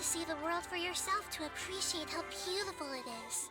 see the world for yourself to appreciate how beautiful it is.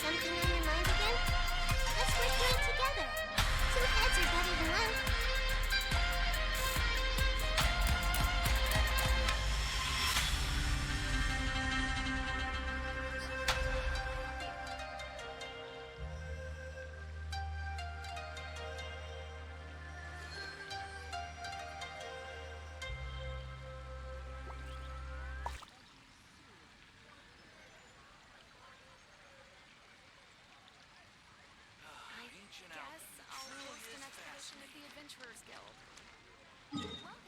Something on your mind again? Let's work through it together. Two heads are better than one. Guess I'll host an expedition at the Adventurers Guild. Welcome.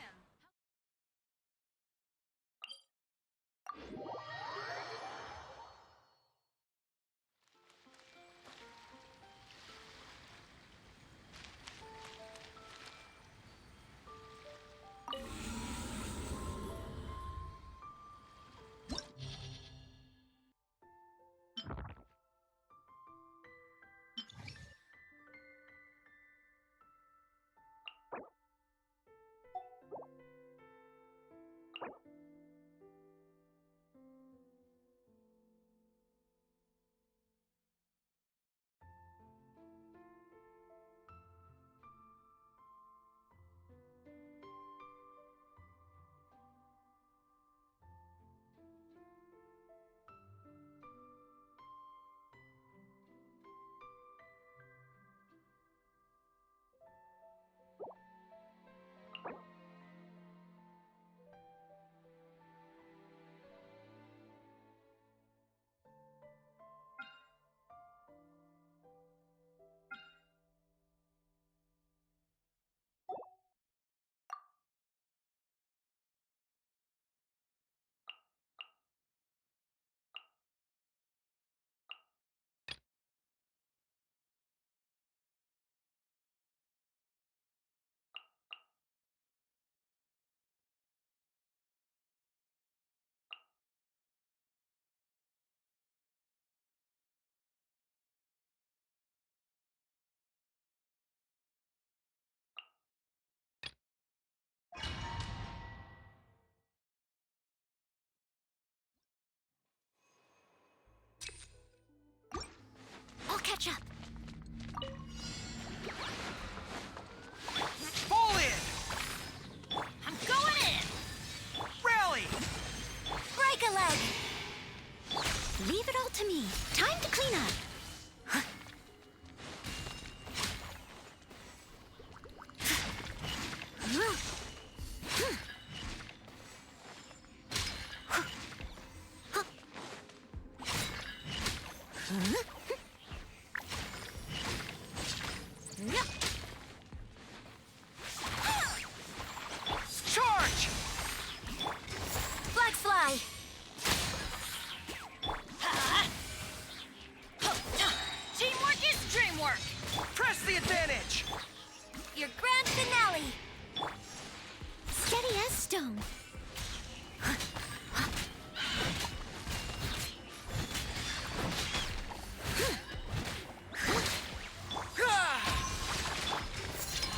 stone.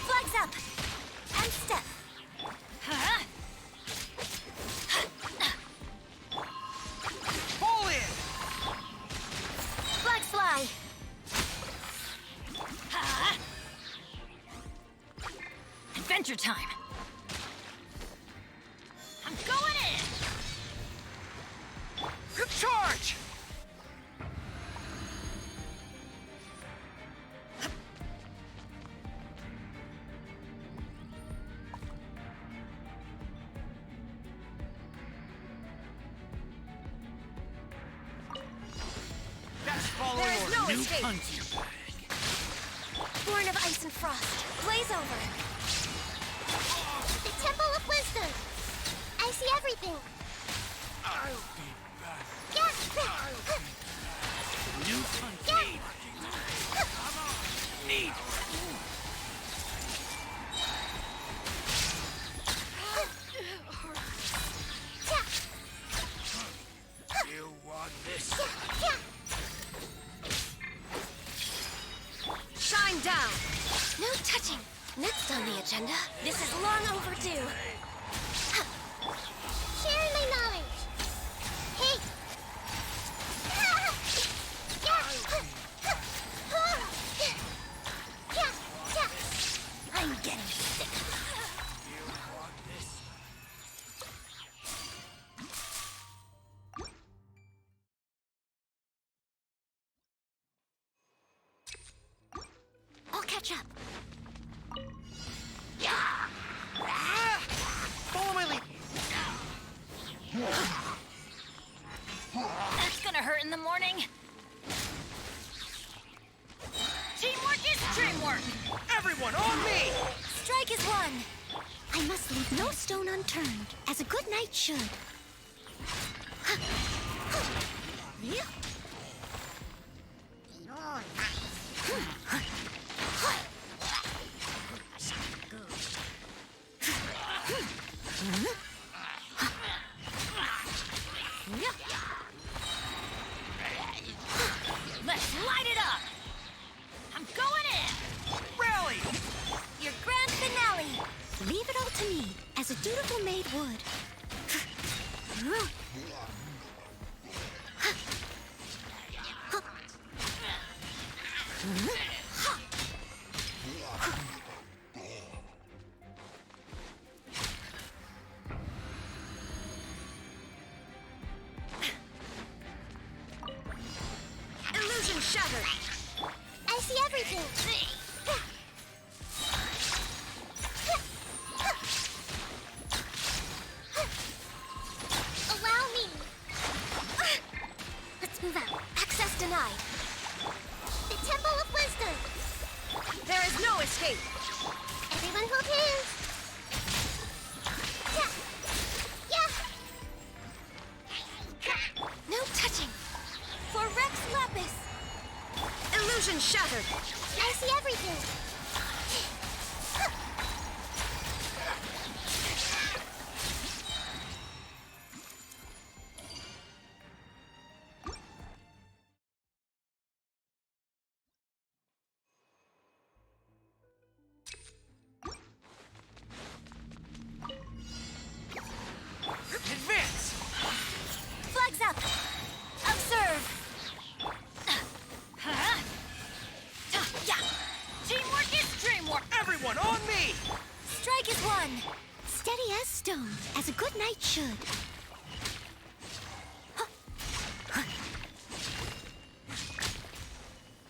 Flags up! And step. Pull in! Flags fly. Adventure time! I'm going in! Charge! That's following There is orders. no New escape. punching bag. Born of ice and frost. Blaze over. The Temple of Wisdom. I see everything. I'll be back. Yeah. New punching Yeah. bag. Come on. Need. You want this? Shine down! No touching. Next on the agenda, this is long overdue. Sharing my knowledge. Hey. I'm getting sick. You want this? I'll catch up. Follow my lead. That's gonna hurt in the morning. Teamwork is dreamwork! Everyone on me! Strike is one. I must leave no stone unturned, as a good knight should. Let's light it up! I'm going in! Rally! Your grand finale. Leave it all to me, as a dutiful maid would. Illusion shattered! I see everything. Allow me. Let's move out. Access denied. The Temple of Wisdom. There is no escape! Everyone hold hands. Yeah. No touching. For Rex Lapis. Illusion shattered! I see everything. Advance! Flags up. Observe. Teamwork is dreamwork! Everyone on me! Strike is one. Steady as stone, as a good knight should.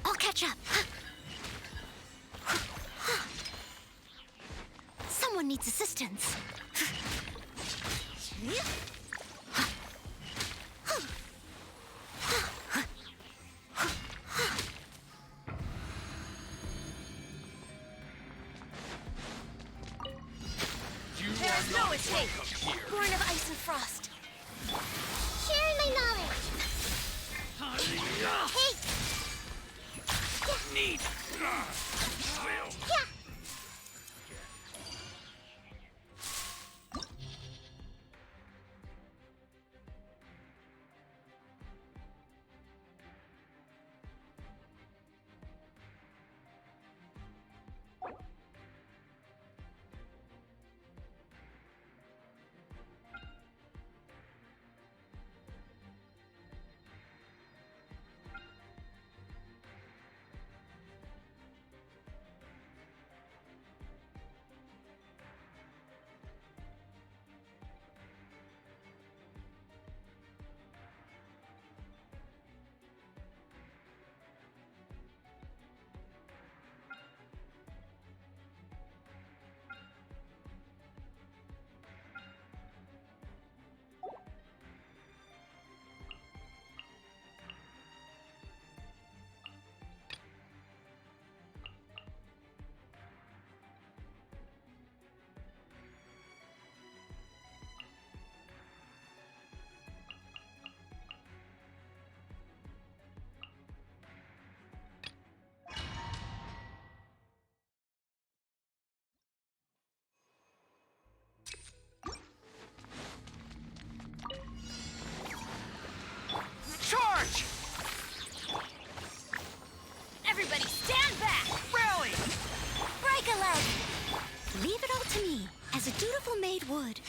I'll catch up. Someone needs assistance. You There are is no not escape. welcome here. Born of ice and frost. Sharing my knowledge. Hey! Need. Will. Yeah! made wood.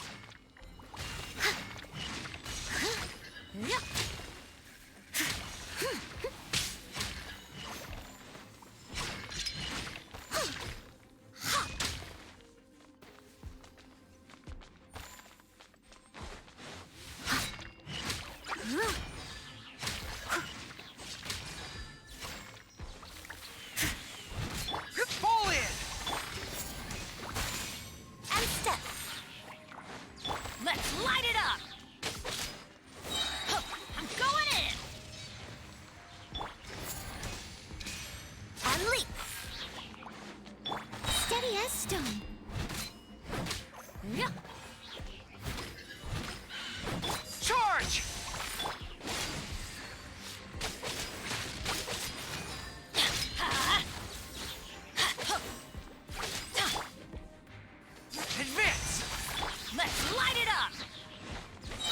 Fall in! And step. Let's light it up! Huh, I'm going in! And leap. Steady as stone. Yeah. Charge! Advance! Let's light it up!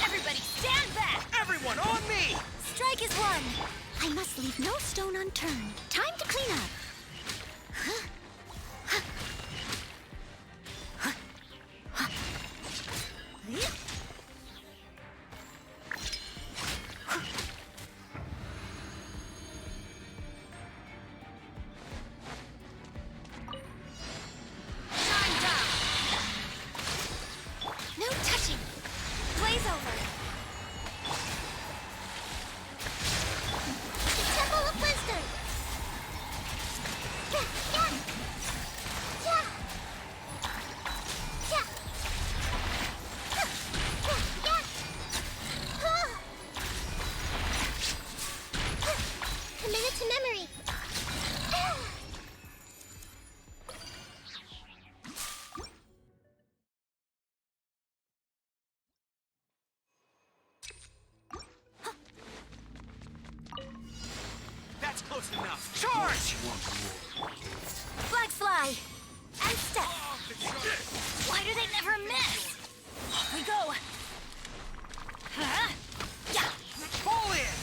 Everybody stand back! Everyone on me! Strike is won. I must leave no stone unturned. Time to clean up. Time down! No touching. Blaze over. The Temple of Wisdom. Yeah, yeah. Yeah. Yeah. Yeah, yeah. Commit it to memory. That's close enough. Charge! Flags fly. And step. Why do they never miss? Off we go! Huh? Yeah! Fall in!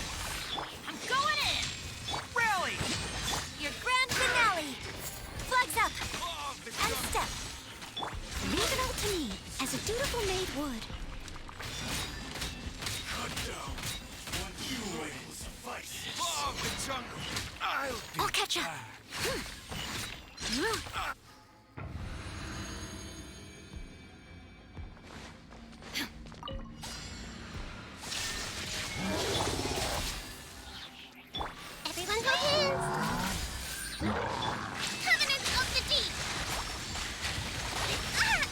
I'm going in! Rally! Your grand finale. Flags up. And step. Leave it all to me, as a dutiful maid would. Cut down. One you will suffice. Of the jungle. I'll I'll catch up. Everyone go hands. Covenant of the deep. Ah!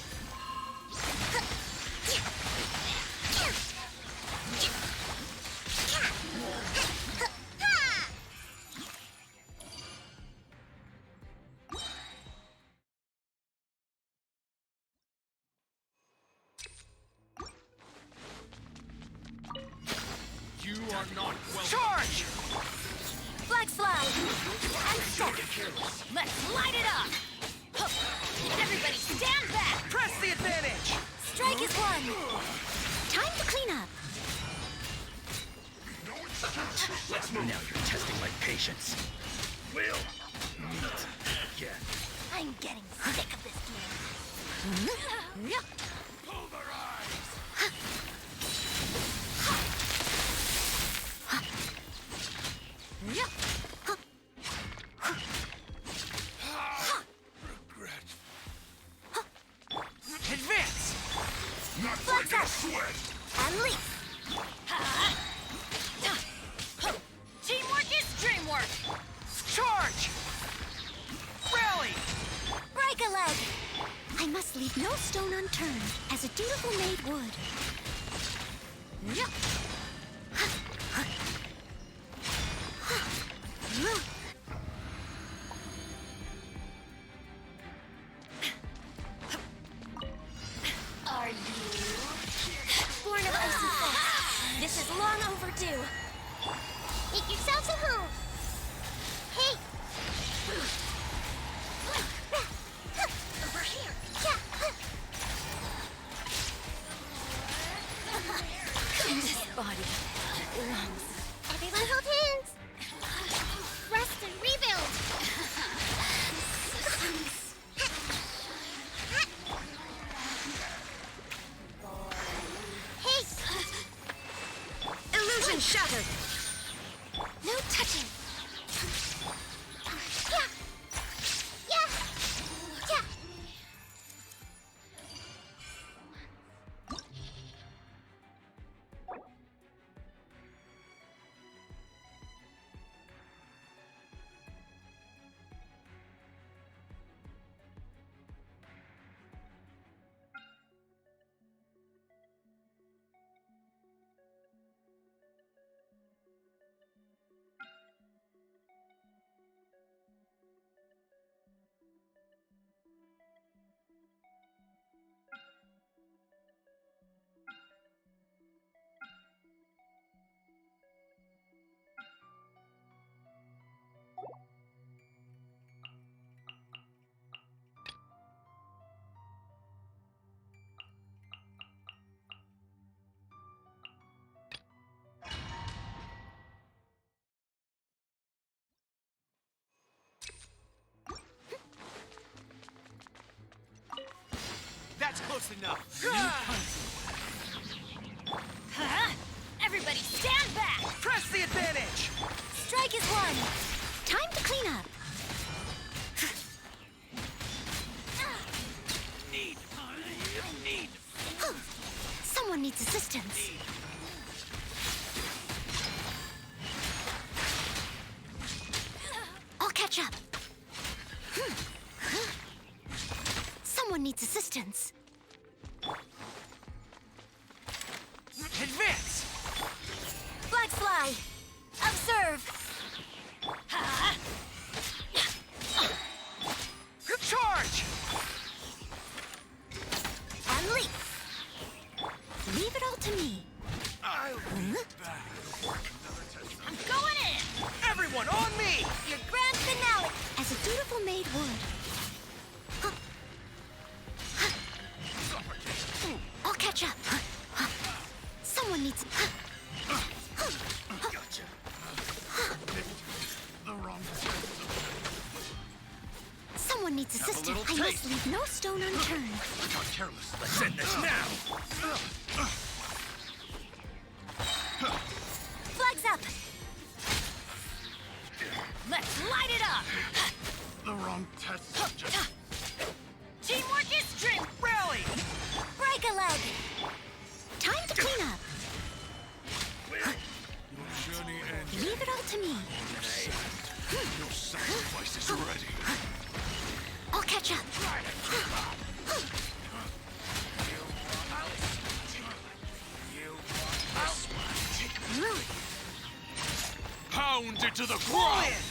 You are not welcome. Charge! Flags fly. And step. Let's light it up! Huh. Everybody stand back! Press the advantage! Strike is won. Time to clean up. Now you're testing my patience. Will meet again. I'm getting sick of this game. Pulverize! Regret. Advance! Not Flags up. sweat! And leap. Teamwork is dreamwork! Charge! Rally! Break a leg. I must leave no stone unturned, as a dutiful maid would. Are you? Born of icy frost. This is long overdue. Make yourselves at home. Hey. Over here! This body belongs. Everyone hold hands. Rest and rebuild. Illusion shattered! No touching. Yeah. Yeah. Yeah. That's close enough. Huh? Everybody stand back! Press the advantage. Strike is won. Time to clean up. Need. Someone needs assistance. I'll catch up. Someone needs assistance. Advance. Black fly. Observe. Charge. And leap. Leave it all to me. I'll be back. I'm going in! Everyone on me. Your grand finale. As a dutiful maid would. I'll catch up. Someone needs... Gotcha. The wrong. Someone needs Have a assistance. little I must taste. leave no stone unturned. I got careless. Let's end this now. Flags up. Let's light it up! The wrong test subject. Teamwork is strength! Rally. Break a leg. Time to clean up. Your journey ends. Leave it all to me. Your sacrifice is ready. I'll catch up. Pound into the ground.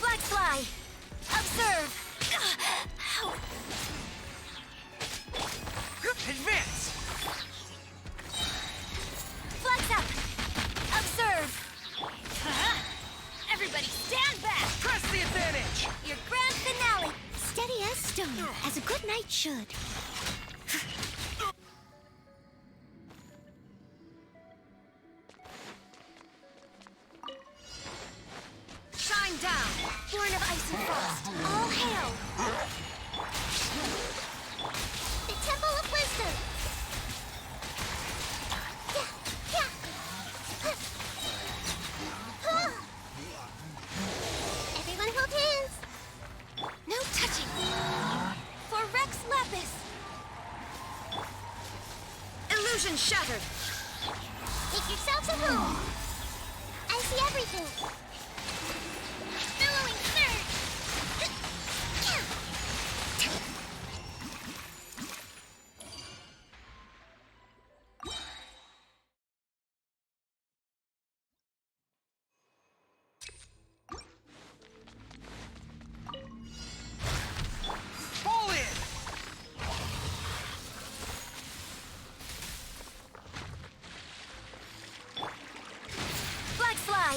Black fly. Observe. Advance. Flags up. Observe. Everybody stand back! Press the advantage. Your grand finale. Steady as stone, as a good knight should. Shine down! Born of ice and frost, all hail. The Temple of Wisdom. Yeah, yeah. Everyone hold hands. No touching. For Rex Lapis. Illusion shattered! Make yourselves at home. I see everything. Billowing surge. Fall in. Black fly.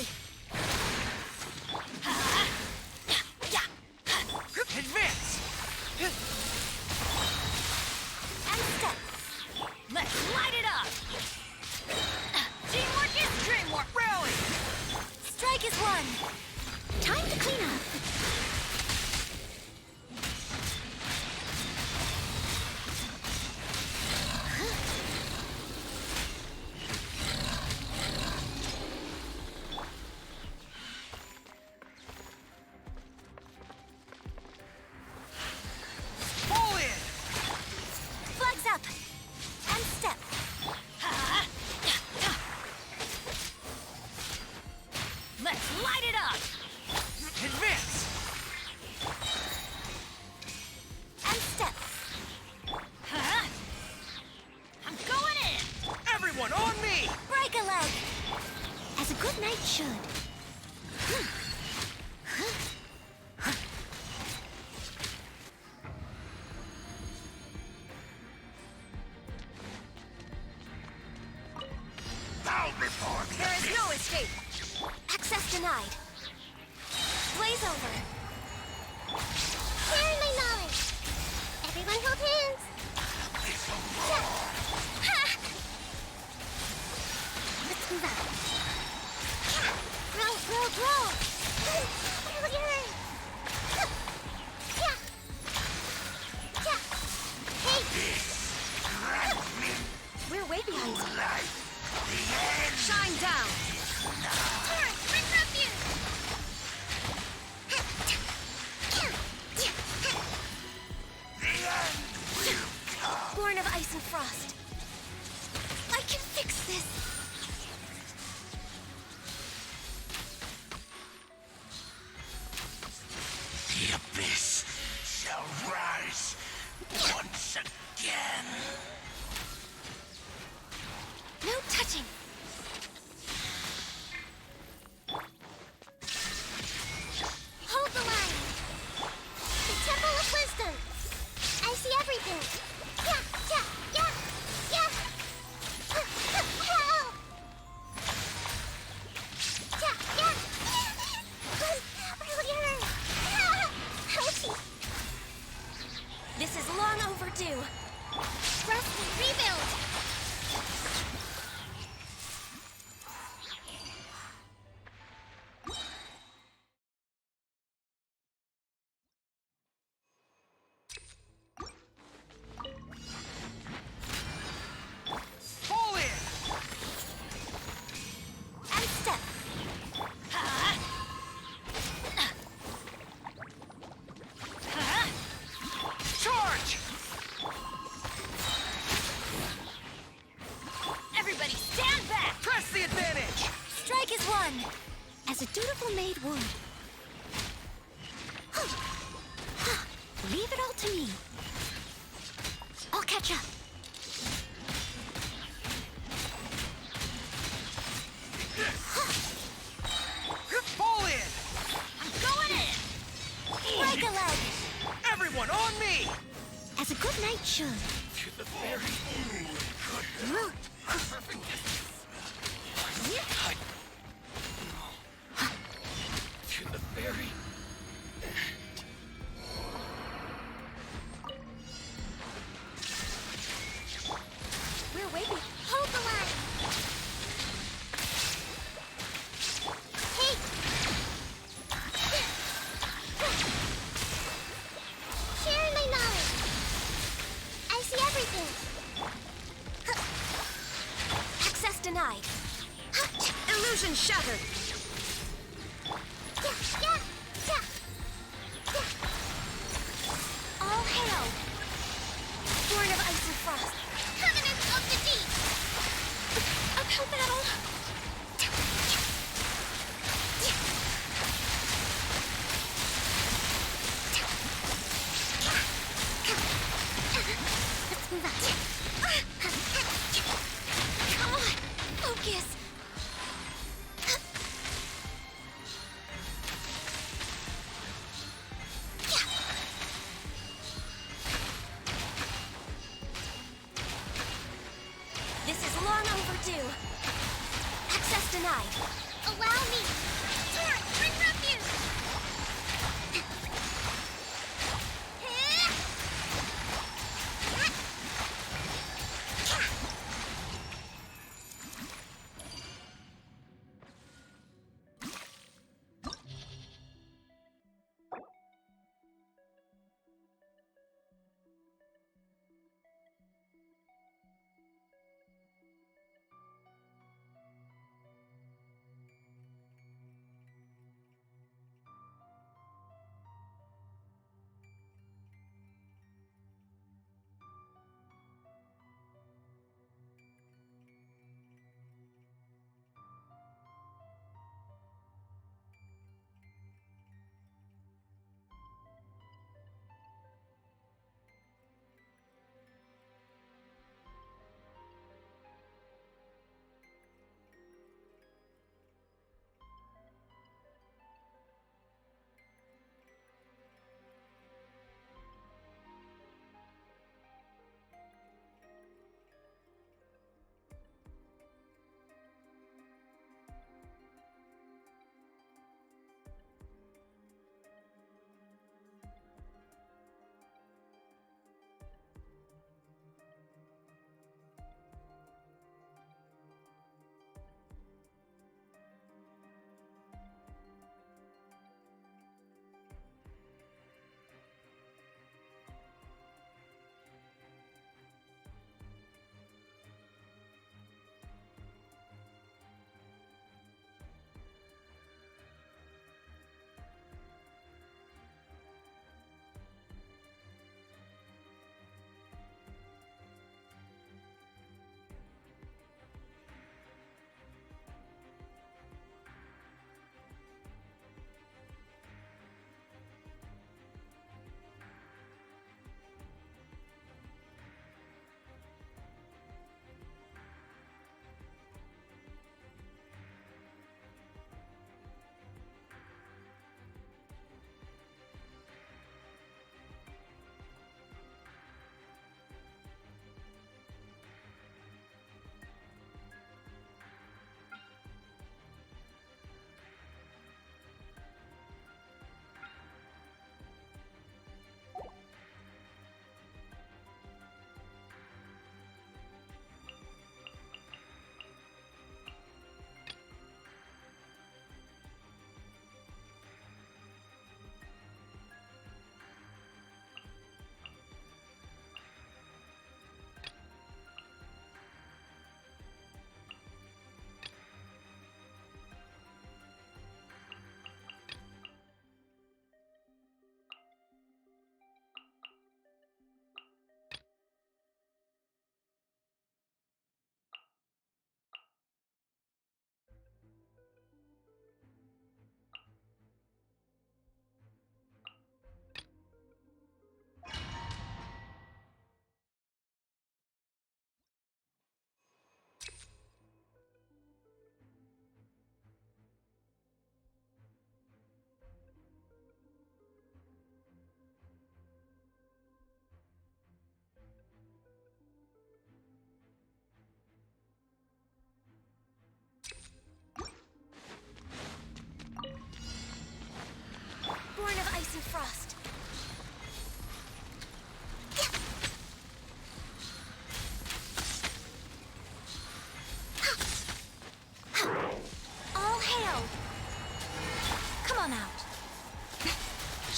There is no escape! Access denied. Blaze over. Sharing my knowledge. Everyone hold hands. Ha! Let's move out. Roll, roll, roll. Hey! We're way behind. Shine down! Turn! Bring refuge! Born of ice and frost. I can fix this. The abyss shall rise once again. No touching. Hold the line. The Temple of Wisdom. I see everything. Yeah, yeah, yeah, yeah. Help! Yeah, yeah. Earlier. Ouchie. This is long overdue. Rest and rebuild. Fall in! And step. Charge! Everybody stand back! Press the advantage! Strike is won, as a dutiful maid would. Leave it all to me. I'll catch up. Fall in! I'm going in! Break a leg, Everyone on me! as a good knight should. To the very to the very We're waiting. Hold the line. Hey! Sharing my knowledge. I see everything. Access denied. Illusion shattered! Yeah, yeah, yeah, yeah. All hail. Born of ice and frost. Covenant of the deep. Uphill battle. Let's move out. Come on, focus. This is long overdue. Access denied. Allow me. Turn, bring refuge.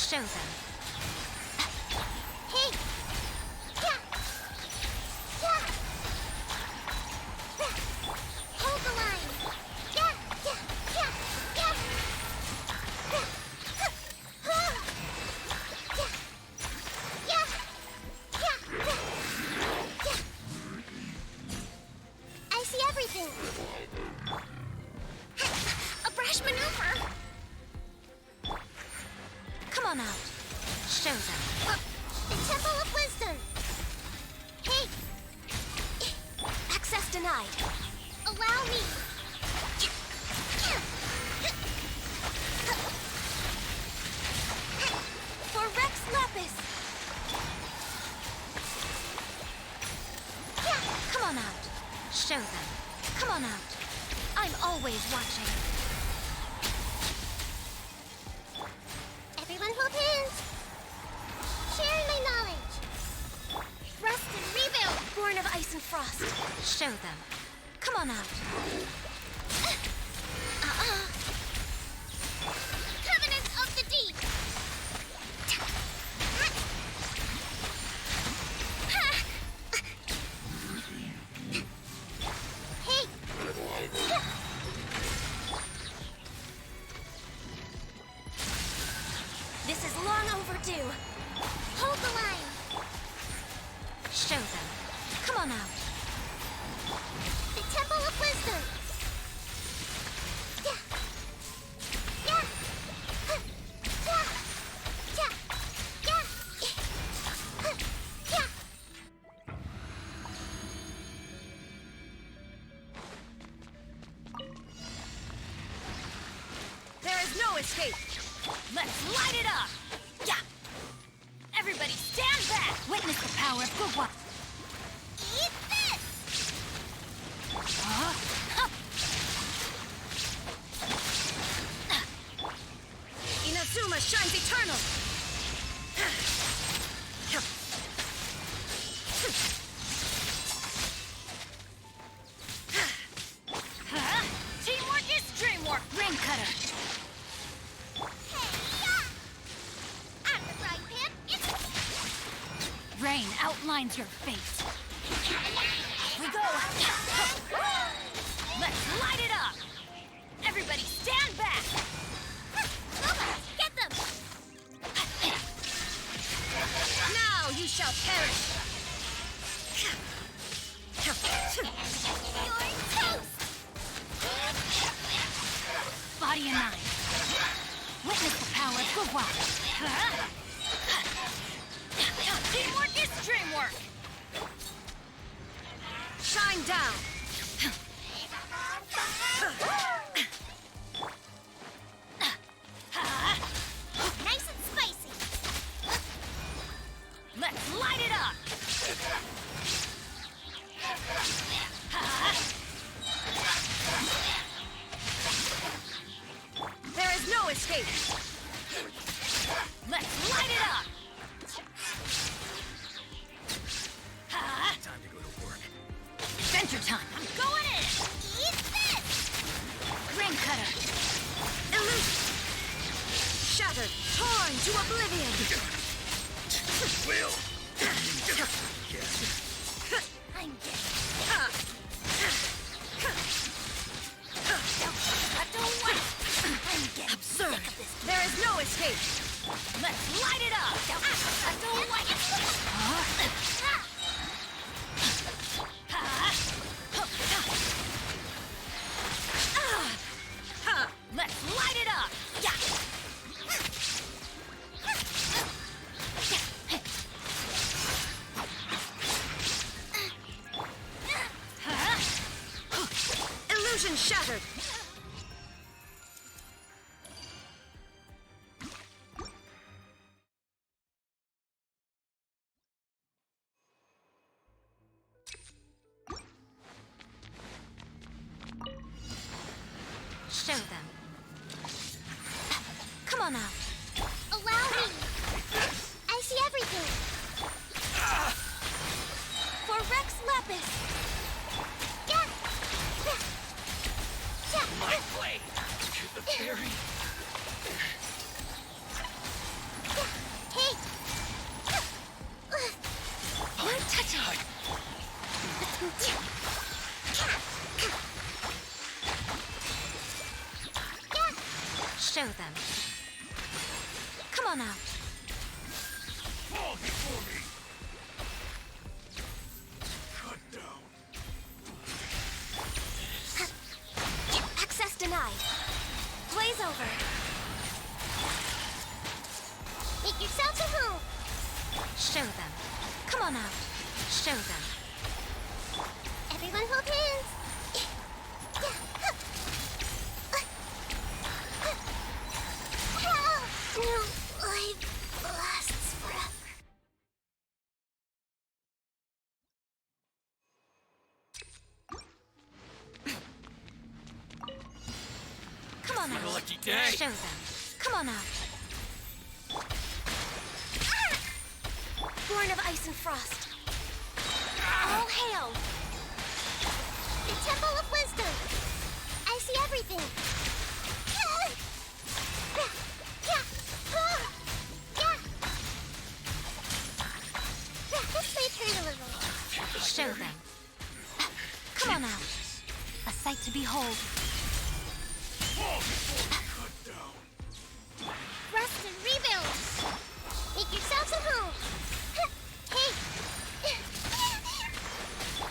Show them. Hey! Yeah! Yeah! Hold the line! Yeah! Yeah! Yeah! Yeah! Yeah! Yeah! Yeah! I see everything! A brash maneuver! Come on out. Show them. The Temple of Wisdom! Hey! Access denied. Allow me! For Rex Lapis. Come on out. Show them. Come on out. I'm always watching. Everyone hold hands! Sharing my knowledge! Rust and rebuild! Born of ice and frost. Show them. Come on out. Covenant of the Deep! Hey! This is long overdue. Hold the line! Show them. Come on out. The Temple of Wisdom! Yeah! Yeah! Yeah! Yeah! Yeah! Yeah! There is no escape. Let's light it up. Yeah. Everybody stand back. Witness the power of Gugwa. Eat this! Inazuma shines eternal. Teamwork is dreamwork. Ring cutter. Hey, yeah! I'm the frying pan. It's Rain outlines your fate. We go. Let's light it up. Everybody stand back. Nova, get them! Now you shall perish. You're toast! Body and mind. Witness the power of Gugwa. Teamwork is dreamwork. Shine down. Nice and spicy! Let's light it up. There is no escape. Let's light it up. Time to go to work. Adventure time. I'm going in. Eat this! Ring cutter. Illusion. Shattered. Torn to oblivion. Will. I'm dead. I'm getting absurd. There is no escape. Let's light it up. I don't like it. Let's light it up. Illusion shattered. Show them. Come on out. Allow me! I see everything! For Rex Lapis. Yeah! My blade to the very. touching. Show them. Come on out. Fall before me. Cut down. Access denied. Blaze over. Make yourselves at home. Show them. Come on out. Show them. Everyone hold hands. No, life lasts forever. Come on out. Lucky day. Show them. Come on out. Born of ice and frost. All hail. The Temple of Wisdom. I see everything. This may hurt a little. Show them. Come on out. A sight to behold. Fall before me. Cut down. Rest and rebuild. Make yourselves at home. Hey.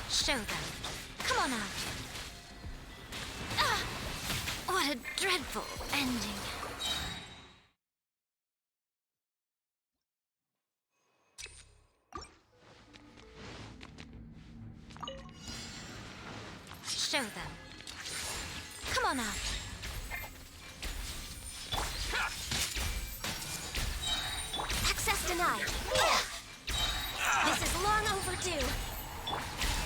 Show them. Come on out. Ah, what a dreadful ending. Show them. Come on out. Access denied. This is long overdue.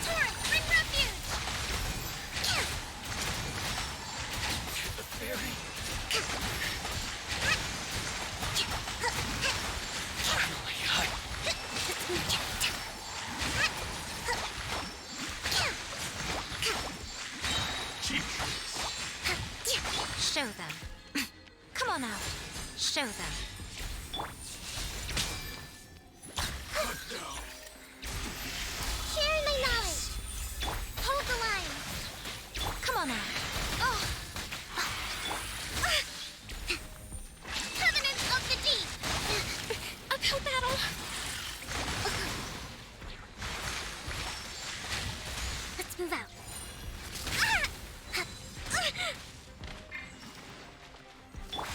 Torrent, bring refuge! The fairy. Finally, Show them. Come on out. Show them. cut down. Sharing my knowledge. Hold the line. Come on out. Oh. Covenant of the Deep. Uphill battle. Let's move out.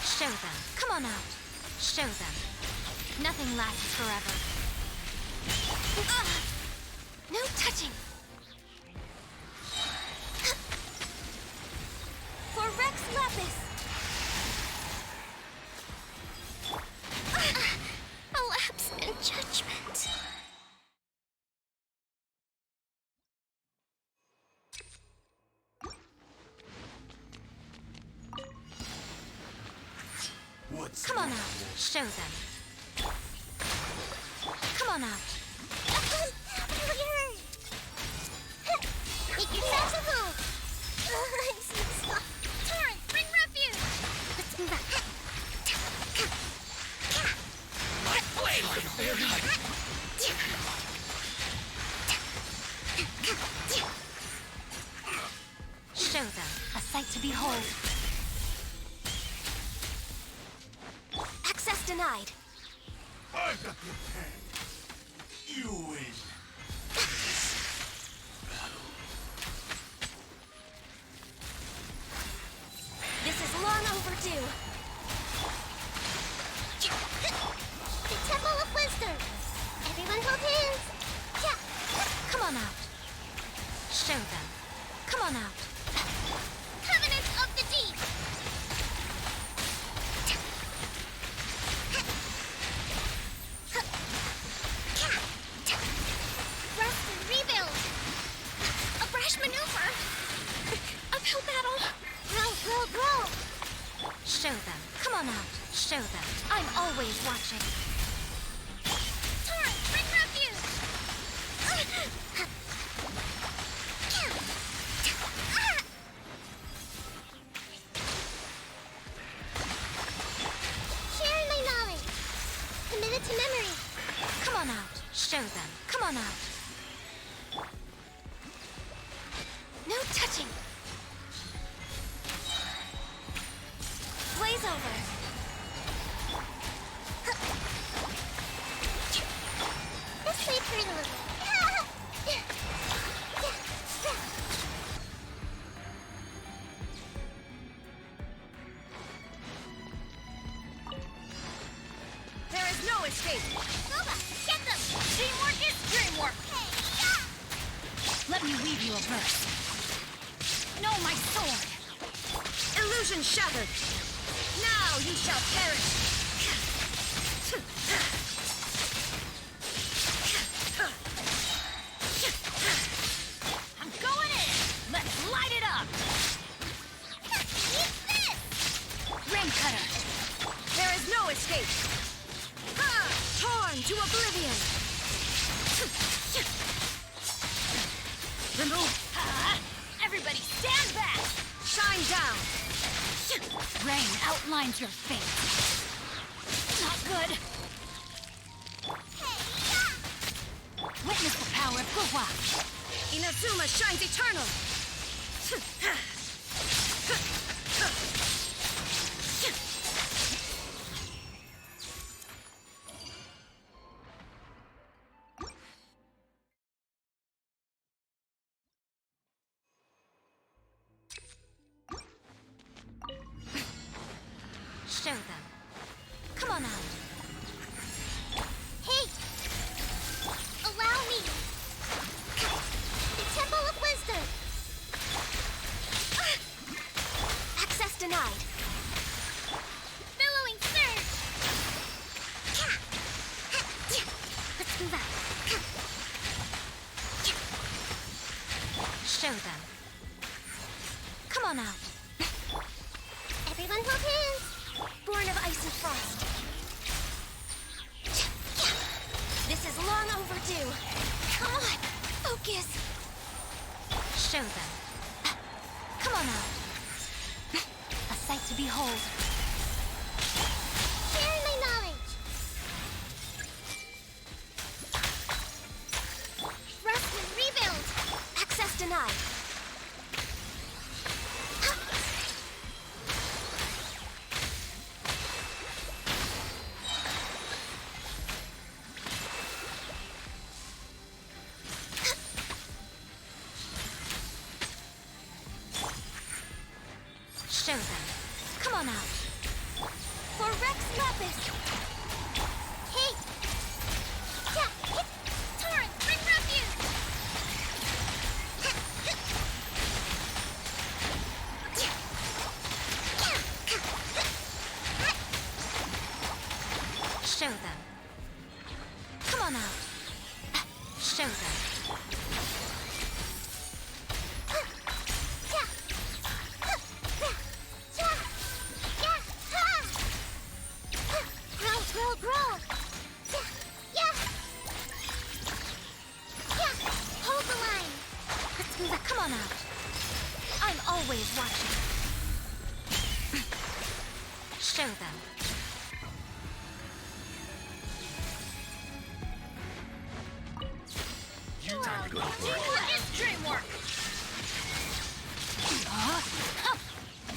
Show them. Come on out. Show them. Nothing lasts forever. No touching. For Rex Lapis. A lapse in judgment. What's Come on out. Show them. Come on out. Failure. Make yourselves at home. I'm so soft. Torrent, bring refuge. Let's move out. my blade? The fairy. Show them. A sight to behold. Access denied. I've got your pen. You win. This is long overdue. The Temple of Wisdom. Everyone hold hands. Come on out. Show them. Come on out. Covenant of the Deep. Rest and rebuild. A brash maneuver. Uphill battle. Grow. Show them. Come on out. Show them. I'm always watching. Torrent, bring refuge. Sharing my knowledge. Committed to memory. Come on out. Show them. Come on out. Let me weave you a verse. No, my sword! Illusion shattered! Now you shall perish! I'm going in! Let's light it up! Eat this! Rain cutter! There is no escape! Ha! Torn to oblivion! Remove! Everybody stand back! Shine down! Rain outlines your fate. Not good. Witness the power of Guhua. Inazuma shines eternal! Show them. Come on out. Hey! Allow me! The Temple of Wisdom! Access denied. Billowing surge! Let's move out. Show them. Come on out. Everyone hold hands! Born of ice and frost. This is long overdue. Come on, focus. Show them. Come on out. A sight to behold. Share my knowledge. Rust and rebuild. Access denied. Show them. Come on out. For Rex Lapis! Hey! Yeah! Hit! Torrent, bring refuge! Show them. Come on out. Show them. Grow! Yeah! Hold the line! Let's move it. Come on out. I'm always watching. Show them. Teamwork is dreamwork!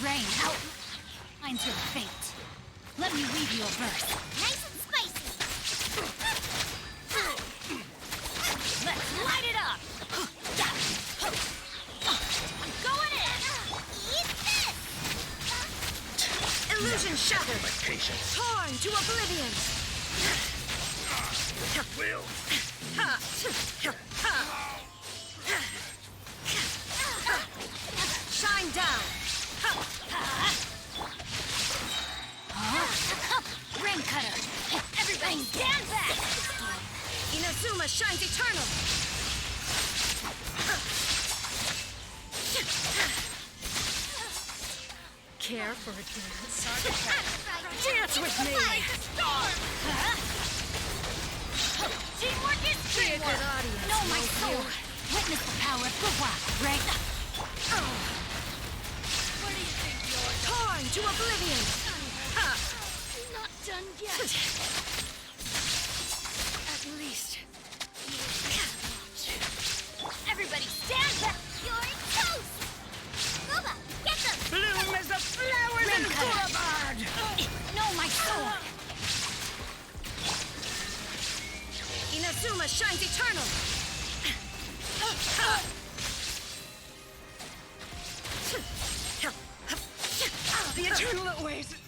Rain outlines your fate. Let me weave you a verse. Nice and spicy! Let's light it up! I'm going in! Eat this! Illusion shattered! My patience. Torn to oblivion! Will. Shine down! Rain cutter! Everybody stand back! Inazuma shines eternal! Care for a dance? Dance with me! Teamwork is teamwork! audience. Know my soul! Witness the power of Guhua! Rain! What do you think you're Torn to oblivion! not done yet? At least... Everybody stand back! You're toast! Luba, get them! Bloom as the flowers Rain in cutter. Boulevard! Know my sword! Inazuma shines eternal! The eternal oasis.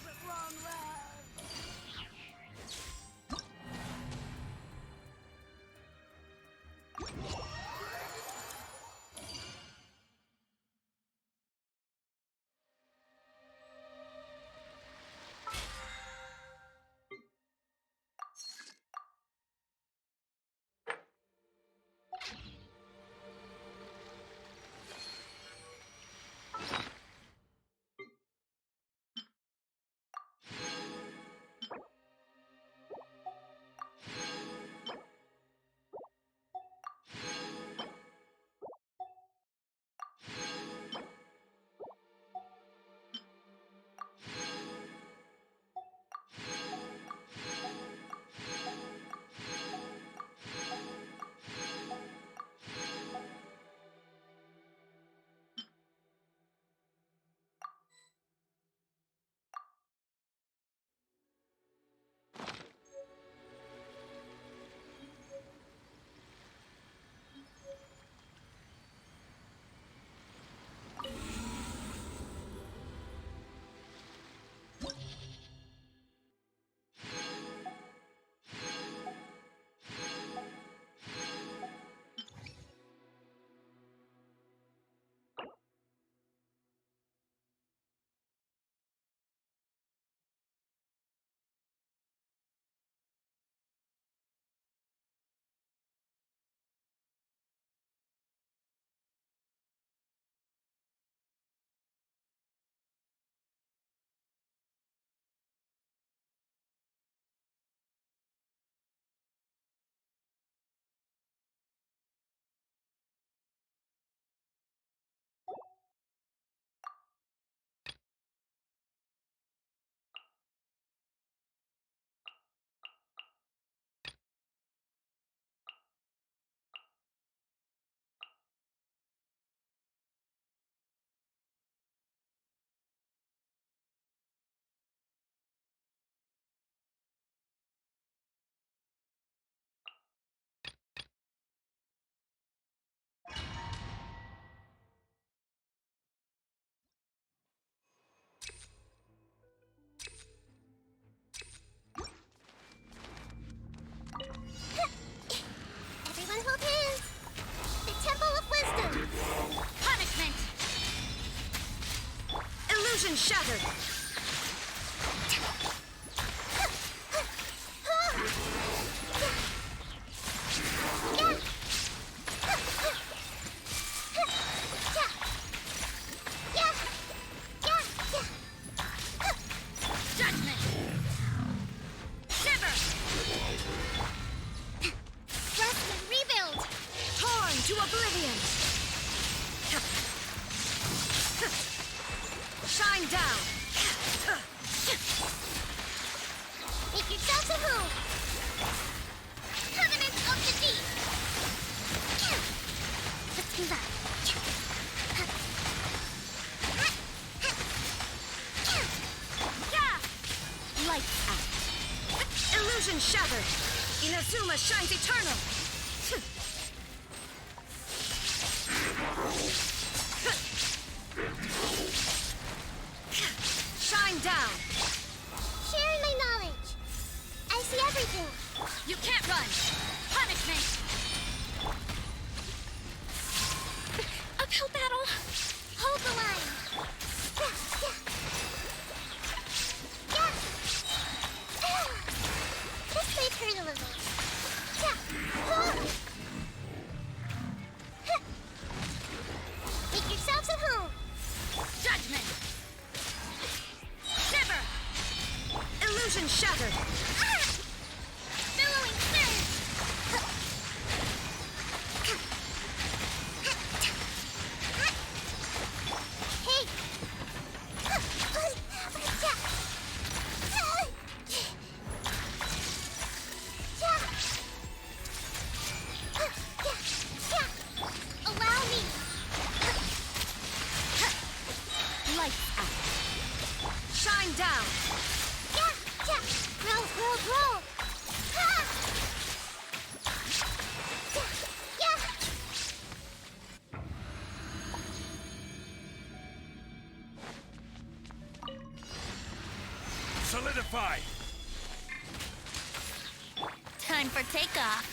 Illusion shattered. Judgment. Shiver. Rest and rebuild. Torn to oblivion. Shine down. Make yourselves a home. Covenant of the Deep. Let's move out. Yeah. Lights out. Illusion shattered. Inazuma shines eternal. Shine down. Sharing my knowledge. I see everything. You can't run. Punishment. Uphill battle. Hold the line. This might hurt a little. Make yourselves at home. Judgment. Shiver. Illusion shattered. Billowing surge. Hey. Allow me. Lights out. Shine down. Roll. Solidify! Time for takeoff.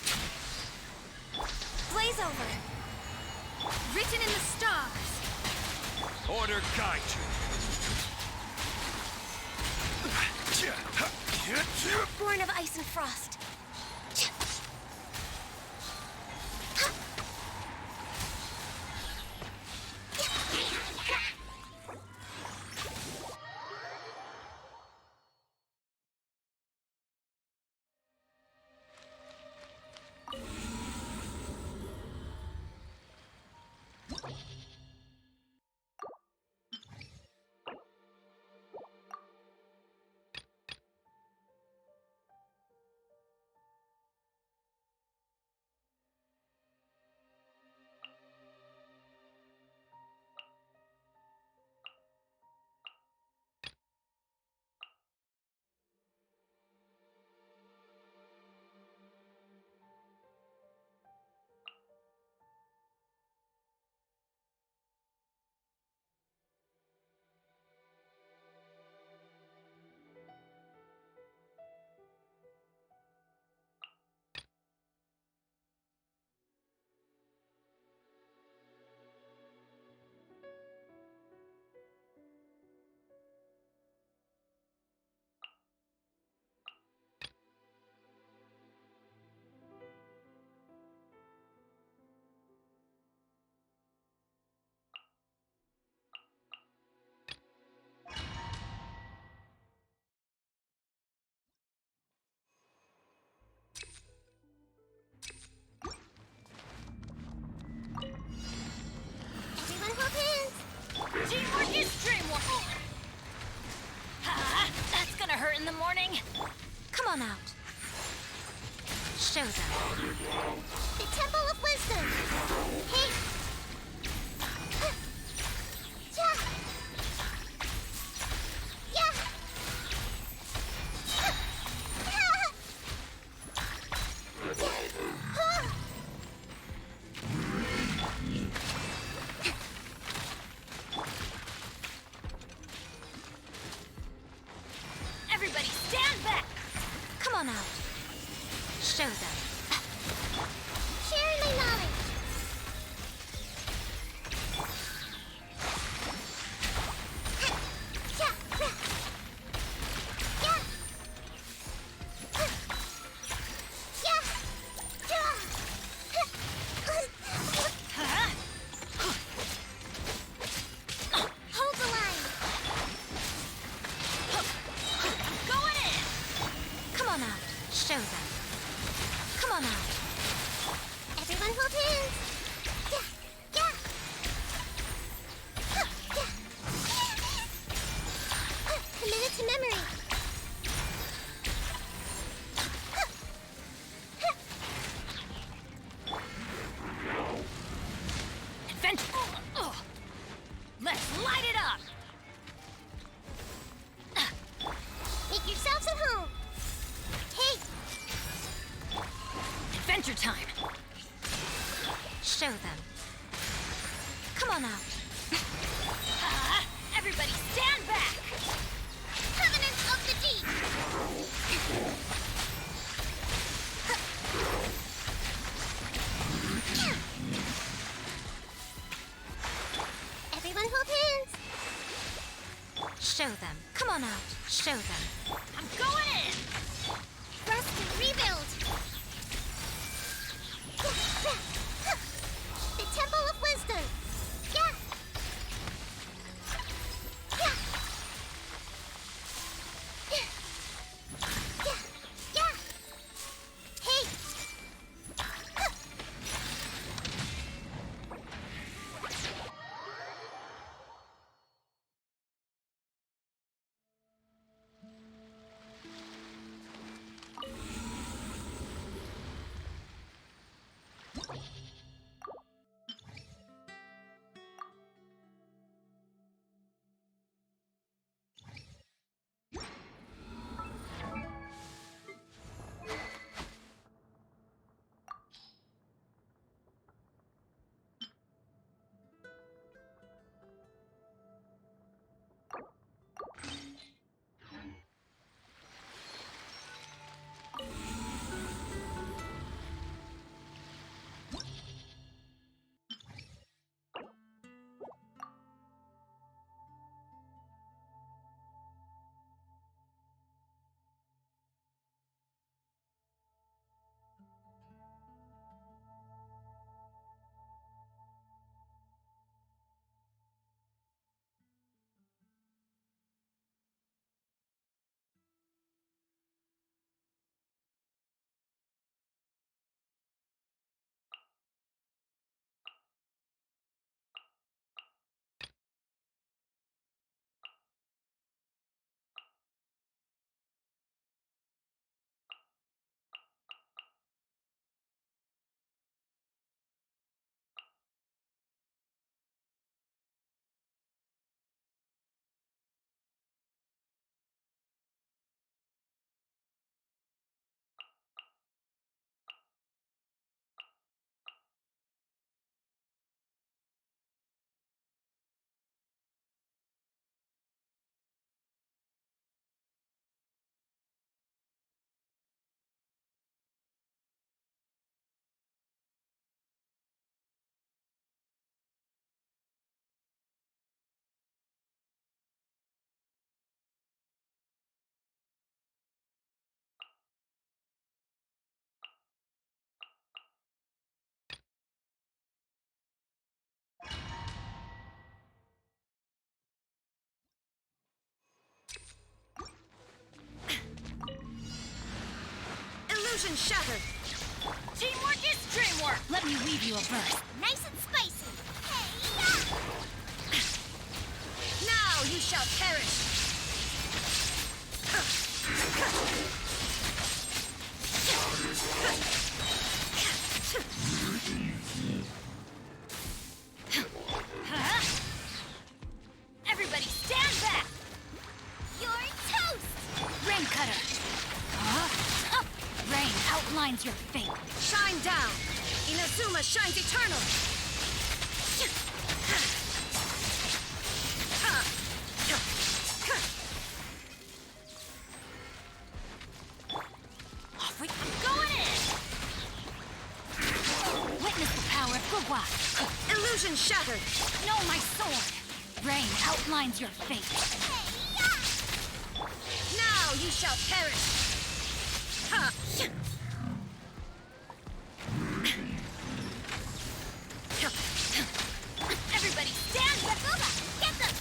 Blaze over. Written in the stars. Order guide you. Born of ice and frost. Everyone hold hands. Teamwork is dreamwork. Ha! That's gonna hurt in the morning. Come on out. Show them. The Temple of Wisdom. Hey. Everybody stand back. Come on out. Show them. Come on out. Everybody stand back! Covenant of the Deep! Everyone hold hands! Show them. Come on out. Show them. I'm going in! Rest and rebuild! The Temple of Wisdom! Yeah! Yeah! Yeah! Yeah! Hey! Illusion shattered! Teamwork is dreamwork! Let me weave you a verse. Nice and spicy! Hey! Now you shall perish! Everybody stand back! You're toast! Rain cutter! Rain outlines your fate. Shine down! Inazuma shines eternal! Off we I'm going in! Witness the power of Gugwa! Illusion shattered! Know my sword! Rain outlines your fate. Now you shall perish! Everybody stand back! Get them!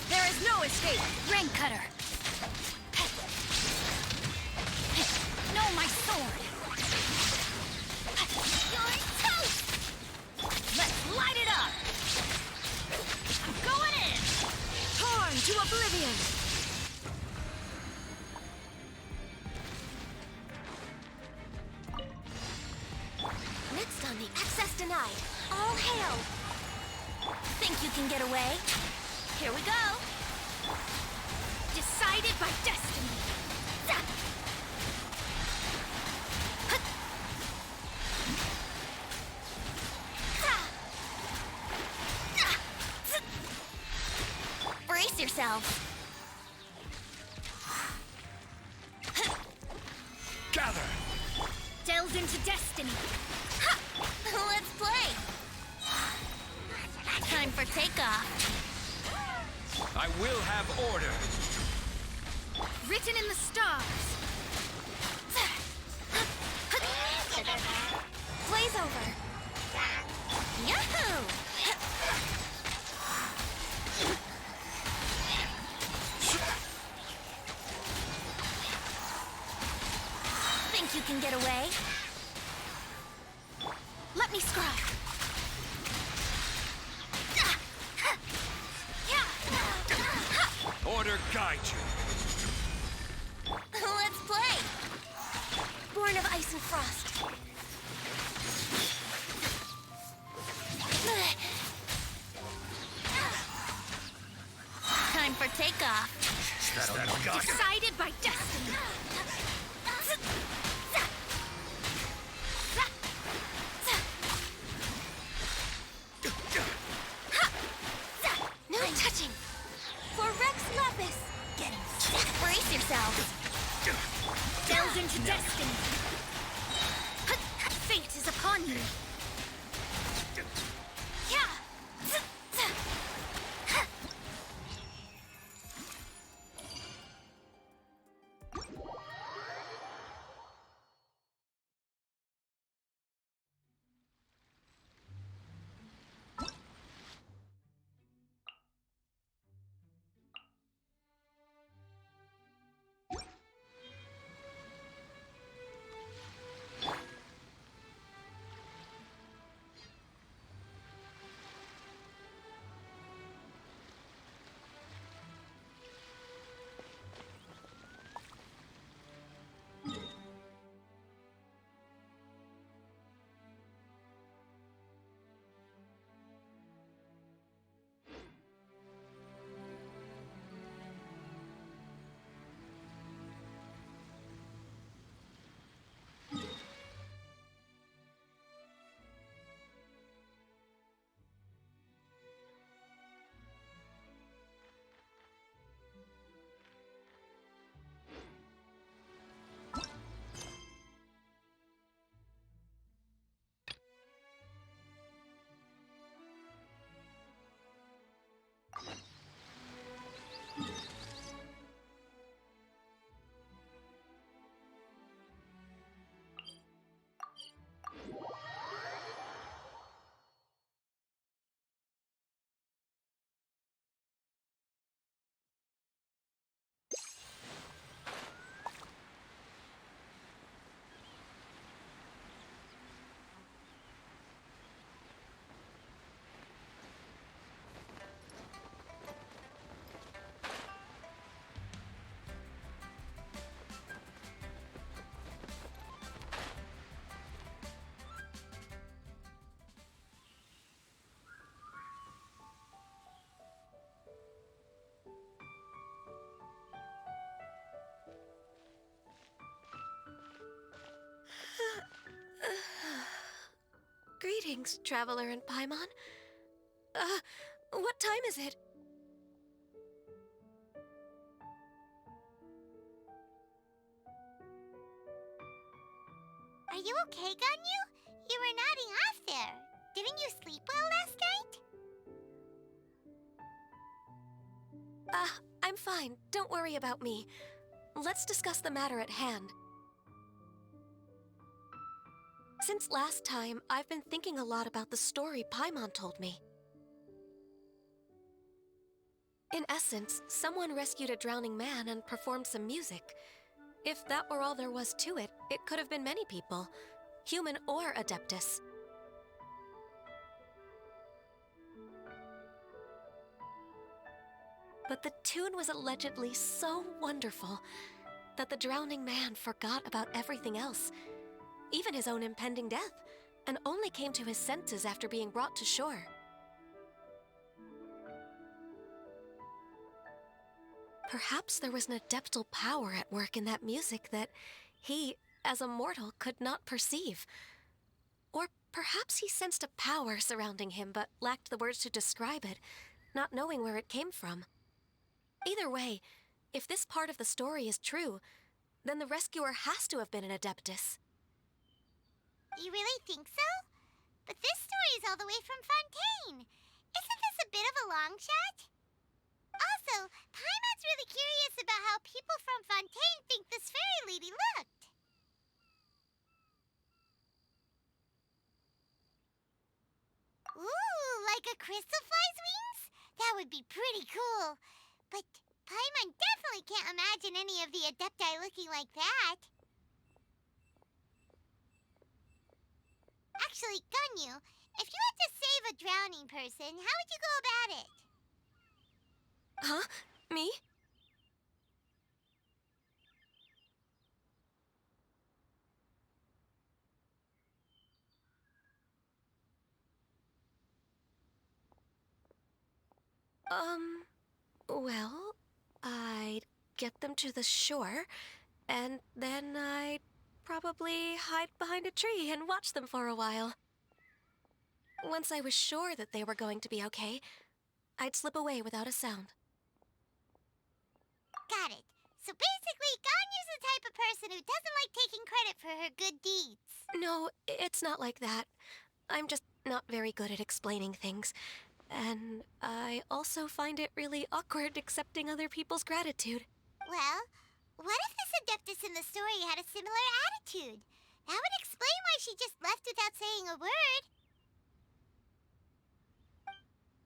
There is no escape! Rain cutter! No, my sword! You're toast! Let's light it up! I'm going in! Torn to oblivion! Next on the access denied. All hail! Think you can get away? Here we go! Decided by destiny! Zap! Hut! Ha! Ah! yourself. Gather! Delve into destiny. Ha! Let's play. Time for takeoff. I will have order. Written in the stars. Blaze over. Yahoo! Think you can get away? Let me scrub. Order guide you. Let's play. Born of ice and frost. Time for takeoff. Decided by destiny. No touching. For Rex Lapis. Brace yourselves. Delve into destiny. Fate is upon you. Greetings, traveler in Paimon. What time is it? Are you okay, Ganyu? You were nodding off there. Didn't you sleep well last night? I'm fine. Don't worry about me. Let's discuss the matter at hand. Since last time, I've been thinking a lot about the story Paimon told me. In essence, someone rescued a drowning man and performed some music. If that were all there was to it, it could have been many people, human or Adeptus. But the tune was allegedly so wonderful that the drowning man forgot about everything else, even his own impending death, and only came to his senses after being brought to shore. Perhaps there was an adeptal power at work in that music that he, as a mortal, could not perceive. Or perhaps he sensed a power surrounding him but lacked the words to describe it, not knowing where it came from. Either way, if this part of the story is true, then the rescuer has to have been an Adeptus. You really think so? But this story is all the way from Fontaine. Isn't this a bit of a long shot? Also, Paimon's really curious about how people from Fontaine think this fairy lady looked. Ooh, like a crystal fly's wings? That would be pretty cool. But Paimon definitely can't imagine any of the Adepti looking like that. Actually, Ganyu, if you had to save a drowning person, how would you go about it? Huh? Me? Well, I'd get them to the shore, and then I'd probably hide behind a tree and watch them for a while. Once I was sure that they were going to be okay, I'd slip away without a sound. Got it. So basically, Ganyu's the type of person who doesn't like taking credit for her good deeds. No, it's not like that. I'm just not very good at explaining things. And I also find it really awkward accepting other people's gratitude. Well, what if this Adeptus in the story had a similar attitude? That would explain why she just left without saying a word.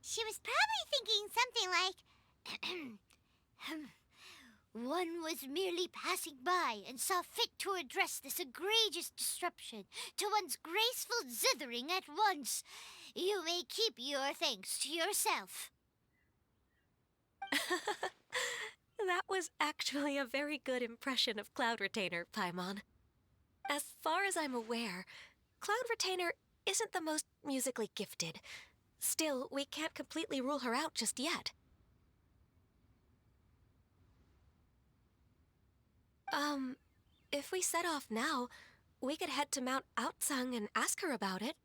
She was probably thinking something like, one was merely passing by and saw fit to address this egregious disruption to one's graceful zithering at once. You may keep your thanks to yourself. That was actually a very good impression of Cloud Retainer, Paimon. As far as I'm aware, Cloud Retainer isn't the most musically gifted. Still, we can't completely rule her out just yet. If we set off now, we could head to Mount Outsung and ask her about it.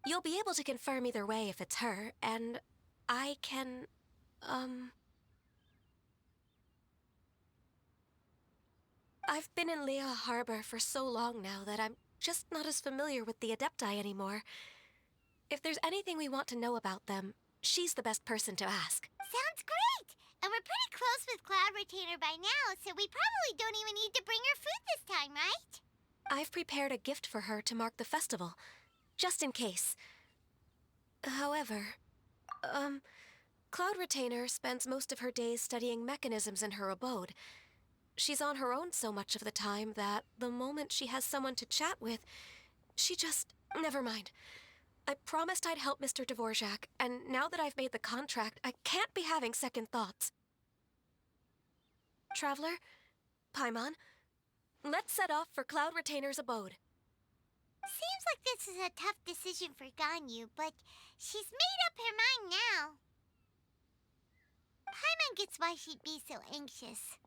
You'll be able to confirm either way if it's her, and I can, I've been in Lea Harbor for so long now that I'm just not as familiar with the Adepti anymore. If there's anything we want to know about them, she's the best person to ask. Sounds great! And we're pretty close with Cloud Retainer by now, so we probably don't even need to bring her food this time, right? I've prepared a gift for her to mark the festival, just in case. However, Cloud Retainer spends most of her days studying mechanisms in her abode. She's on her own so much of the time that the moment she has someone to chat with, she just... Never mind. I promised I'd help Mr. Dvorak, and now that I've made the contract, I can't be having second thoughts. Traveler, Paimon, let's set off for Cloud Retainer's abode. Seems like this is a tough decision for Ganyu, but she's made up her mind now. Paimon gets why she'd be so anxious.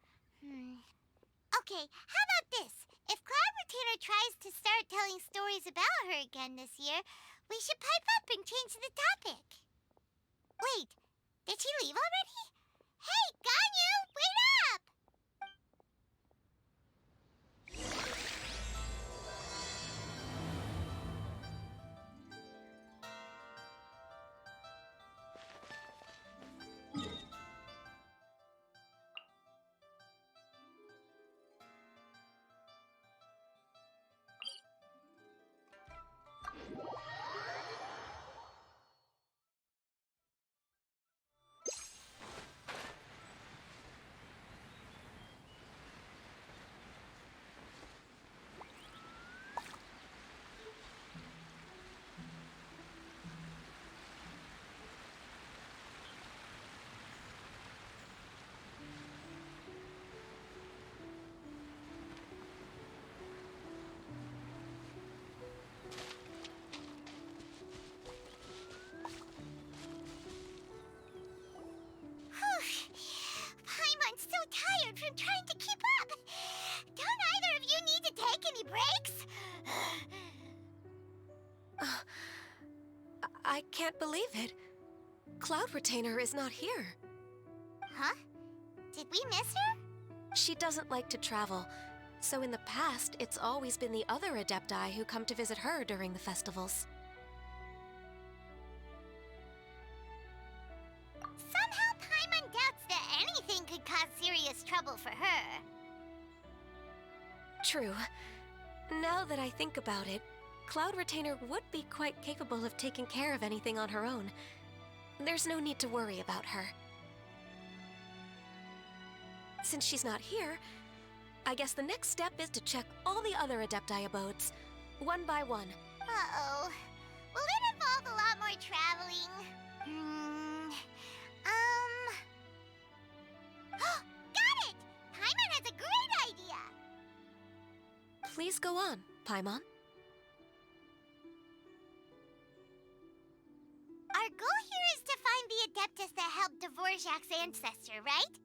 Okay, how about this? If Cloud Retainer tries to start telling stories about her again this year, we should pipe up and change the topic. Wait, did she leave already? Hey, Ganyu, wait up! Paimon's so tired from trying to keep up. Don't either of you need to take any breaks? I can't believe it. Cloud Retainer is not here. Huh? Did we miss her? She doesn't like to travel, so in the past, it's always been the other Adepti who come to visit her during the festivals. Somehow Paimon doubts that anything could cause serious trouble for her. True. Now that I think about it, Cloud Retainer would be quite capable of taking care of anything on her own. There's no need to worry about her. Since she's not here, I guess the next step is to check all the other Adepti abodes, one by one. Uh-oh. Will it involve a lot more traveling? Got it! Paimon has a great idea! Please go on, Paimon. Our goal here is to find the Adeptus that helped Dvorak's ancestor, right?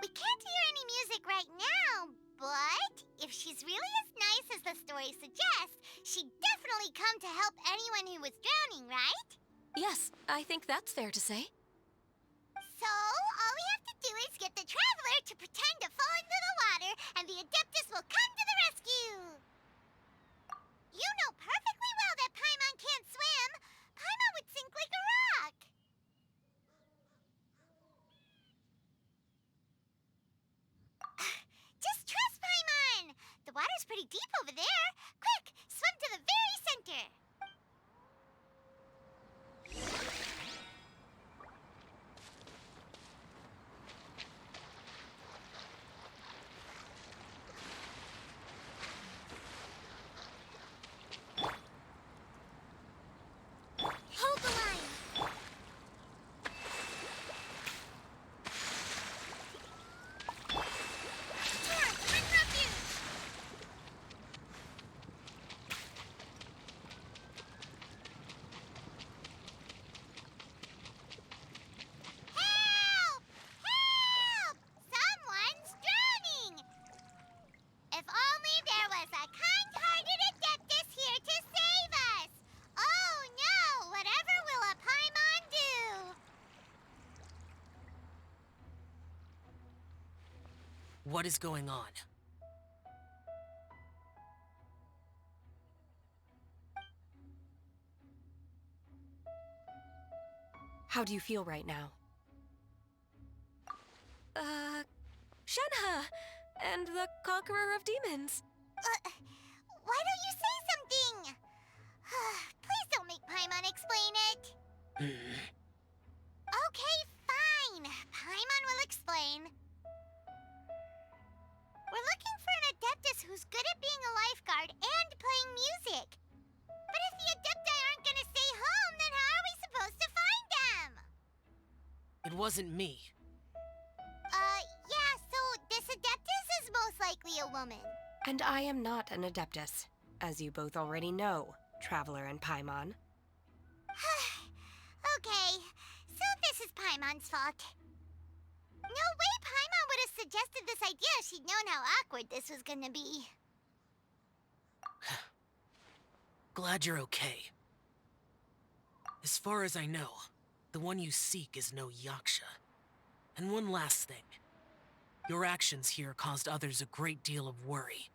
We can't hear any music right now, but if she's really as nice as the story suggests, she'd definitely come to help anyone who was drowning, right? Yes, I think that's fair to say. So, all we have to do is get the Traveler to pretend to fall into the water, and the Adeptus will come to the rescue! You know perfectly well that Paimon can't swim! Paimon would sink like a rock! Just trust Paimon! The water's pretty deep over there. Quick, swim to the very center! Hold the line! Torrent, bring refuge! Help! Help! Someone's drowning! If only there was a kind-hearted Adeptus here to save us! Oh no! Whatever will a Paimon do? What is going on? How do you feel right now? Shenhe! And the Conqueror of Demons. Why don't you say something? Please don't make Paimon explain it. Okay, fine. Paimon will explain. We're looking for an Adeptus who's good at being a lifeguard and playing music. But if the Adepti aren't gonna stay home, then how are we supposed to find them? It wasn't me. Yeah, so this Adeptus is most likely a woman. And I am not an Adeptus, as you both already know, Traveler and Paimon. Okay, so this is Paimon's fault. No way Paimon would have suggested this idea if she'd known how awkward this was gonna be. Glad you're okay. As far as I know, the one you seek is no Yaksha. And one last thing. Your actions here caused others a great deal of worry.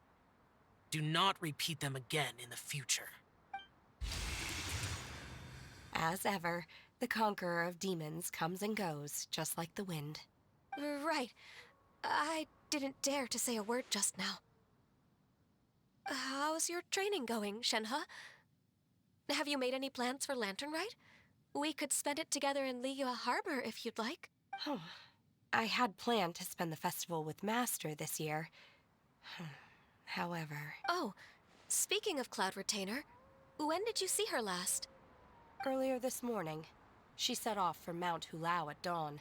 Do not repeat them again in the future. As ever, the Conqueror of Demons comes and goes, just like the wind. Right. I didn't dare to say a word just now. How's your training going, Shenhe? Have you made any plans for Lantern Rite? We could spend it together in Liyue Harbor if you'd like. Oh, I had planned to spend the festival with Master this year. However... Oh, speaking of Cloud Retainer, when did you see her last? Earlier this morning, she set off for Mount Hulao at dawn.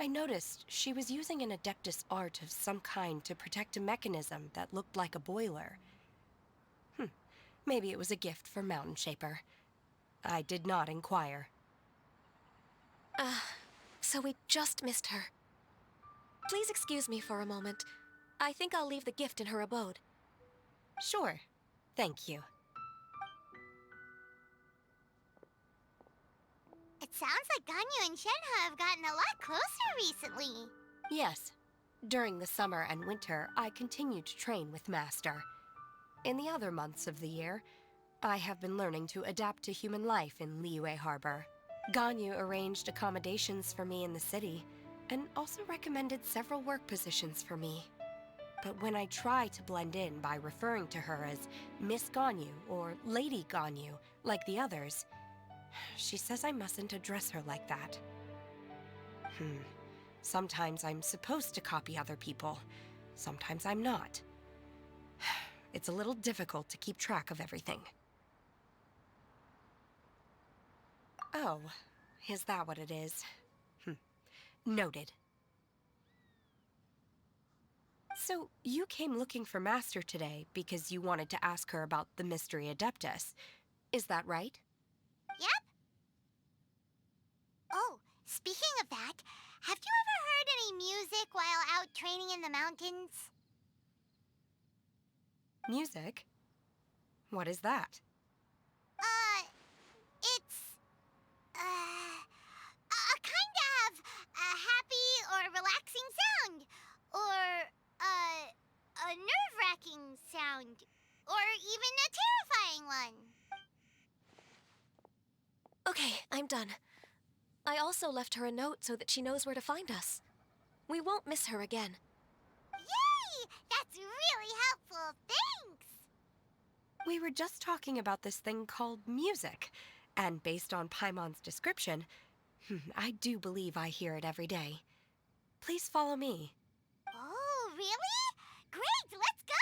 I noticed she was using an Adeptus art of some kind to protect a mechanism that looked like a boiler. Maybe it was a gift for Mountain Shaper. I did not inquire. So we just missed her. Please excuse me for a moment. I think I'll leave the gift in her abode. Sure. Thank you. sounds like Ganyu and Shenhe have gotten a lot closer recently. Yes. During the summer and winter, I continue to train with Master. In the other months of the year, I have been learning to adapt to human life in Liyue Harbor. Ganyu arranged accommodations for me in the city, and also recommended several work positions for me. But when I try to blend in by referring to her as Miss Ganyu or Lady Ganyu, like the others, she says I mustn't address her like that. Sometimes I'm supposed to copy other people. Sometimes I'm not. It's a little difficult to keep track of everything. Oh, is that what it is? Noted. So, you came looking for Master today because you wanted to ask her about the Mystery Adeptus. Is that right? Yep. Oh, speaking of that, have you ever heard any music while out training in the mountains? Music? What is that? It's, a kind of a happy or relaxing sound. Or, a nerve-wracking sound. Or even a terrifying one. Okay, I'm done. I also left her a note so that she knows where to find us. We won't miss her again. Yay! That's really helpful. Thanks! We were just talking about this thing called music, and based on Paimon's description, I do believe I hear it every day. Please follow me. Oh, really? Great, let's go!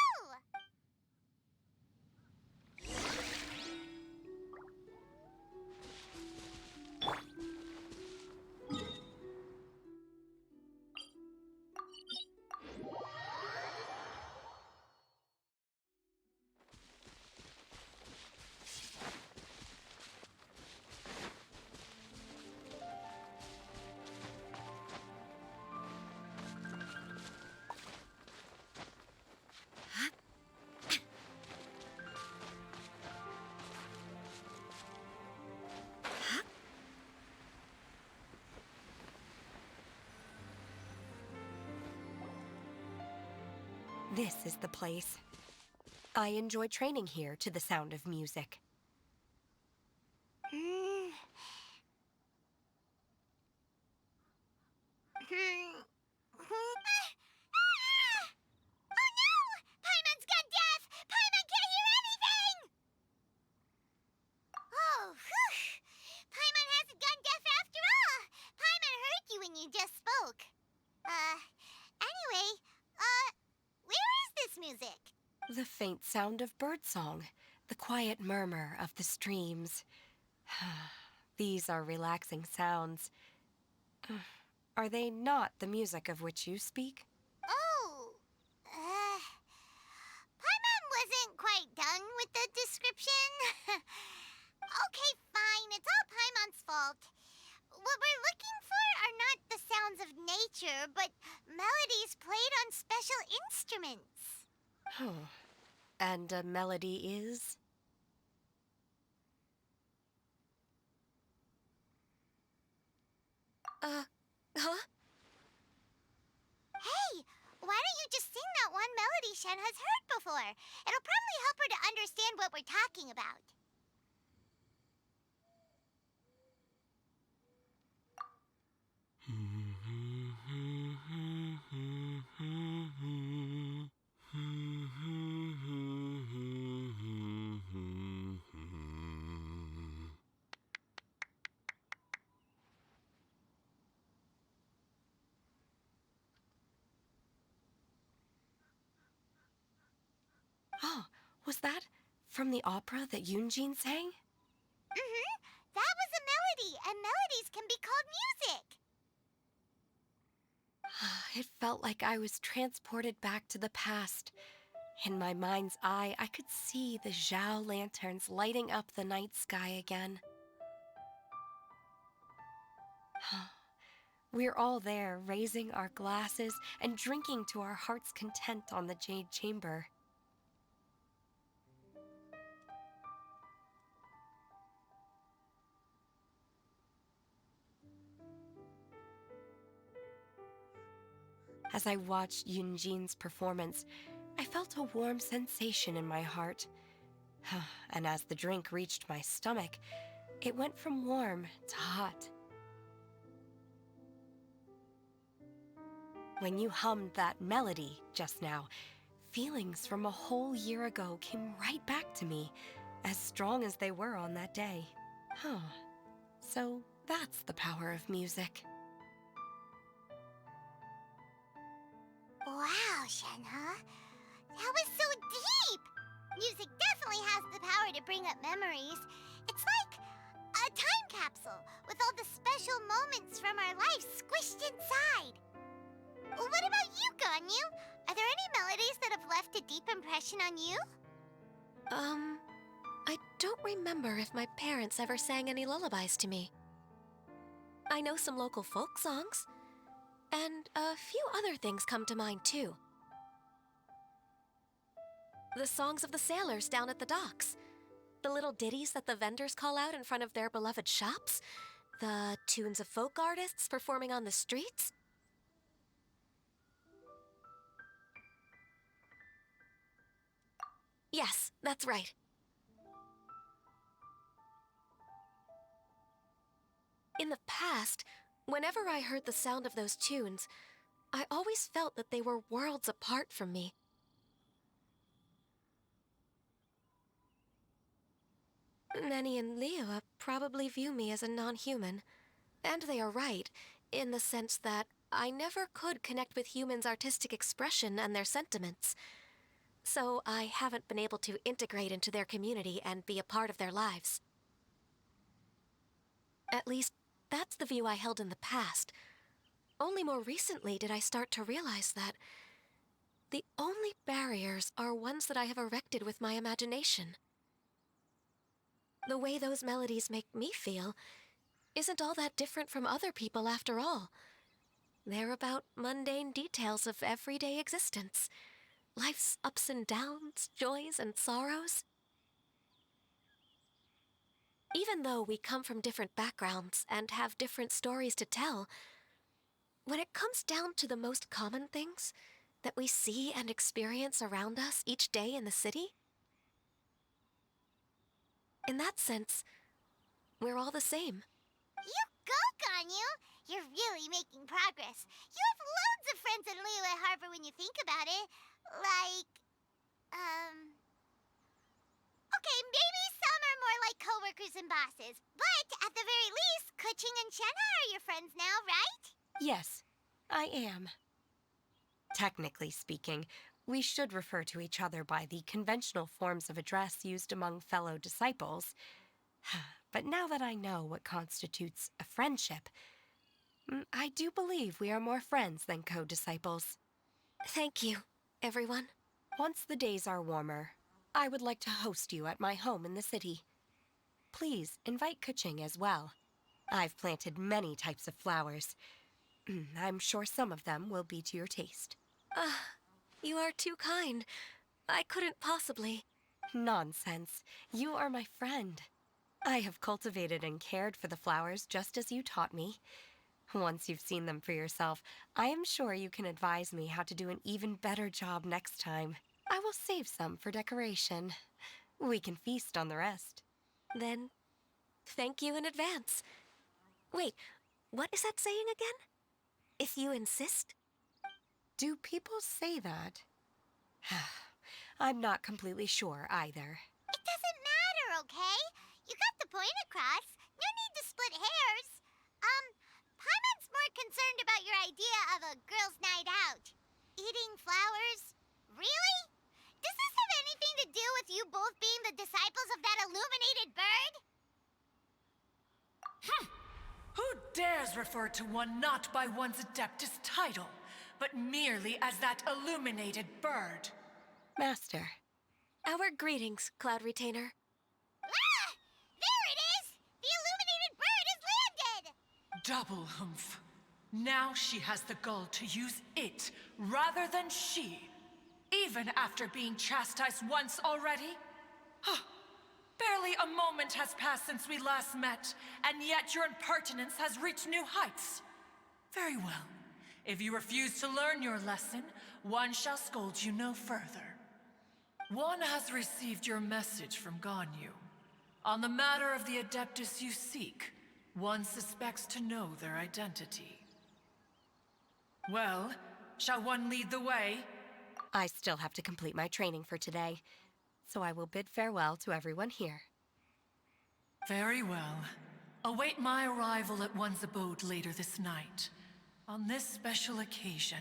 This is the place. I enjoy training here to the sound of music. Oh no! Paimon's gone deaf! Paimon can't hear anything! Oh, whew! Paimon hasn't gone deaf after all! Paimon heard you when you just spoke. Anyway, where is this music? The faint sound of birdsong, the quiet murmur of the streams. These are relaxing sounds. Are they not the music of which you speak? Oh, Paimon wasn't quite done with the description. Okay, fine, it's all Paimon's fault. What we're looking for are not the sounds of nature, but melodies played on special instruments. Oh. And a melody is? Huh? Hey, why don't you just sing that one melody Shen has heard before? It'll probably help her to understand what we're talking about. Oh, was that from the opera that Yunjin sang? That was a melody, and melodies can be called music. It felt like I was transported back to the past. In my mind's eye, I could see the Zhao lanterns lighting up the night sky again. We're all there, raising our glasses and drinking to our heart's content on the Jade Chamber. As I watched Yunjin's performance, I felt a warm sensation in my heart. And as the drink reached my stomach, it went from warm to hot. When you hummed that melody just now, feelings from a whole year ago came right back to me, as strong as they were on that day. So that's the power of music. Wow, Shenhe. That was so deep! Music definitely has the power to bring up memories. It's like a time capsule with all the special moments from our lives squished inside. What about you, Ganyu? Are there any melodies that have left a deep impression on you? I don't remember if my parents ever sang any lullabies to me. I know some local folk songs, and a few other things come to mind too. The songs of the sailors down at the docks, the little ditties that the vendors call out in front of their beloved shops, the tunes of folk artists performing on the streets. Yes, that's right. In the past, whenever I heard the sound of those tunes, I always felt that they were worlds apart from me. Nenny and Liyue probably view me as a non-human. And they are right, in the sense that I never could connect with humans' artistic expression and their sentiments. So I haven't been able to integrate into their community and be a part of their lives. At least, that's the view I held in the past. Only more recently did I start to realize that the only barriers are ones that I have erected with my imagination. The way those melodies make me feel isn't all that different from other people after all. They're about mundane details of everyday existence. Life's ups and downs, joys and sorrows. Even though we come from different backgrounds and have different stories to tell, when it comes down to the most common things that we see and experience around us each day in the city, in that sense, we're all the same. You go, Ganyu! You're really making progress. You have loads of friends in Liyue Harbor when you think about it. Like, okay, maybe some are more like coworkers and bosses. But at the very least, Keqing and Shenhe are your friends now, right? Yes, I am. Technically speaking, we should refer to each other by the conventional forms of address used among fellow disciples. But now that I know what constitutes a friendship, I do believe we are more friends than co-disciples. Thank you, everyone. Once the days are warmer, I would like to host you at my home in the city. Please invite Keqing as well. I've planted many types of flowers. I'm sure some of them will be to your taste. You are too kind. I couldn't possibly. Nonsense. You are my friend. I have cultivated and cared for the flowers just as you taught me. Once you've seen them for yourself, I am sure you can advise me how to do an even better job next time. I will save some for decoration. We can feast on the rest. Then, thank you in advance. Wait, what is that saying again? If you insist? Do people say that? I'm not completely sure either. It doesn't matter, okay? You got the point across. No need to split hairs. Paimon's more concerned about your idea of a girls' night out. Eating flowers? Really? Does this have anything to do with you both being the disciples of that illuminated bird? Who dares refer to one not by one's Adeptus title, but merely as that illuminated bird? Master. Our greetings, Cloud Retainer. Ah! There it is! The illuminated bird has landed! Double humph. Now she has the gall to use it rather than she. Even after being chastised once already? Barely a moment has passed since we last met, and yet your impertinence has reached new heights. Very well. If you refuse to learn your lesson, one shall scold you no further. One has received your message from Ganyu. On the matter of the Adeptus you seek, one suspects to know their identity. Well, shall one lead the way? I still have to complete my training for today, so I will bid farewell to everyone here. Very well. Await my arrival at one's abode later this night. On this special occasion,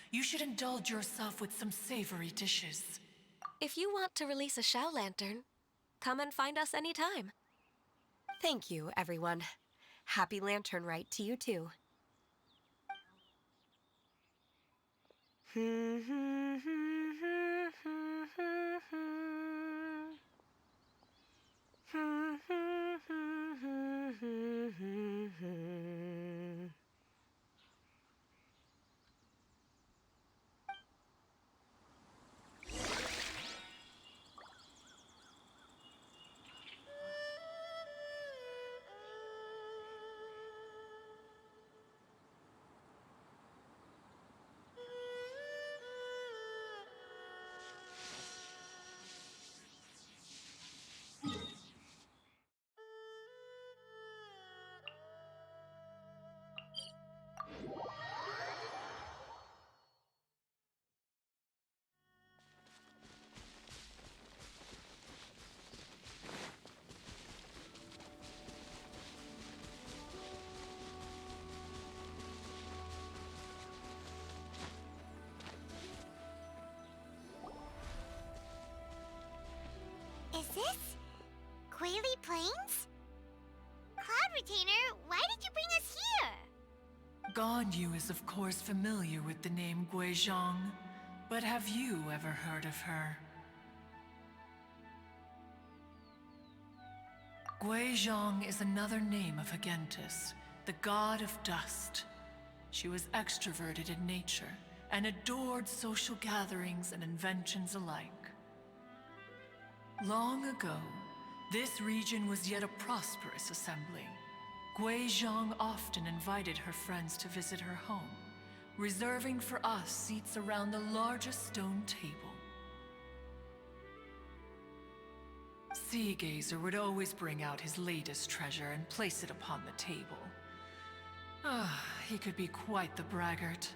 you should indulge yourself with some savory dishes. If you want to release a Shao Lantern, come and find us anytime. Thank you, everyone. Happy Lantern Rite to you too. Is this Quaily Plains? Cloud Retainer, why did you bring us here? Ganyu is of course familiar with the name Guizhong, but have you ever heard of her? Guizhong is another name of Hagentus, the god of dust. She was extroverted in nature and adored social gatherings and inventions alike. Long ago, this region was yet a prosperous assembly. Guizhong often invited her friends to visit her home, reserving for us seats around the largest stone table. Sea Gazer would always bring out his latest treasure and place it upon the table. He could be quite the braggart.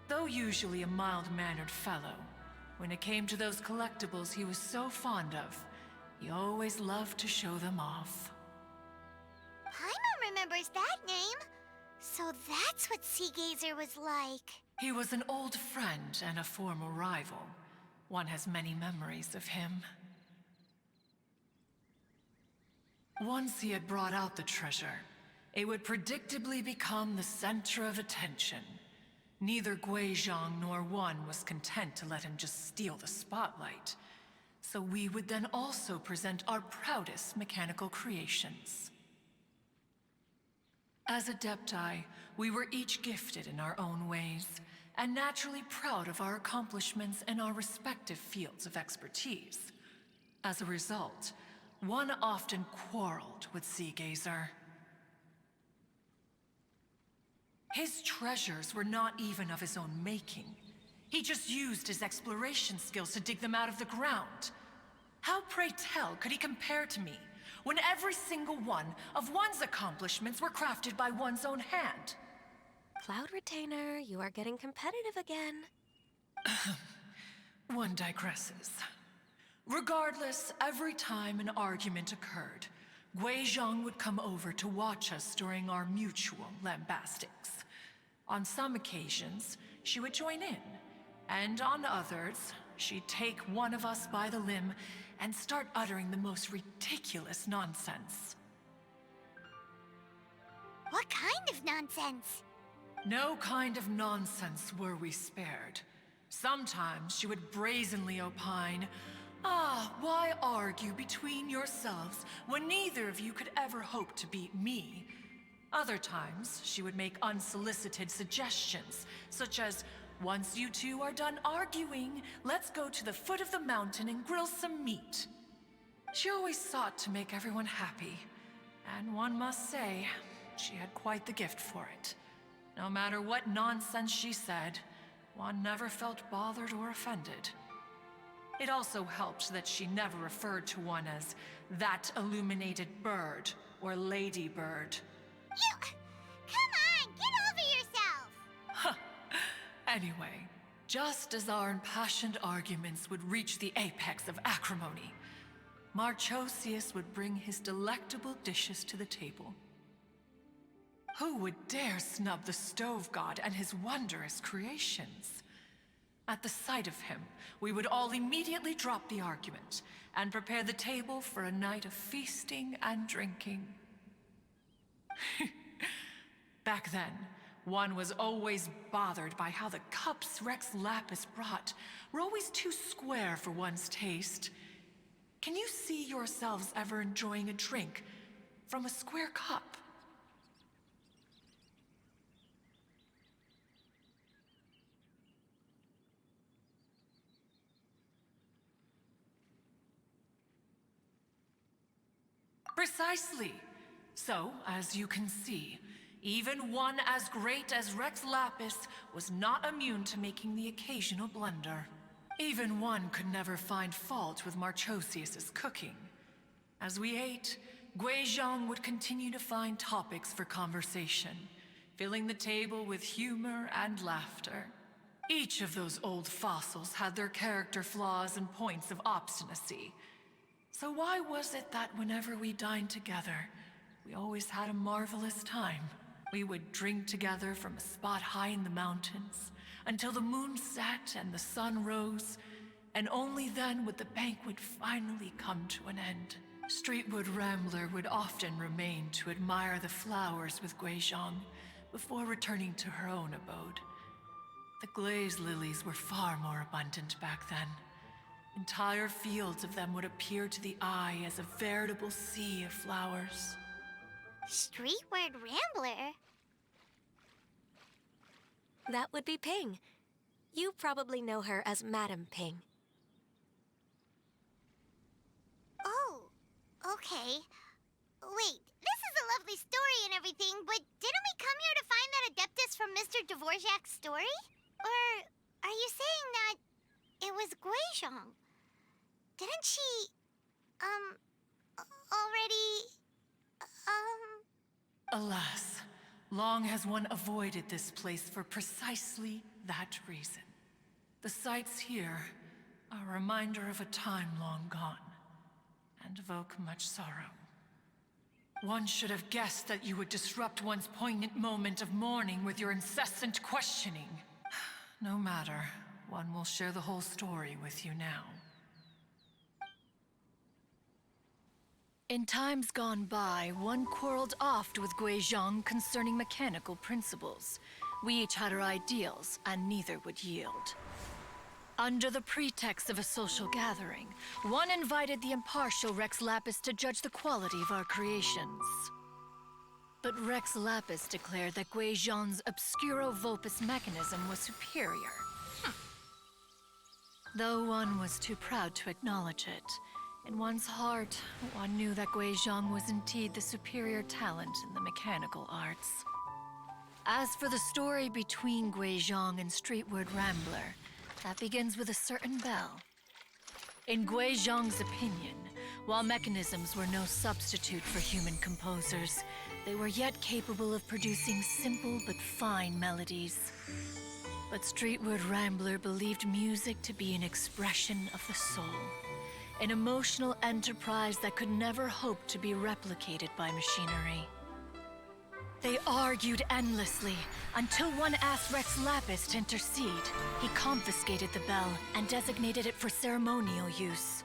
Though usually a mild-mannered fellow, when it came to those collectibles he was so fond of, he always loved to show them off. Paimon remembers that name. So that's what Sea Gazer was like. He was an old friend and a former rival. One has many memories of him. Once he had brought out the treasure, it would predictably become the center of attention. Neither Guizhong nor one was content to let him just steal the spotlight. So we would then also present our proudest mechanical creations. As Adepti, we were each gifted in our own ways, and naturally proud of our accomplishments in our respective fields of expertise. As a result, one often quarreled with Sea Gazer. His treasures were not even of his own making. He just used his exploration skills to dig them out of the ground. How, pray tell, could he compare to me, when every single one of one's accomplishments were crafted by one's own hand? Cloud Retainer, you are getting competitive again. One digresses. Regardless, every time an argument occurred, Guizhong would come over to watch us during our mutual lambastics. On some occasions, she would join in, and on others, she'd take one of us by the limb and start uttering the most ridiculous nonsense. What kind of nonsense? No kind of nonsense were we spared. Sometimes she would brazenly opine, why argue between yourselves when neither of you could ever hope to beat me? Other times, she would make unsolicited suggestions, such as, once you two are done arguing, let's go to the foot of the mountain and grill some meat. She always sought to make everyone happy, and one must say, she had quite the gift for it. No matter what nonsense she said, Juan never felt bothered or offended. It also helped that she never referred to one as that illuminated bird or lady bird. Come on, get over yourself! Anyway, just as our impassioned arguments would reach the apex of acrimony, Marchosius would bring his delectable dishes to the table. Who would dare snub the stove god and his wondrous creations? At the sight of him, we would all immediately drop the argument and prepare the table for a night of feasting and drinking. Back then, one was always bothered by how the cups Rex Lapis brought were always too square for one's taste. Can you see yourselves ever enjoying a drink from a square cup? Precisely. So, as you can see, even one as great as Rex Lapis was not immune to making the occasional blunder. Even one could never find fault with Marchosius's cooking. As we ate, Guizhong would continue to find topics for conversation, filling the table with humor and laughter. Each of those old fossils had their character flaws and points of obstinacy. So why was it that whenever we dined together, we always had a marvelous time? We would drink together from a spot high in the mountains, until the moon set and the sun rose, and only then would the banquet finally come to an end. Streetwood Rambler would often remain to admire the flowers with Guizhong before returning to her own abode. The glaze lilies were far more abundant back then. Entire fields of them would appear to the eye as a veritable sea of flowers. Streetward Rambler? That would be Ping. You probably know her as Madam Ping. Oh, okay. Wait, this is a lovely story and everything, but didn't we come here to find that Adeptus from Mr. Dvorak's story? Or are you saying that it was Guizhong? Didn't she, already, Alas, long has one avoided this place for precisely that reason. The sights here are a reminder of a time long gone, and evoke much sorrow. One should have guessed that you would disrupt one's poignant moment of mourning with your incessant questioning. No matter, one will share the whole story with you now. In times gone by, one quarreled oft with Guizhong concerning mechanical principles. We each had our ideals, and neither would yield. Under the pretext of a social gathering, one invited the impartial Rex Lapis to judge the quality of our creations. But Rex Lapis declared that Guizhong's Obscuro Vulpus mechanism was superior. Though one was too proud to acknowledge it, in one's heart, one knew that Guizhong was indeed the superior talent in the mechanical arts. As for the story between Guizhong and Streetward Rambler, that begins with a certain bell. In Guizhong's opinion, while mechanisms were no substitute for human composers, they were yet capable of producing simple but fine melodies. But Streetward Rambler believed music to be an expression of the soul, an emotional enterprise that could never hope to be replicated by machinery. They argued endlessly, until one asked Rex Lapis to intercede. He confiscated the bell and designated it for ceremonial use.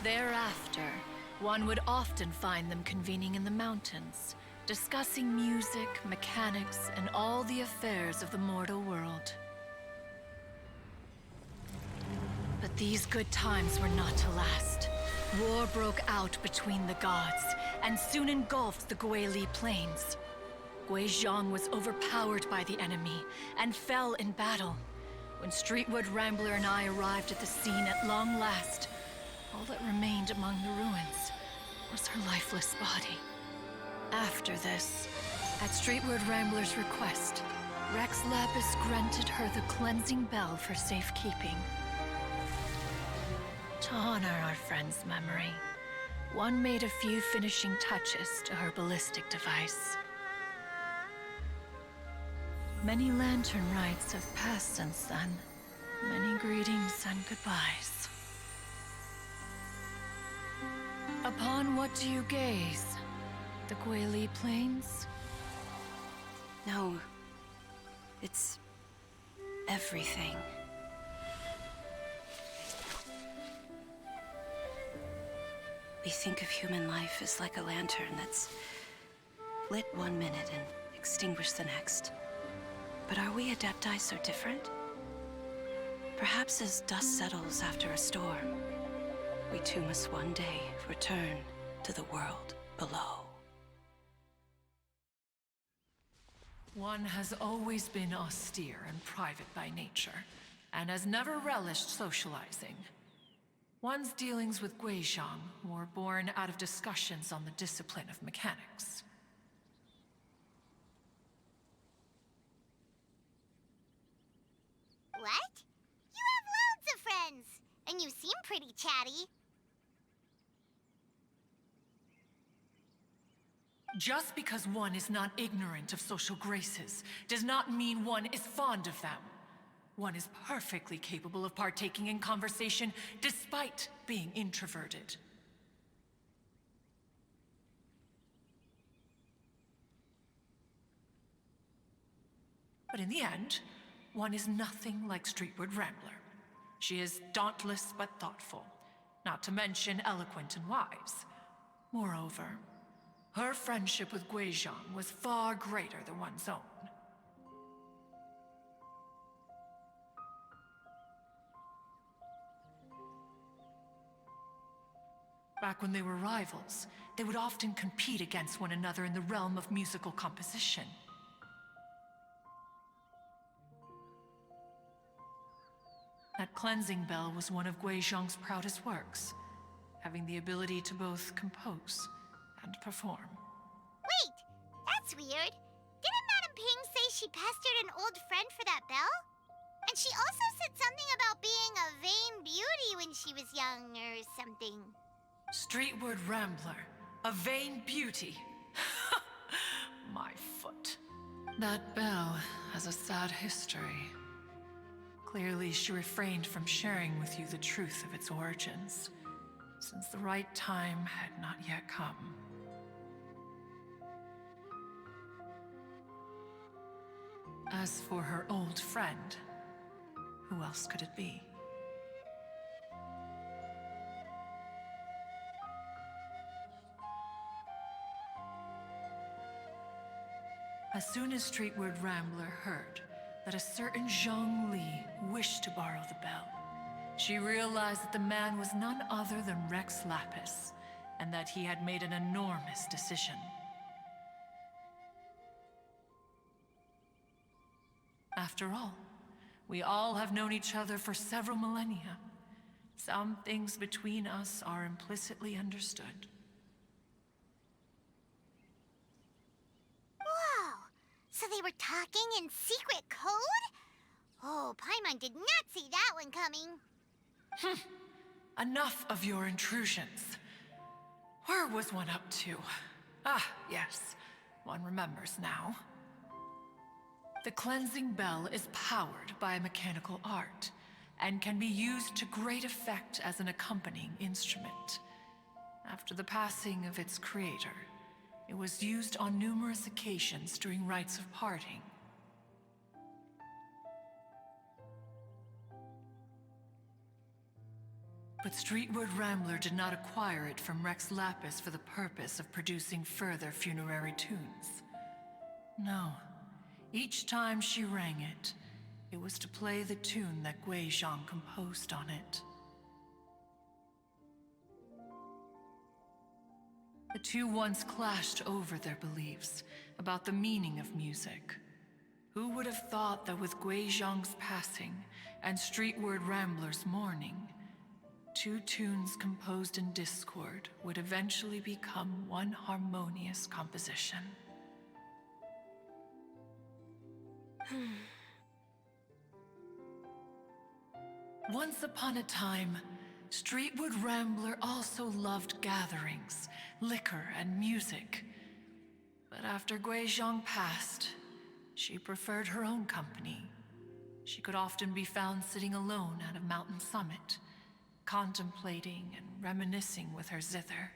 Thereafter, one would often find them convening in the mountains, discussing music, mechanics, and all the affairs of the mortal world. But these good times were not to last. War broke out between the gods, and soon engulfed the Guili plains. Guizhong was overpowered by the enemy, and fell in battle. When Streetwood Rambler and I arrived at the scene at long last, all that remained among the ruins was her lifeless body. After this, At Streetward Rambler's request, Rex Lapis granted her the cleansing bell for safekeeping. To honor our friend's memory, one made a few finishing touches to her ballistic device. Many lantern rites have passed since then. Many greetings and goodbyes. Upon what do you gaze? The Guili Plains? No. It's everything. We think of human life as like a lantern that's lit one minute and extinguished the next. But are we Adepti so different? Perhaps as dust settles after a storm, we too must one day return to the world below. One has always been austere and private by nature, and has never relished socializing. One's dealings with Guizhong were born out of discussions on the discipline of mechanics. What? You have loads of friends, and you seem pretty chatty. Just because one is not ignorant of social graces does not mean one is fond of them. One is perfectly capable of partaking in conversation despite being introverted. But in the end, one is nothing like Streetward Rambler. She is dauntless but thoughtful, not to mention eloquent and wise. Moreover, her friendship with Guizhong was far greater than one's own. Back when they were rivals, they would often compete against one another in the realm of musical composition. That cleansing bell was one of Guizhong's proudest works, having the ability to both compose and perform. Wait, that's weird. Didn't Madame Ping say she pestered an old friend for that bell? And she also said something about being a vain beauty when she was young or something. Streetward Rambler, a vain beauty. My foot. That bell has a sad history. Clearly, she refrained from sharing with you the truth of its origins, since the right time had not yet come. As for her old friend, who else could it be? As soon as Streetward Rambler heard that a certain Zhang Li wished to borrow the bell, she realized that the man was none other than Rex Lapis, and that he had made an enormous decision. After all, we all have known each other for several millennia. Some things between us are implicitly understood. Whoa! So they were talking in secret code? Oh, Paimon did not see that one coming. Enough of your intrusions. Where was one up to? Ah, yes. One remembers now. The cleansing bell is powered by a mechanical art, and can be used to great effect as an accompanying instrument. After the passing of its creator, it was used on numerous occasions during rites of parting. But Streetward Rambler did not acquire it from Rex Lapis for the purpose of producing further funerary tunes. No. Each time she rang it, it was to play the tune that Guizhong composed on it. The two once clashed over their beliefs about the meaning of music. Who would have thought that with Guizhong's passing and Streetward Rambler's mourning, two tunes composed in discord would eventually become one harmonious composition? Once upon a time, Streetwood Rambler also loved gatherings, liquor, and music. But after Guizhong passed, she preferred her own company. She could often be found sitting alone at a mountain summit, contemplating and reminiscing with her zither.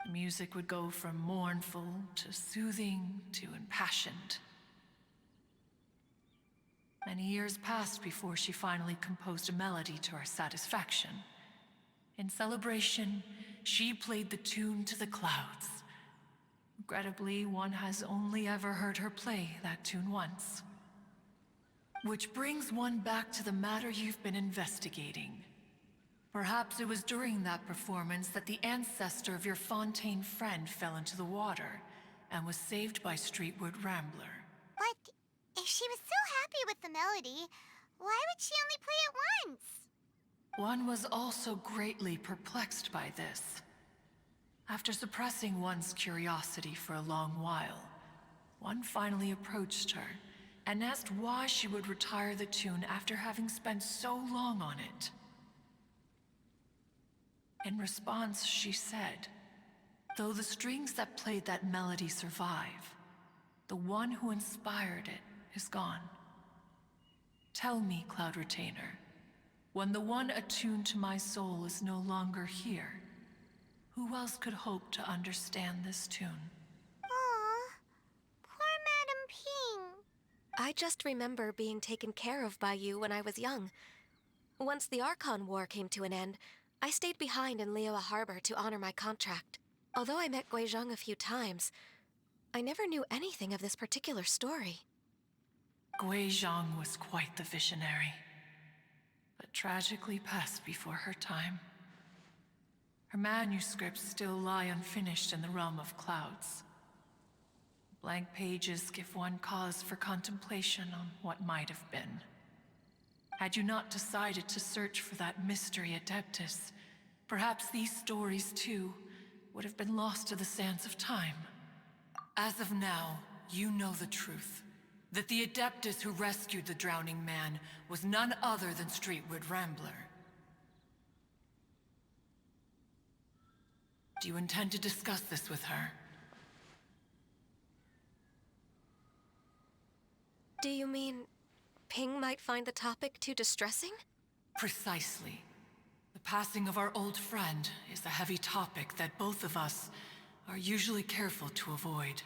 The music would go from mournful to soothing to impassioned. Many years passed before she finally composed a melody to her satisfaction. In celebration, she played the tune to the clouds. Regrettably, one has only ever heard her play that tune once. Which brings one back to the matter you've been investigating. Perhaps it was during that performance that the ancestor of your Fontaine friend fell into the water and was saved by Streetwood Rambler. But if she was so happy with the melody, why would she only play it once? One was also greatly perplexed by this. After suppressing one's curiosity for a long while, one finally approached her and asked why she would retire the tune after having spent so long on it. In response, she said, "Though the strings that played that melody survive, the one who inspired it is gone. Tell me, Cloud Retainer, when the one attuned to my soul is no longer here, who else could hope to understand this tune?" Aw, poor Madame Ping. I just remember being taken care of by you when I was young. Once the Archon War came to an end, I stayed behind in Liyue Harbor to honor my contract. Although I met Guizhong a few times, I never knew anything of this particular story. Guizhong was quite the visionary, but tragically passed before her time. Her manuscripts still lie unfinished in the realm of clouds. Blank pages give one cause for contemplation on what might have been. Had you not decided to search for that mystery Adeptus, perhaps these stories, too, would have been lost to the sands of time. As of now, you know the truth. That the Adeptus who rescued the drowning man was none other than Streetwood Rambler. Do you intend to discuss this with her? Do you mean Ping might find the topic too distressing? Precisely. The passing of our old friend is a heavy topic that both of us are usually careful to avoid.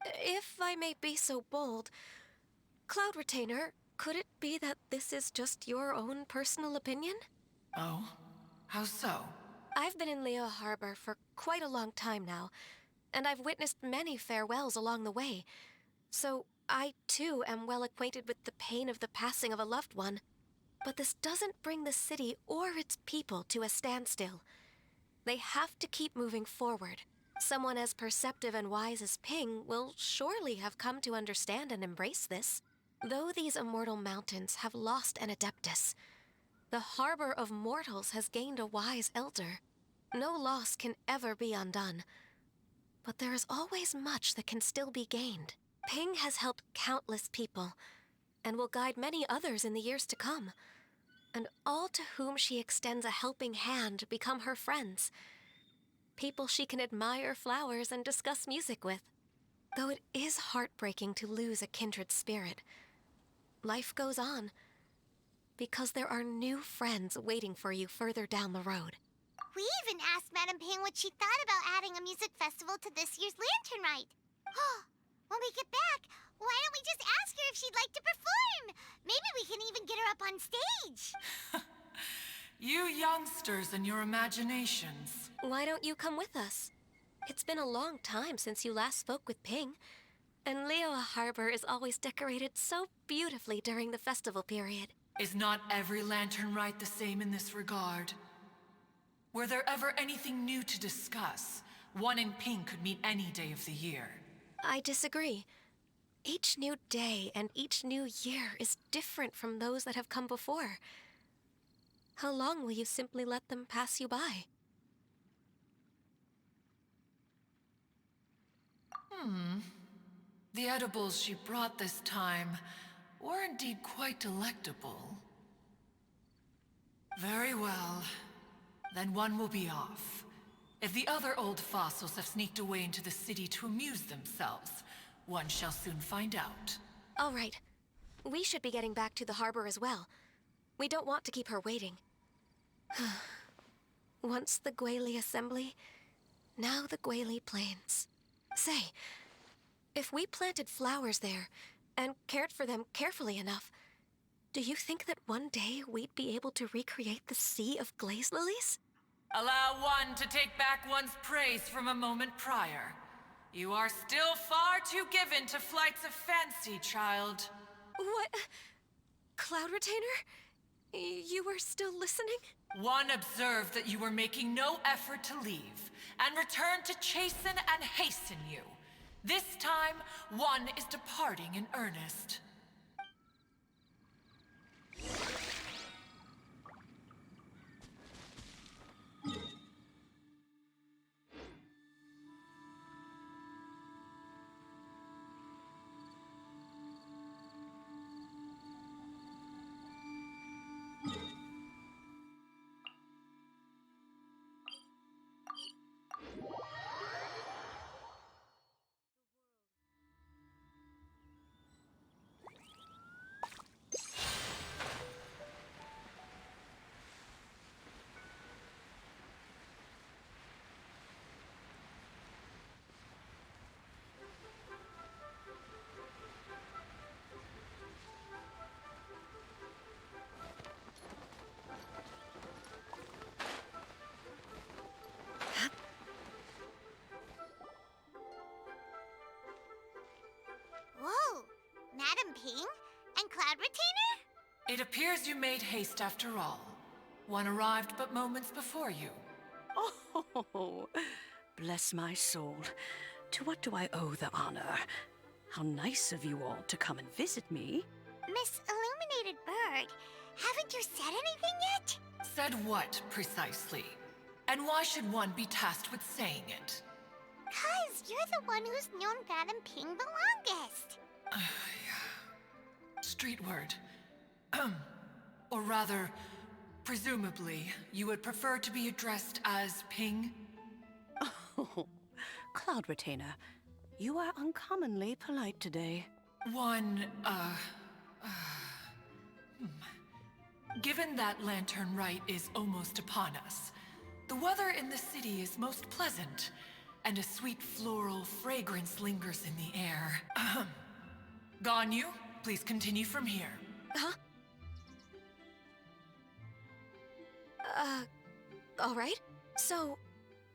If I may be so bold, Cloud Retainer, could it be that this is just your own personal opinion? Oh? How so? I've been in Liyue Harbor for quite a long time now, and I've witnessed many farewells along the way, so I too am well acquainted with the pain of the passing of a loved one. But this doesn't bring the city or its people to a standstill. They have to keep moving forward. Someone as perceptive and wise as Ping will surely have come to understand and embrace this. Though these immortal mountains have lost an Adeptus, the harbor of mortals has gained a wise elder. No loss can ever be undone, but there is always much that can still be gained. Ping has helped countless people, and will guide many others in the years to come. And all to whom she extends a helping hand become her friends. People she can admire flowers and discuss music with. Though it is heartbreaking to lose a kindred spirit, life goes on, because there are new friends waiting for you further down the road. We even asked Madame Ping what she thought about adding a music festival to this year's Lantern Rite. When we get back, why don't we just ask her if she'd like to perform? Maybe we can even get her up on stage. You youngsters and your imaginations. Why don't you come with us? It's been a long time since you last spoke with Ping, and Liyue Harbor is always decorated so beautifully during the festival period. Is not every Lantern Rite the same in this regard? Were there ever anything new to discuss? One in Ping could meet any day of the year. I disagree. Each new day and each new year is different from those that have come before. How long will you simply let them pass you by? The edibles she brought this time were indeed quite delectable. Very well. Then one will be off. If the other old fossils have sneaked away into the city to amuse themselves, one shall soon find out. All right. We should be getting back to the harbor as well. We don't want to keep her waiting. Once the Gueli Assembly, now the Gueli Plains. Say, if we planted flowers there and cared for them carefully enough, do you think that one day we'd be able to recreate the sea of glaze lilies? Allow one to take back one's praise from a moment prior. You are still far too given to flights of fancy, child. What? Cloud Retainer? You were still listening? One observed that you were making no effort to leave, and returned to chasten and hasten you. This time, one is departing in earnest. Whoa! Madam Ping? And Cloud Retainer? It appears you made haste after all. One arrived but moments before you. Oh, bless my soul. To what do I owe the honor? How nice of you all to come and visit me. Miss Illuminated Bird, haven't you said anything yet? Said what, precisely? And why should one be tasked with saying it? 'Cause you're the one who's known Madam Ping the longest. Street word. Or rather, presumably, you would prefer to be addressed as Ping? Oh, Cloud Retainer, you are uncommonly polite today. Given that Lantern Rite is almost upon us, the weather in the city is most pleasant, and a sweet floral fragrance lingers in the air. Ganyu, please continue from here. Huh? All right. So,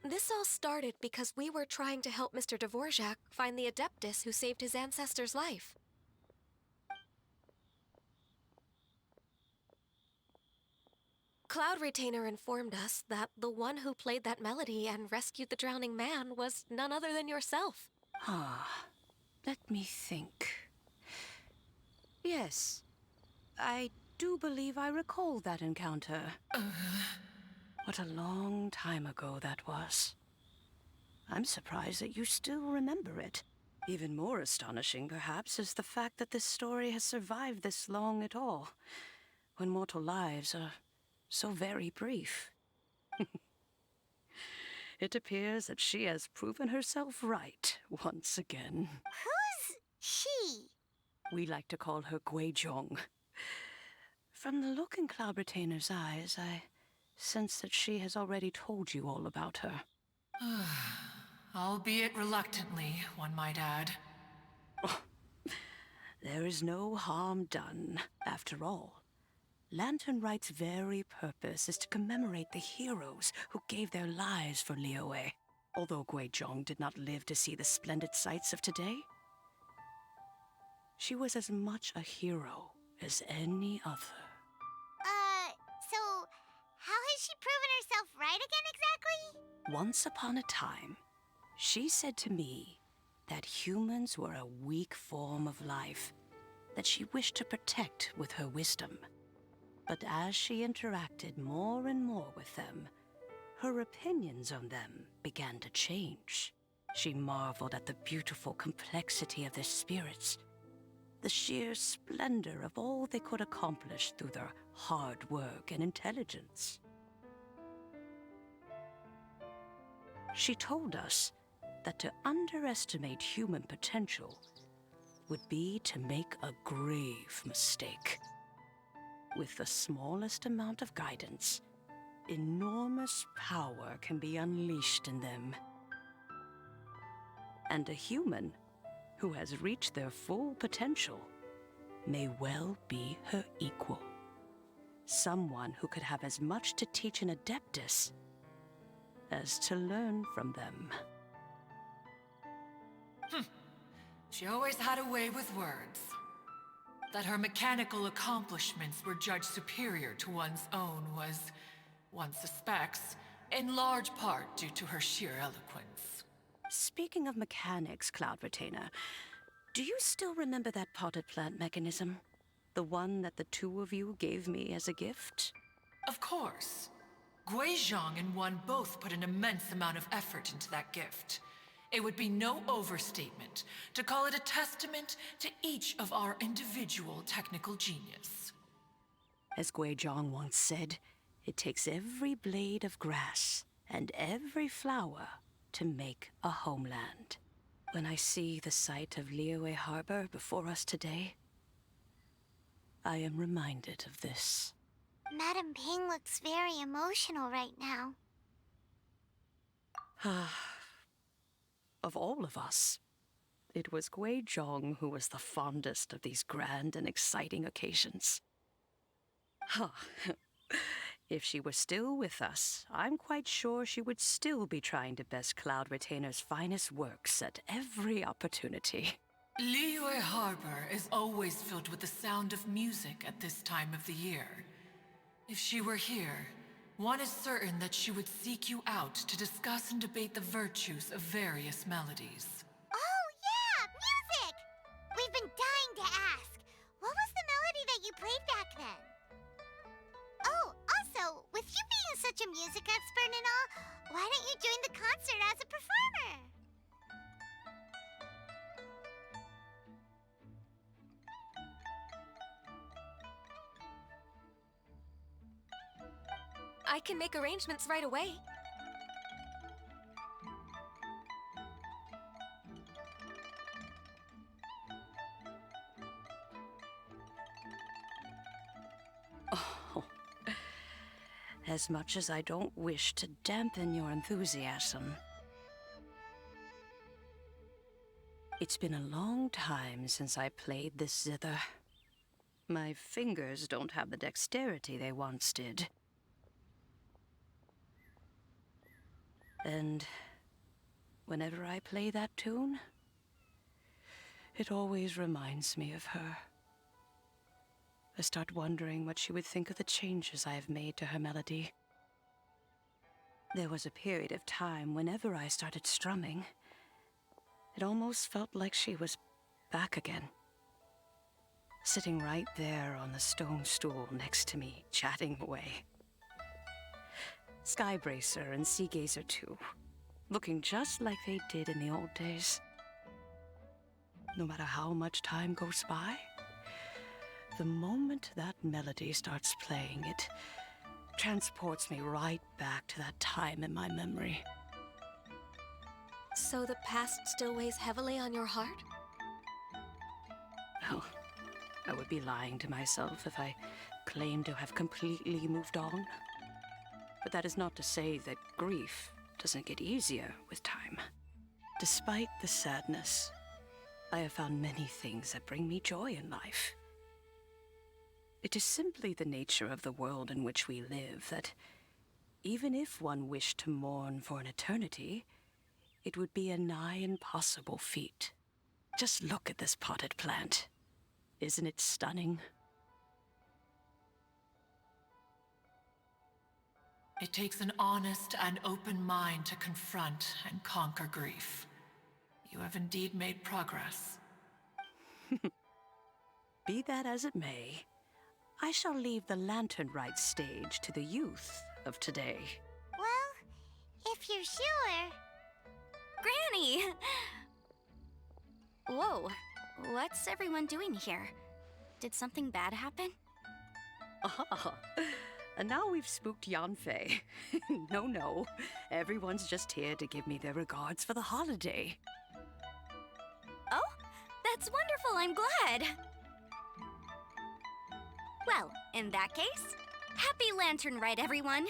this all started because we were trying to help Mr. Dvorak find the Adeptus who saved his ancestor's life. Cloud Retainer informed us that the one who played that melody and rescued the drowning man was none other than yourself. Let me think. Yes, I do believe I recall that encounter. What a long time ago that was. I'm surprised that you still remember it. Even more astonishing, perhaps, is the fact that this story has survived this long at all, when mortal lives are so very brief. It appears that she has proven herself right once again. Who's she? We like to call her Guizhong. From the look in Cloud Retainer's eyes, I sense that she has already told you all about her. Albeit reluctantly, one might add. There is no harm done. After all, Lantern Rite's very purpose is to commemorate the heroes who gave their lives for Liyue. Although Guizhong did not live to see the splendid sights of today, she was as much a hero as any other. So how has she proven herself right again exactly? Once upon a time, she said to me that humans were a weak form of life that she wished to protect with her wisdom. But as she interacted more and more with them, her opinions on them began to change. She marveled at the beautiful complexity of their spirits, the sheer splendor of all they could accomplish through their hard work and intelligence. She told us that to underestimate human potential would be to make a grave mistake. With the smallest amount of guidance, enormous power can be unleashed in them. And a human who has reached their full potential may well be her equal. Someone who could have as much to teach an Adeptus as to learn from them. She always had a way with words. That her mechanical accomplishments were judged superior to one's own was, one suspects, in large part due to her sheer eloquence. Speaking of mechanics, Cloud Retainer, do you still remember that potted plant mechanism? The one that the two of you gave me as a gift? Of course. Guizhong and one both put an immense amount of effort into that gift. It would be no overstatement to call it a testament to each of our individual technical genius. As Guizhong once said, it takes every blade of grass and every flower to make a homeland. When I see the sight of Liyue Harbor before us today, I am reminded of this. Madam Ping looks very emotional right now. Of all of us, it was Guizhong who was the fondest of these grand and exciting occasions. If she were still with us, I'm quite sure she would still be trying to best Cloud Retainer's finest works at every opportunity. Liyue Harbor is always filled with the sound of music at this time of the year. If she were here, one is certain that she would seek you out to discuss and debate the virtues of various melodies. Oh, yeah! Music! We've been dying to ask. What was the melody that you played back then? Oh, also, with you being such a music expert and all, why don't you join the concert as a performer? I can make arrangements right away. Oh, as much as I don't wish to dampen your enthusiasm, it's been a long time since I played this zither. My fingers don't have the dexterity they once did. And whenever I play that tune, it always reminds me of her. I start wondering what she would think of the changes I have made to her melody. There was a period of time whenever I started strumming, it almost felt like she was back again. Sitting right there on the stone stool next to me, chatting away. Skybracer and Seagazer too, looking just like they did in the old days. No matter how much time goes by, the moment that melody starts playing, it transports me right back to that time in my memory. So the past still weighs heavily on your heart? Well, I would be lying to myself if I claimed to have completely moved on. But that is not to say that grief doesn't get easier with time. Despite the sadness, I have found many things that bring me joy in life. It is simply the nature of the world in which we live that, even if one wished to mourn for an eternity, it would be a nigh impossible feat. Just look at this potted plant. Isn't it stunning? It takes an honest and open mind to confront and conquer grief. You have indeed made progress. Be that as it may, I shall leave the Lantern Rite stage to the youth of today. Well, if you're sure. Granny! Whoa, what's everyone doing here? Did something bad happen? Ah, and now we've spooked Yanfei. No. Everyone's just here to give me their regards for the holiday. Oh, that's wonderful, I'm glad! Well, in that case, happy Lantern Rite, everyone!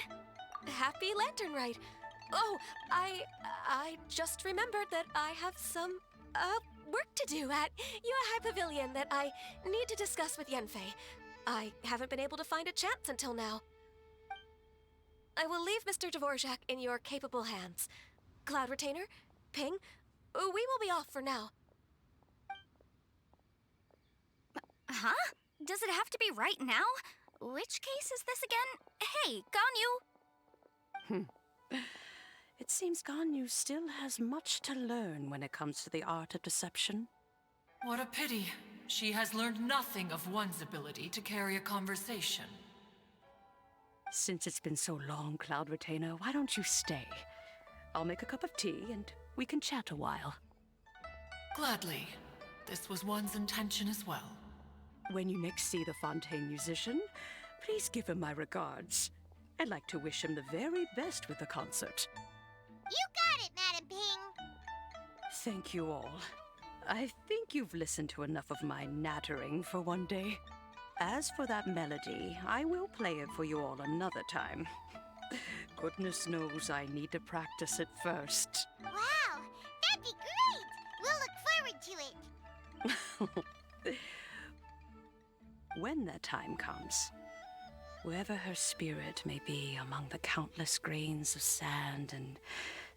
Happy Lantern Rite. Oh, I just remembered that I have some, work to do at Yuehai Pavilion that I need to discuss with Yanfei. I haven't been able to find a chance until now. I will leave Mr. Dvorak in your capable hands. Cloud Retainer, Ping, we will be off for now. Huh? Does it have to be right now? Which case is this again? Hey, Ganyu! It seems Ganyu still has much to learn when it comes to the art of deception. What a pity. She has learned nothing of one's ability to carry a conversation. Since it's been so long, Cloud Retainer, why don't you stay? I'll make a cup of tea and we can chat a while. Gladly. This was one's intention as well. When you next see the Fontaine musician, please give him my regards. I'd like to wish him the very best with the concert. You got it, Madam Ping. Thank you all. I think you've listened to enough of my nattering for one day. As for that melody, I will play it for you all another time. Goodness knows I need to practice it first. Wow, that'd be great. We'll look forward to it. When that time comes, wherever her spirit may be among the countless grains of sand and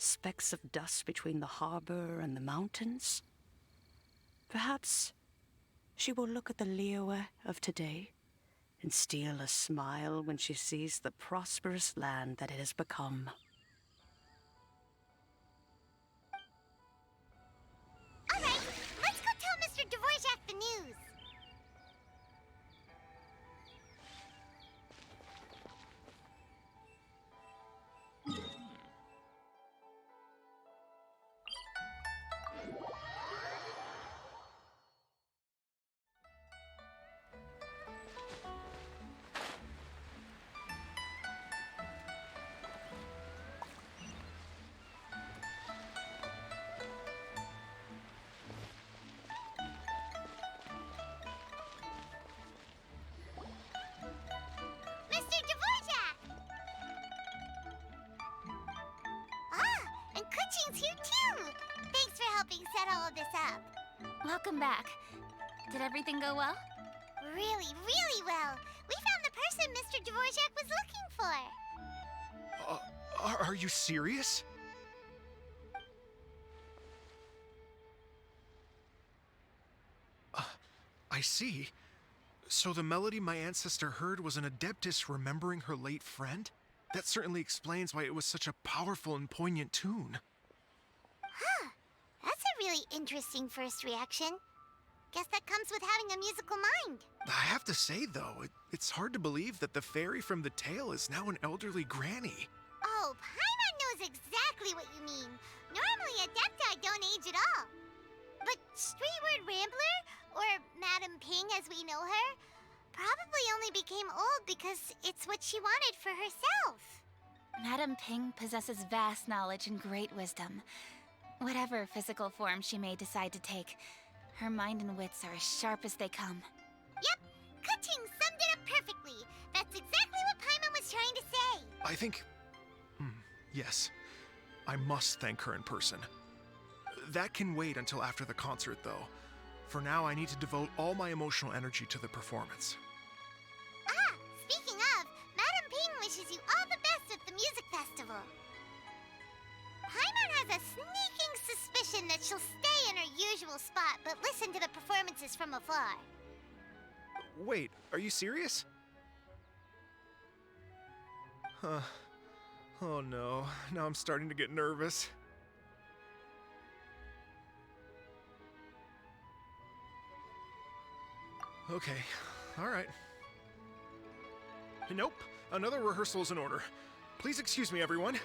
specks of dust between the harbor and the mountains, perhaps she will look at the Liyue of today and steal a smile when she sees the prosperous land that it has become. All right, let's go tell Mr. Dvorak the news. Mr. Dvorak! Ah, and Kuching's here too! Thanks for helping set all of this up. Welcome back. Did everything go well? Really, really well. We found the person Mr. Dvorak was looking for. Are you serious? I see. So the melody my ancestor heard was an adeptus remembering her late friend? That certainly explains why it was such a powerful and poignant tune. Huh. That's a really interesting first reaction. Guess that comes with having a musical mind. I have to say, though, it's hard to believe that the fairy from the tale is now an elderly granny. Oh, Paimon knows exactly what you mean. Normally, Adepti don't age at all. But Streetward Rambler, or Madam Ping as we know her, probably only became old because it's what she wanted for herself. Madam Ping possesses vast knowledge and great wisdom. Whatever physical form she may decide to take, her mind and wits are as sharp as they come. Yep, Kuching summed it up perfectly. That's exactly what Paimon was trying to say. I think... yes. I must thank her in person. That can wait until after the concert, though. For now, I need to devote all my emotional energy to the performance. Ah, speaking of, Madam Ping wishes you all the best at the music festival. Paimon has a sneaking suspicion that she'll stay in her usual spot, but listen to the performances from afar. Wait, are you serious? Huh. Oh no, now I'm starting to get nervous. Okay, alright. Nope, another rehearsal is in order. Please excuse me, everyone.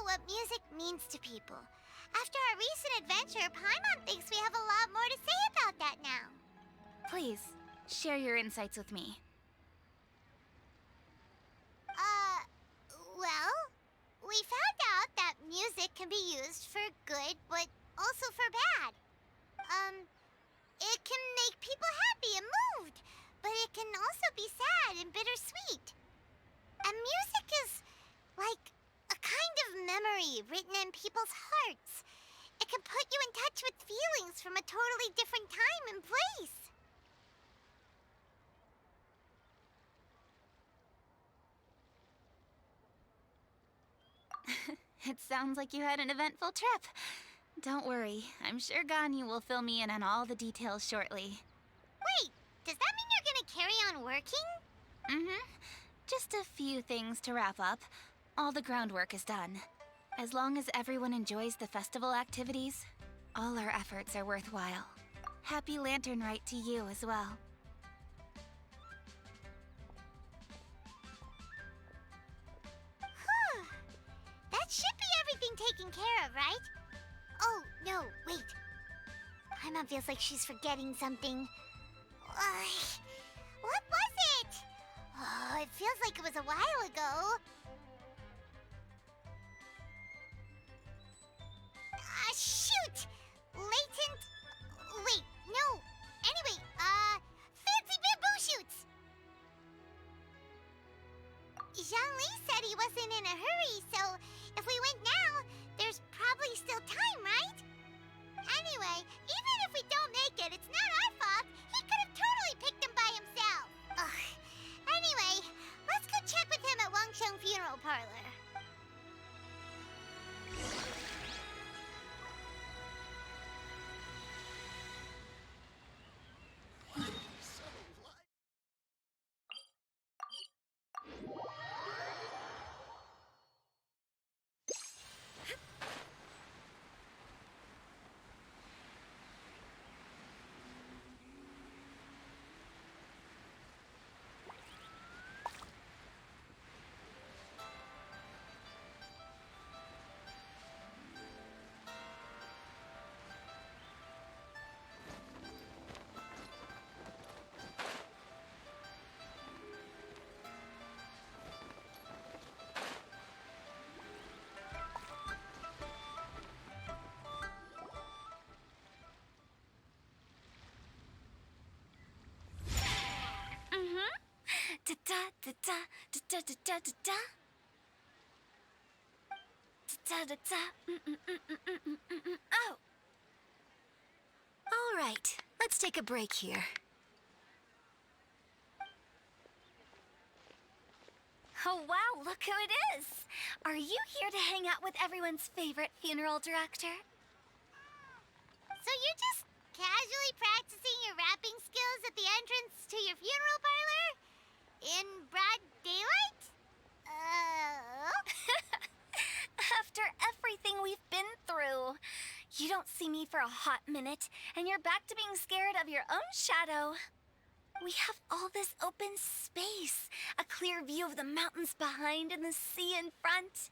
what music means to people. After our recent adventure, Paimon thinks we have a lot more to say about that now. Please, share your insights with me. Well, we found out that music can be used for good, but also for bad. It can make people happy and moved, but it can also be sad and bittersweet. And music is like a kind of memory written in people's hearts. It can put you in touch with feelings from a totally different time and place. It sounds like you had an eventful trip. Don't worry, I'm sure Ganyu will fill me in on all the details shortly. Wait, does that mean you're gonna carry on working? Mm-hmm. Just a few things to wrap up. All the groundwork is done. As long as everyone enjoys the festival activities, all our efforts are worthwhile. Happy Lantern Rite to you as well. Whew. That should be everything taken care of, right? Oh, no, wait. Paimon feels like she's forgetting something. What was it? Oh, it feels like it was a while ago. Shoot! Latent... Wait, no. Anyway, fancy bamboo shoots! Zhangli said he wasn't in a hurry, so if we went now, there's probably still time, right? Anyway, even if we don't make it, it's not our fault. He could have totally picked them by himself. Ugh. Anyway, let's go check with him at Wangsheng Funeral Parlor. Da da da da da da da da da. Da da da. Oh. All right, let's take a break here. Oh wow, look who it is! Are you here to hang out with everyone's favorite funeral director? So you're just casually practicing your rapping skills at the entrance to your funeral parlor? In broad daylight? After everything we've been through, you don't see me for a hot minute, and you're back to being scared of your own shadow. We have all this open space, a clear view of the mountains behind and the sea in front.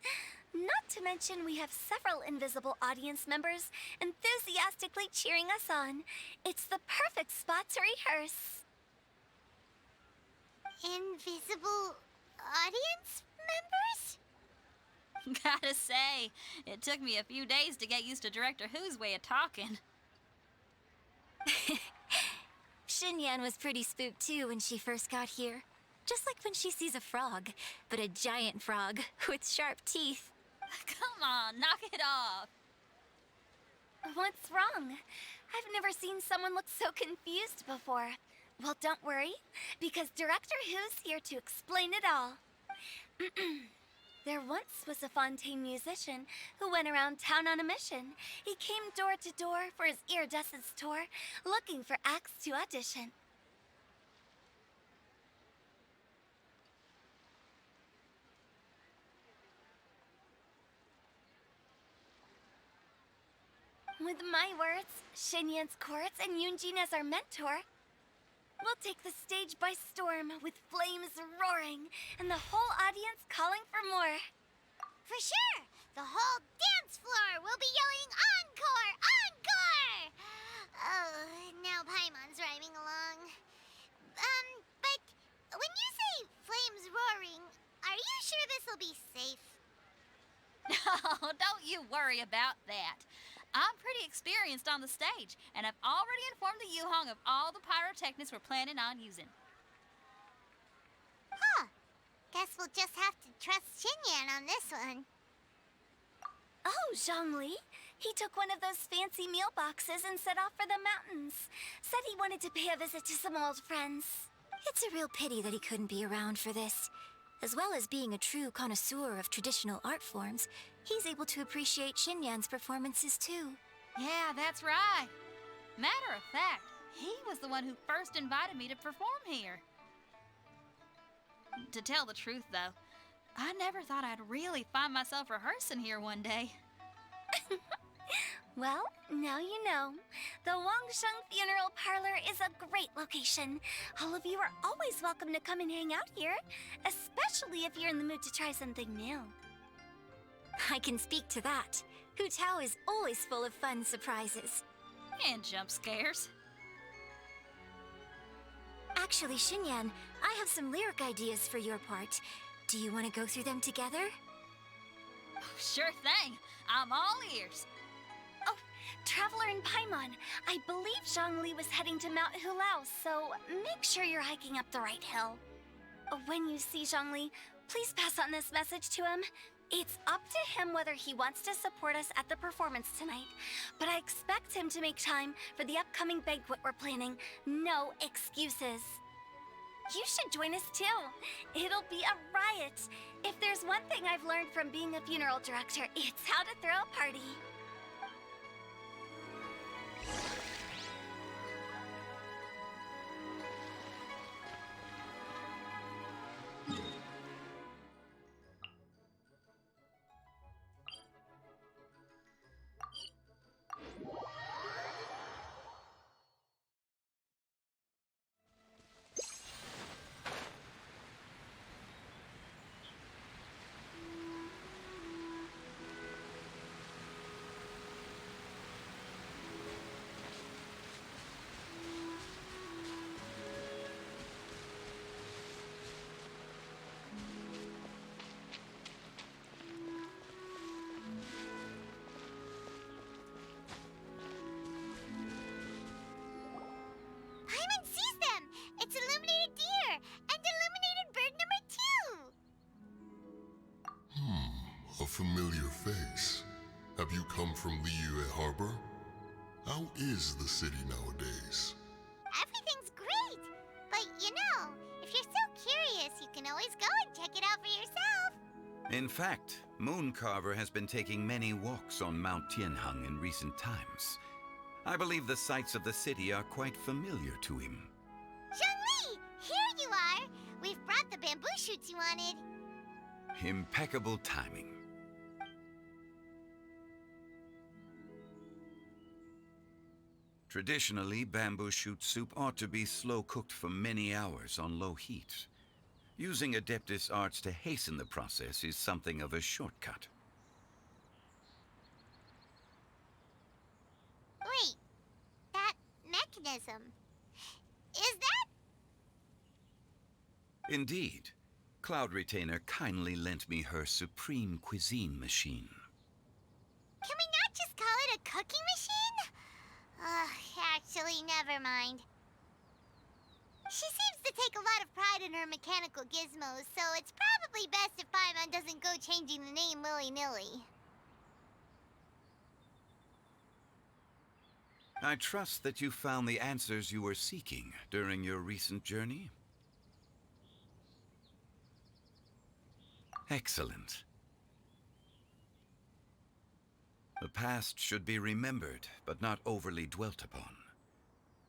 Not to mention we have several invisible audience members enthusiastically cheering us on. It's the perfect spot to rehearse. Invisible audience members? Gotta say, it took me a few days to get used to Director Who's way of talking. Xinyan was pretty spooked too when she first got here. Just like when she sees a frog, but a giant frog with sharp teeth. Come on, knock it off. What's wrong? I've never seen someone look so confused before. Well, don't worry, because Director Who's here to explain it all. There once was a Fontaine musician who went around town on a mission. He came door to door for his iridescence tour, looking for acts to audition. With my words, Shenyan's chords, and Yunjin as our mentor, we'll take the stage by storm with flames roaring and the whole audience calling for more. For sure! the whole dance floor will be yelling encore! Encore! Oh, now Paimon's rhyming along. But when you say flames roaring, are you sure this'll be safe? Oh, don't you worry about that. I'm pretty experienced on the stage, and I've already informed the Yuhong of all the pyrotechnics we're planning on using. Huh. Guess we'll just have to trust Xinyan on this one. Oh, Zhongli. He took one of those fancy meal boxes and set off for the mountains. Said he wanted to pay a visit to some old friends. It's a real pity that he couldn't be around for this. As well as being a true connoisseur of traditional art forms, he's able to appreciate Xinyan's performances too. Yeah, that's right. Matter of fact, he was the one who first invited me to perform here. To tell the truth, though, I never thought I'd really find myself rehearsing here one day. Well, now you know. The Wangsheng Funeral Parlor is a great location. All of you are always welcome to come and hang out here, especially if you're in the mood to try something new. I can speak to that. Hu Tao is always full of fun surprises. And jump scares. Actually, Xinyan, I have some lyric ideas for your part. Do you want to go through them together? Sure thing. I'm all ears. Oh, Traveler and Paimon, I believe Zhongli was heading to Mount Hulao, so make sure you're hiking up the right hill. When you see Zhongli, please pass on this message to him. It's up to him whether he wants to support us at the performance tonight, but I expect him to make time for the upcoming banquet we're planning. No excuses. You should join us too. It'll be a riot. If there's one thing I've learned from being a funeral director, it's how to throw a party. Paimon sees them! It's illuminated deer and illuminated bird number 2! A familiar face. Have you come from Liyue Harbor? How is the city nowadays? Everything's great! But you know, if you're so curious, you can always go and check it out for yourself! In fact, Mooncarver has been taking many walks on Mount Tianheng in recent times. I believe the sights of the city are quite familiar to him. Zhongli! Here you are! We've brought the bamboo shoots you wanted. Impeccable timing. Traditionally, bamboo shoot soup ought to be slow-cooked for many hours on low heat. Using Adeptus arts to hasten the process is something of a shortcut. Wait, that mechanism. Is that? Indeed. Cloud Retainer kindly lent me her supreme cuisine machine. Can we not just call it a cooking machine? Actually, never mind. She seems to take a lot of pride in her mechanical gizmos, so it's probably best if Paimon doesn't go changing the name willy-nilly. I trust that you found the answers you were seeking during your recent journey. Excellent. The past should be remembered, but not overly dwelt upon.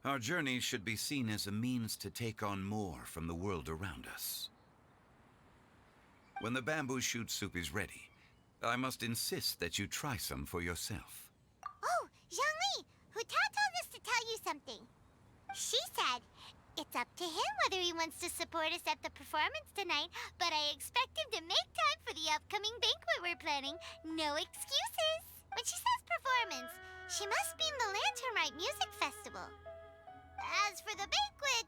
Our journey should be seen as a means to take on more from the world around us. When the bamboo shoot soup is ready, I must insist that you try some for yourself. Oh, Zhongli! Hu Tao told us to tell you something. She said, It's up to him whether he wants to support us at the performance tonight, but I expect him to make time for the upcoming banquet we're planning. No excuses. When she says performance, she must mean the Lantern Rite Music Festival. As for the banquet,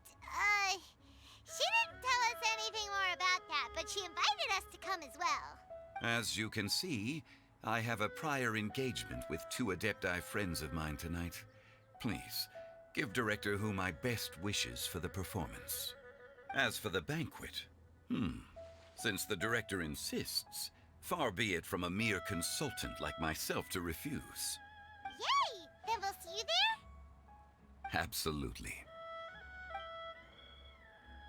she didn't tell us anything more about that, but she invited us to come as well. As you can see, I have a prior engagement with 2 Adepti friends of mine tonight. Please, give Director Who my best wishes for the performance. As for the banquet, since the Director insists, far be it from a mere consultant like myself to refuse. Yay! Then we'll see you there? Absolutely.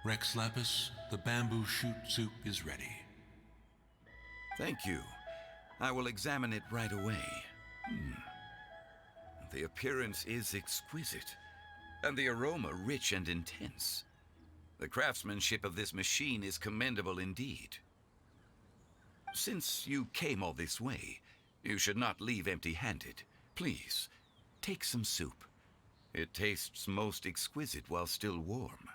Rex Lapis, the bamboo shoot soup is ready. Thank you. I will examine it right away. The appearance is exquisite, and the aroma rich and intense. The craftsmanship of this machine is commendable indeed. Since you came all this way, you should not leave empty-handed. Please, take some soup. It tastes most exquisite while still warm.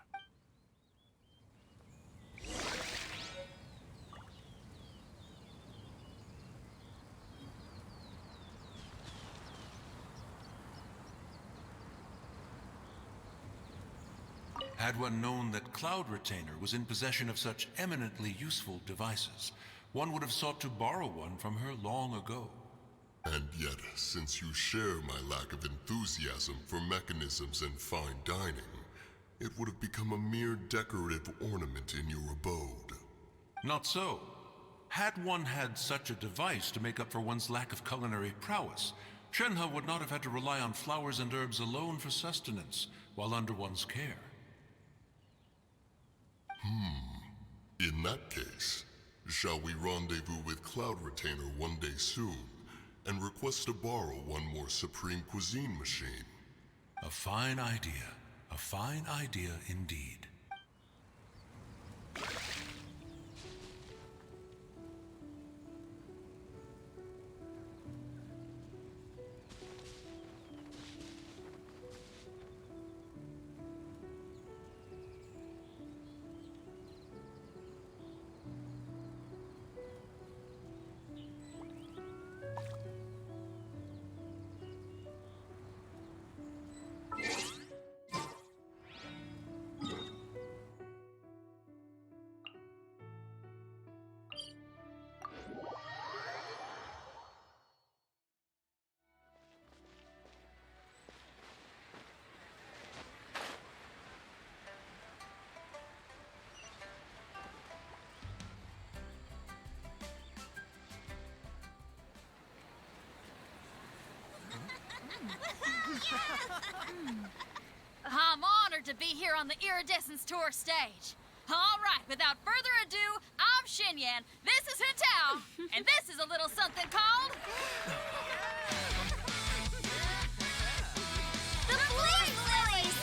Had one known that Cloud Retainer was in possession of such eminently useful devices, one would have sought to borrow one from her long ago. And yet, since you share my lack of enthusiasm for mechanisms and fine dining, it would have become a mere decorative ornament in your abode. Not so. Had one had such a device to make up for one's lack of culinary prowess, Shenhe would not have had to rely on flowers and herbs alone for sustenance while under one's care. In that case, shall we rendezvous with Cloud Retainer one day soon and request to borrow one more Supreme Cuisine machine? A fine idea. A fine idea indeed. I'm honored to be here on the Iridescence Tour stage. All right, without further ado, I'm Xinyan, this is Hitao, and this is a little something called... The Blaze Lilies!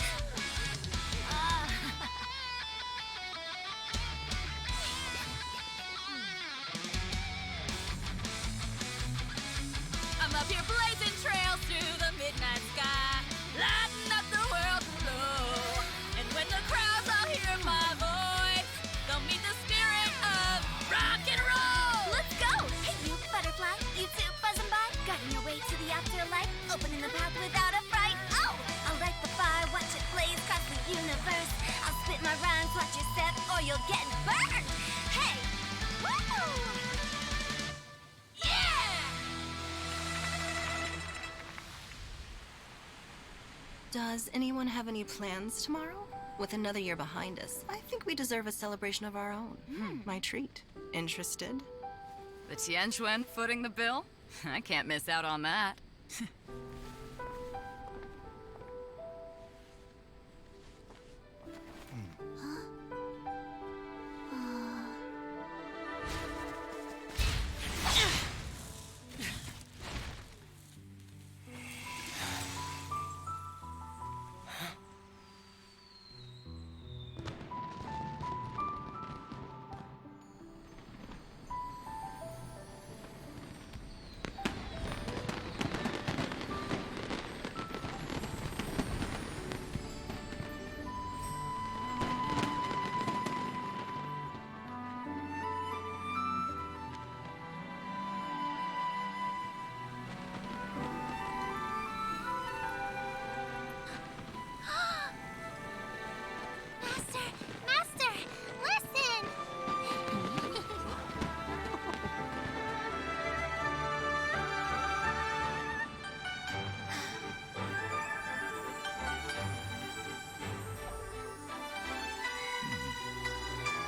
I'm up here blazing trails through the midnight sky, lighting up the world below. And when the crowds all hear my voice, they'll meet the spirit of rock and roll. Let's go! Hey, you butterfly, you too buzzing by, guiding your way to the afterlife, opening the path without a fright. Oh, I'll light the fire, watch it blaze across the universe. I'll spit my rhymes, watch your step, or you'll get burned. Hey, woo! Does anyone have any plans tomorrow? With another year behind us, I think we deserve a celebration of our own. My treat. Interested? The Tianquan footing the bill? I can't miss out on that.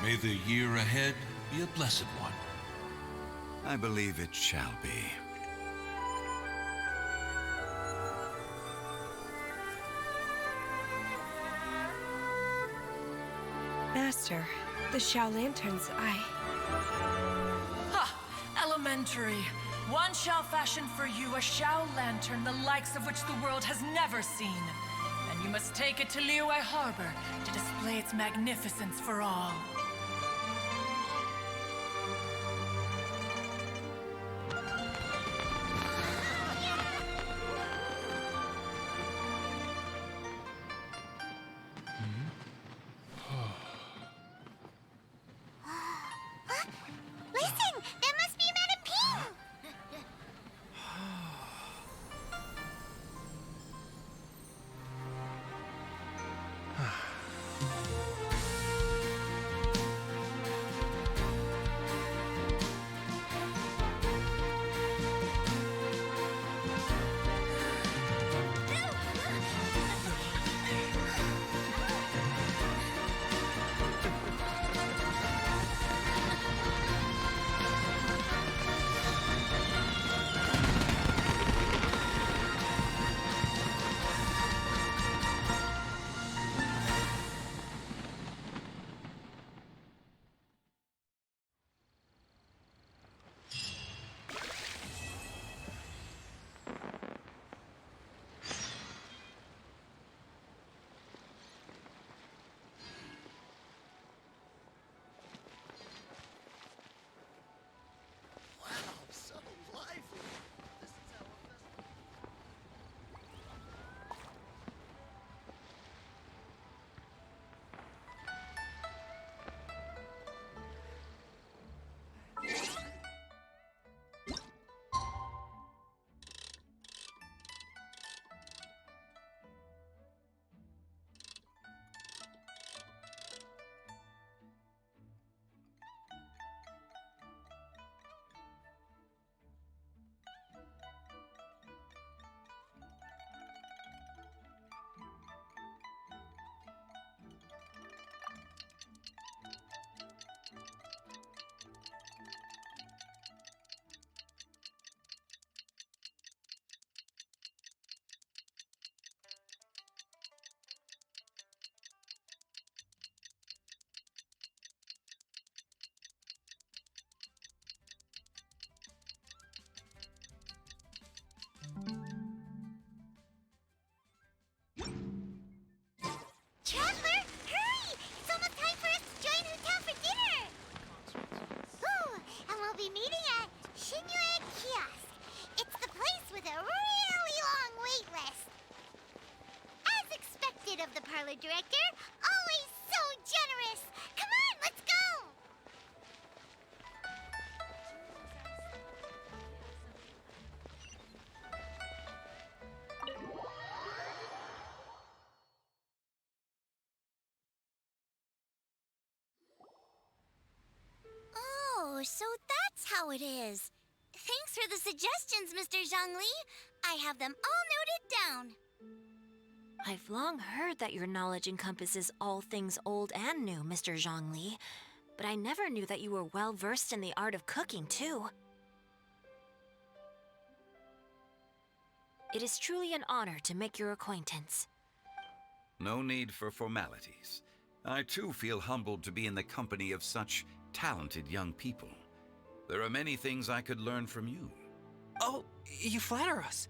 May the year ahead be a blessed one. I believe it shall be. Master, the Xiao Lanterns, Ha! Elementary. One shall fashion for you a Xiao Lantern the likes of which the world has never seen. And you must take it to Liyue Harbor to display its magnificence for all. Listen, that must be Madame Ping! Traveler, hurry! It's almost time for us to join Hotel for dinner! Ooh, and we'll be meeting at Shinyue Kiosk. It's the place with a really long wait list. As expected of the parlor director, always so generous. Come on, let's go! Oh, so that's how it is. Thanks for the suggestions, Mr. Zhongli. I have them all noted down. I've long heard that your knowledge encompasses all things old and new, Mr. Zhongli. But I never knew that you were well versed in the art of cooking, too. It is truly an honor to make your acquaintance. No need for formalities. I too feel humbled to be in the company of such talented young people. There are many things I could learn from you. Oh, you flatter us.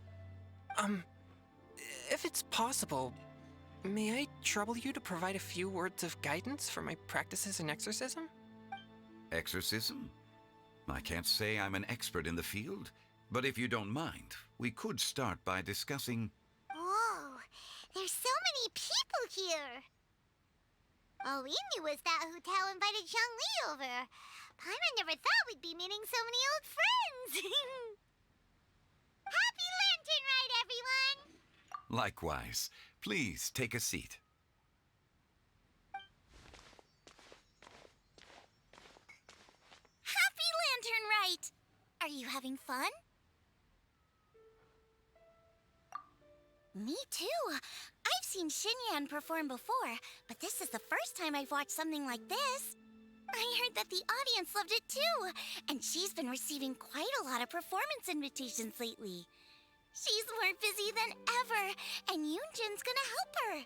If it's possible, may I trouble you to provide a few words of guidance for my practices in exorcism? Exorcism? I can't say I'm an expert in the field, but if you don't mind, we could start by discussing... Whoa, there's so many people here! All we knew was that Hotel invited Zhongli over. Paimon never thought we'd be meeting so many old friends! Happy Lantern Rite, everyone! Likewise. Please take a seat. Happy Lantern Rite! Are you having fun? Me too. I've seen Xinyan perform before, but this is the first time I've watched something like this. I heard that the audience loved it too, and she's been receiving quite a lot of performance invitations lately. She's more busy than ever, and Yoonjin's gonna help her.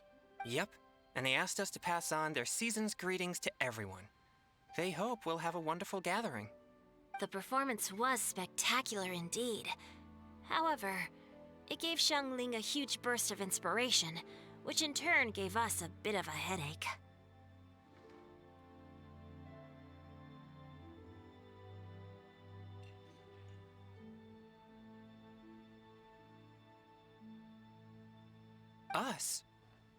Yep, and they asked us to pass on their season's greetings to everyone. They hope we'll have a wonderful gathering. The performance was spectacular indeed. However, it gave Xiangling a huge burst of inspiration, which in turn gave us a bit of a headache. Us?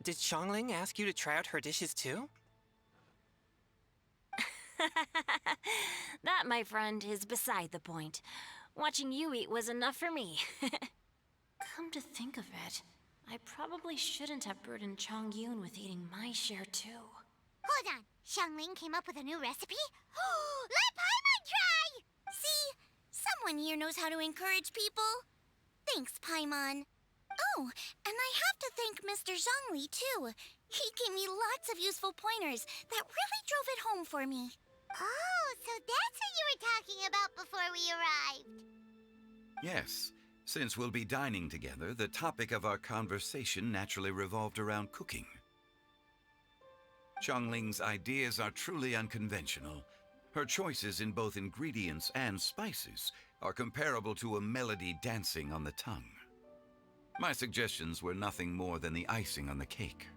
Did Xiangling ask you to try out her dishes too? That, my friend, is beside the point. Watching you eat was enough for me. Come to think of it, I probably shouldn't have burdened Chongyun with eating my share too. Hold on. Xiangling came up with a new recipe? Let Paimon try! See? Someone here knows how to encourage people. Thanks, Paimon. Oh, and I have to thank Mr. Zhongli, too. He gave me lots of useful pointers that really drove it home for me. Oh, so that's what you were talking about before we arrived. Yes, since we'll be dining together, the topic of our conversation naturally revolved around cooking. Xiangling's ideas are truly unconventional. Her choices in both ingredients and spices are comparable to a melody dancing on the tongue. My suggestions were nothing more than the icing on the cake.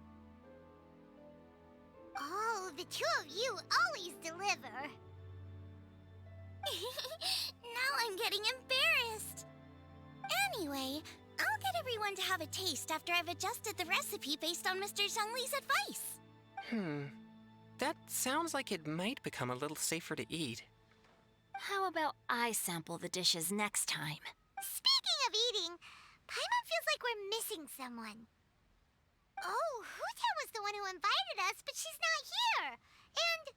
Oh, the two of you always deliver. Now I'm getting embarrassed. Anyway, I'll get everyone to have a taste after I've adjusted the recipe based on Mr. Zhongli's advice. That sounds like it might become a little safer to eat. How about I sample the dishes next time? Speaking of eating, Paimon feels like we're missing someone. Oh, Huta was the one who invited us, but she's not here. And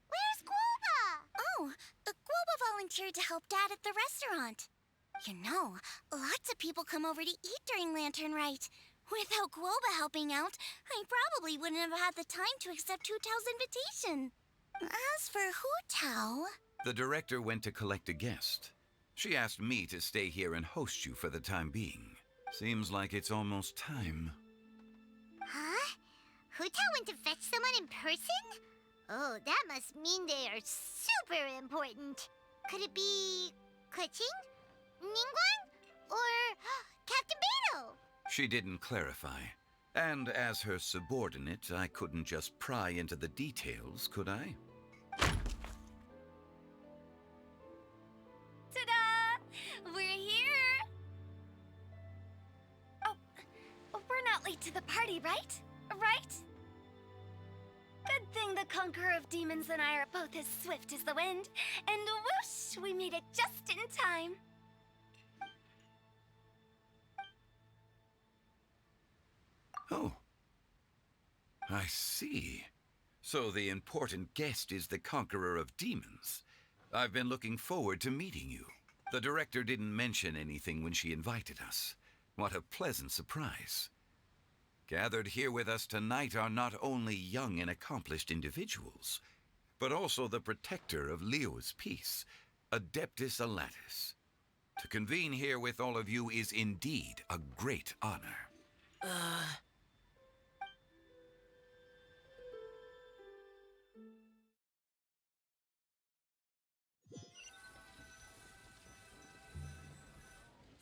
where's Guoba? Oh, Guoba volunteered to help Dad at the restaurant. You know, lots of people come over to eat during Lantern Rite. Without Guoba helping out, I probably wouldn't have had the time to accept Hu Tao's invitation. As for Hu Tao... The director went to collect a guest. She asked me to stay here and host you for the time being. Seems like it's almost time. Huh? Huta went to fetch someone in person? Oh, that must mean they are super important. Could it be... Keqing? Ningguang? Or Captain Beidou? She didn't clarify. And as her subordinate, I couldn't just pry into the details, could I? Ta-da! We're here! Oh, we're not late to the party, right? Right? Good thing the Conqueror of Demons and I are both as swift as the wind. And whoosh, we made it just in time. Oh. I see. So the important guest is the Conqueror of Demons. I've been looking forward to meeting you. The director didn't mention anything when she invited us. What a pleasant surprise. Gathered here with us tonight are not only young and accomplished individuals, but also the protector of Leo's peace, Adeptus Alatus. To convene here with all of you is indeed a great honor.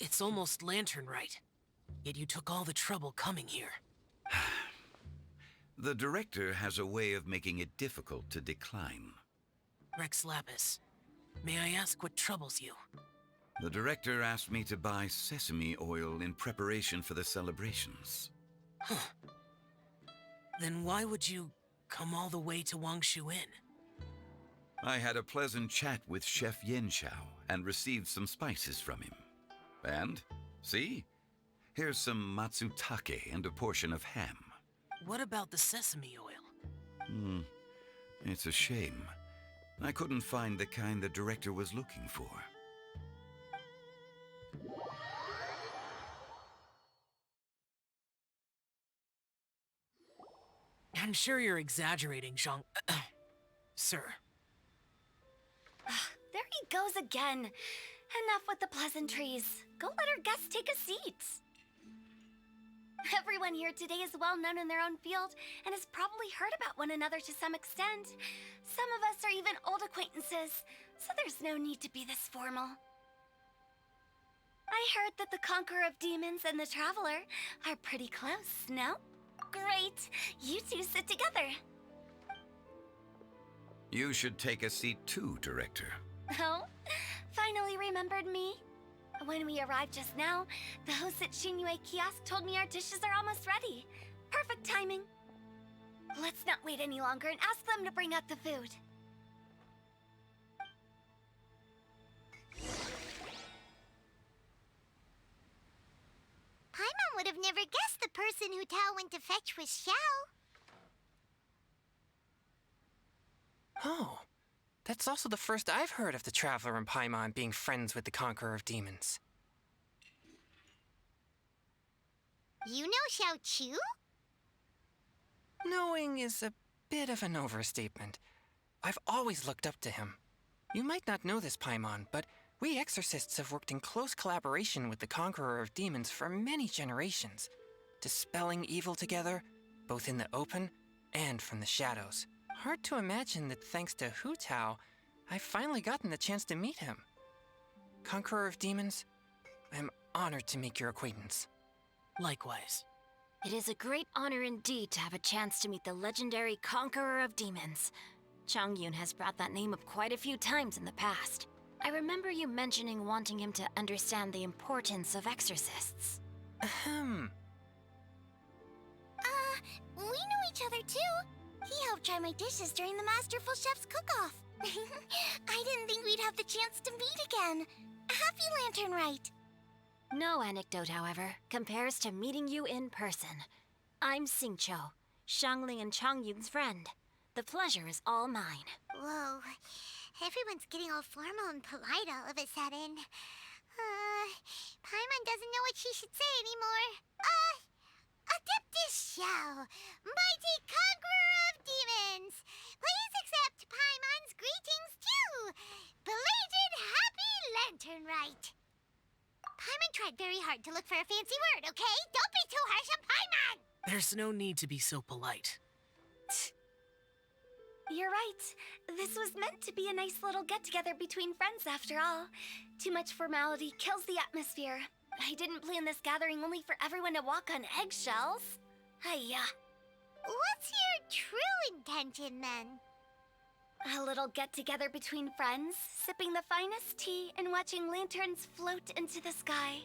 It's almost Lantern Rite, yet you took all the trouble coming here. The director has a way of making it difficult to decline. Rex Lapis, may I ask what troubles you? The director asked me to buy sesame oil in preparation for the celebrations. Huh. Then why would you come all the way to Wangshu Inn? I had a pleasant chat with Chef Yen Chao and received some spices from him. And, see? Here's some matsutake and a portion of ham. What about the sesame oil? It's a shame. I couldn't find the kind the director was looking for. I'm sure you're exaggerating, Sir. There he goes again. Enough with the pleasantries. Go let our guests take a seat. Everyone here today is well known in their own field and has probably heard about one another to some extent. Some of us are even old acquaintances, so there's no need to be this formal. I heard that the Conqueror of Demons and the Traveler are pretty close, no? Great! You two sit together. You should take a seat too, Director. Oh? Finally remembered me? When we arrived just now, the host at Shinue Kiosk told me our dishes are almost ready. Perfect timing. Let's not wait any longer and ask them to bring out the food. Paimon would have never guessed the person who Tao went to fetch was Xiao. Oh, that's also the first I've heard of the Traveler and Paimon being friends with the Conqueror of Demons. You know Xiao Chu? Knowing is a bit of an overstatement. I've always looked up to him. You might not know this, Paimon, but we exorcists have worked in close collaboration with the Conqueror of Demons for many generations, dispelling evil together, both in the open and from the shadows. Hard to imagine that thanks to Hu Tao, I've finally gotten the chance to meet him. Conqueror of Demons, I'm honored to make your acquaintance. Likewise. It is a great honor indeed to have a chance to meet the legendary Conqueror of Demons. Chongyun has brought that name up quite a few times in the past. I remember you mentioning wanting him to understand the importance of exorcists. Ahem. We know each other too. He helped try my dishes during the Masterful Chef's cook-off. I didn't think we'd have the chance to meet again. Happy Lantern Rite. No anecdote, however, compares to meeting you in person. I'm Xingqiu, Xiangling and Chongyun's friend. The pleasure is all mine. Whoa. Everyone's getting all formal and polite all of a sudden. Paimon doesn't know what she should say anymore. Adeptus Xiao, mighty Conqueror of Demons, please accept Paimon's greetings too. Belated Happy Lantern Rite. Paimon tried very hard to look for a fancy word, okay? Don't be too harsh on Paimon! There's no need to be so polite. You're right. This was meant to be a nice little get-together between friends after all. Too much formality kills the atmosphere. I didn't plan this gathering only for everyone to walk on eggshells. Hiya. What's your true intention, then? A little get-together between friends, sipping the finest tea and watching lanterns float into the sky,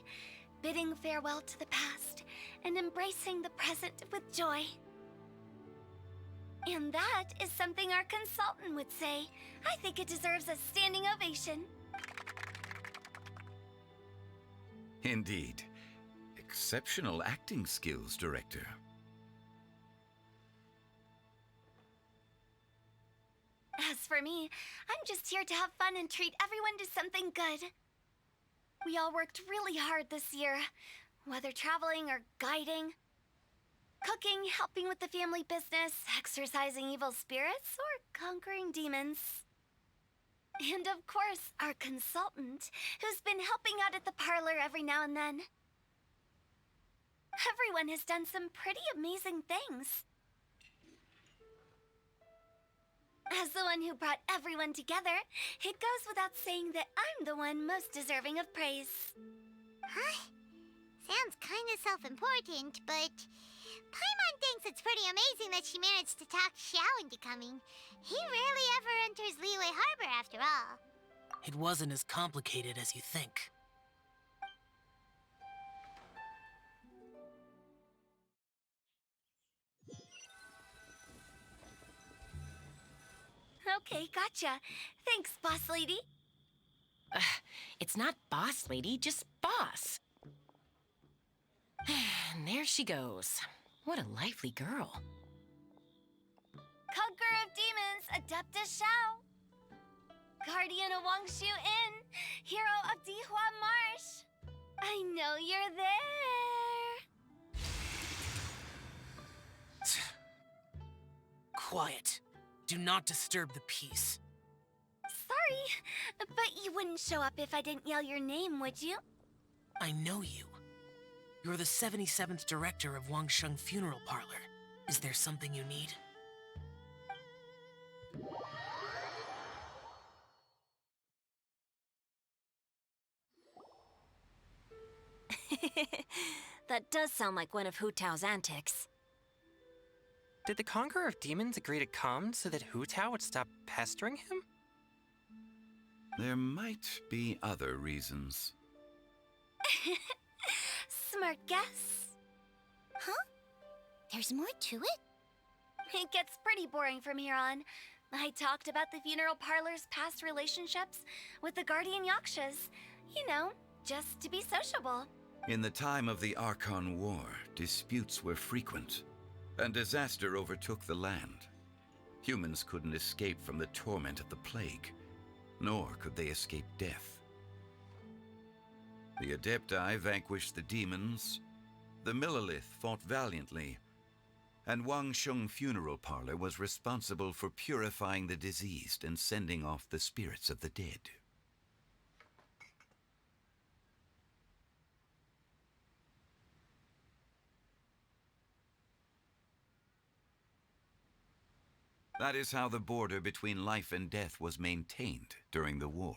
bidding farewell to the past and embracing the present with joy. And that is something our consultant would say. I think it deserves a standing ovation. Indeed. Exceptional acting skills, Director. As for me, I'm just here to have fun and treat everyone to something good. We all worked really hard this year, whether traveling or guiding, cooking, helping with the family business, exorcising evil spirits, or conquering demons. And of course, our consultant, who's been helping out at the parlor every now and then. Everyone has done some pretty amazing things. As the one who brought everyone together, it goes without saying that I'm the one most deserving of praise. Huh? Sounds kind of self-important, but Paimon thinks it's pretty amazing that she managed to talk Xiao into coming. He rarely ever enters Liyue Harbor, after all. It wasn't as complicated as you think. Okay, gotcha. Thanks, boss lady. It's not boss lady, just boss. And there she goes. What a lively girl. Conqueror of Demons, Adeptus Xiao. Guardian of Wangshu Inn, hero of Dihua Marsh. I know you're there. Quiet. Do not disturb the peace. Sorry, but you wouldn't show up if I didn't yell your name, would you? I know you. You're the 77th director of Wangsheng Funeral Parlor. Is there something you need? That does sound like one of Hu Tao's antics. Did the Conqueror of Demons agree to come so that Hu Tao would stop pestering him? There might be other reasons. Smart guess. Huh? There's more to it? It gets pretty boring from here on. I talked about the funeral parlor's past relationships with the Guardian Yakshas. You know, just to be sociable. In the time of the Archon War, disputes were frequent, and disaster overtook the land. Humans couldn't escape from the torment of the plague, nor could they escape death. The Adepti vanquished the demons, the Millelith fought valiantly, and Wangsheng Funeral Parlor was responsible for purifying the diseased and sending off the spirits of the dead. That is how the border between life and death was maintained during the war.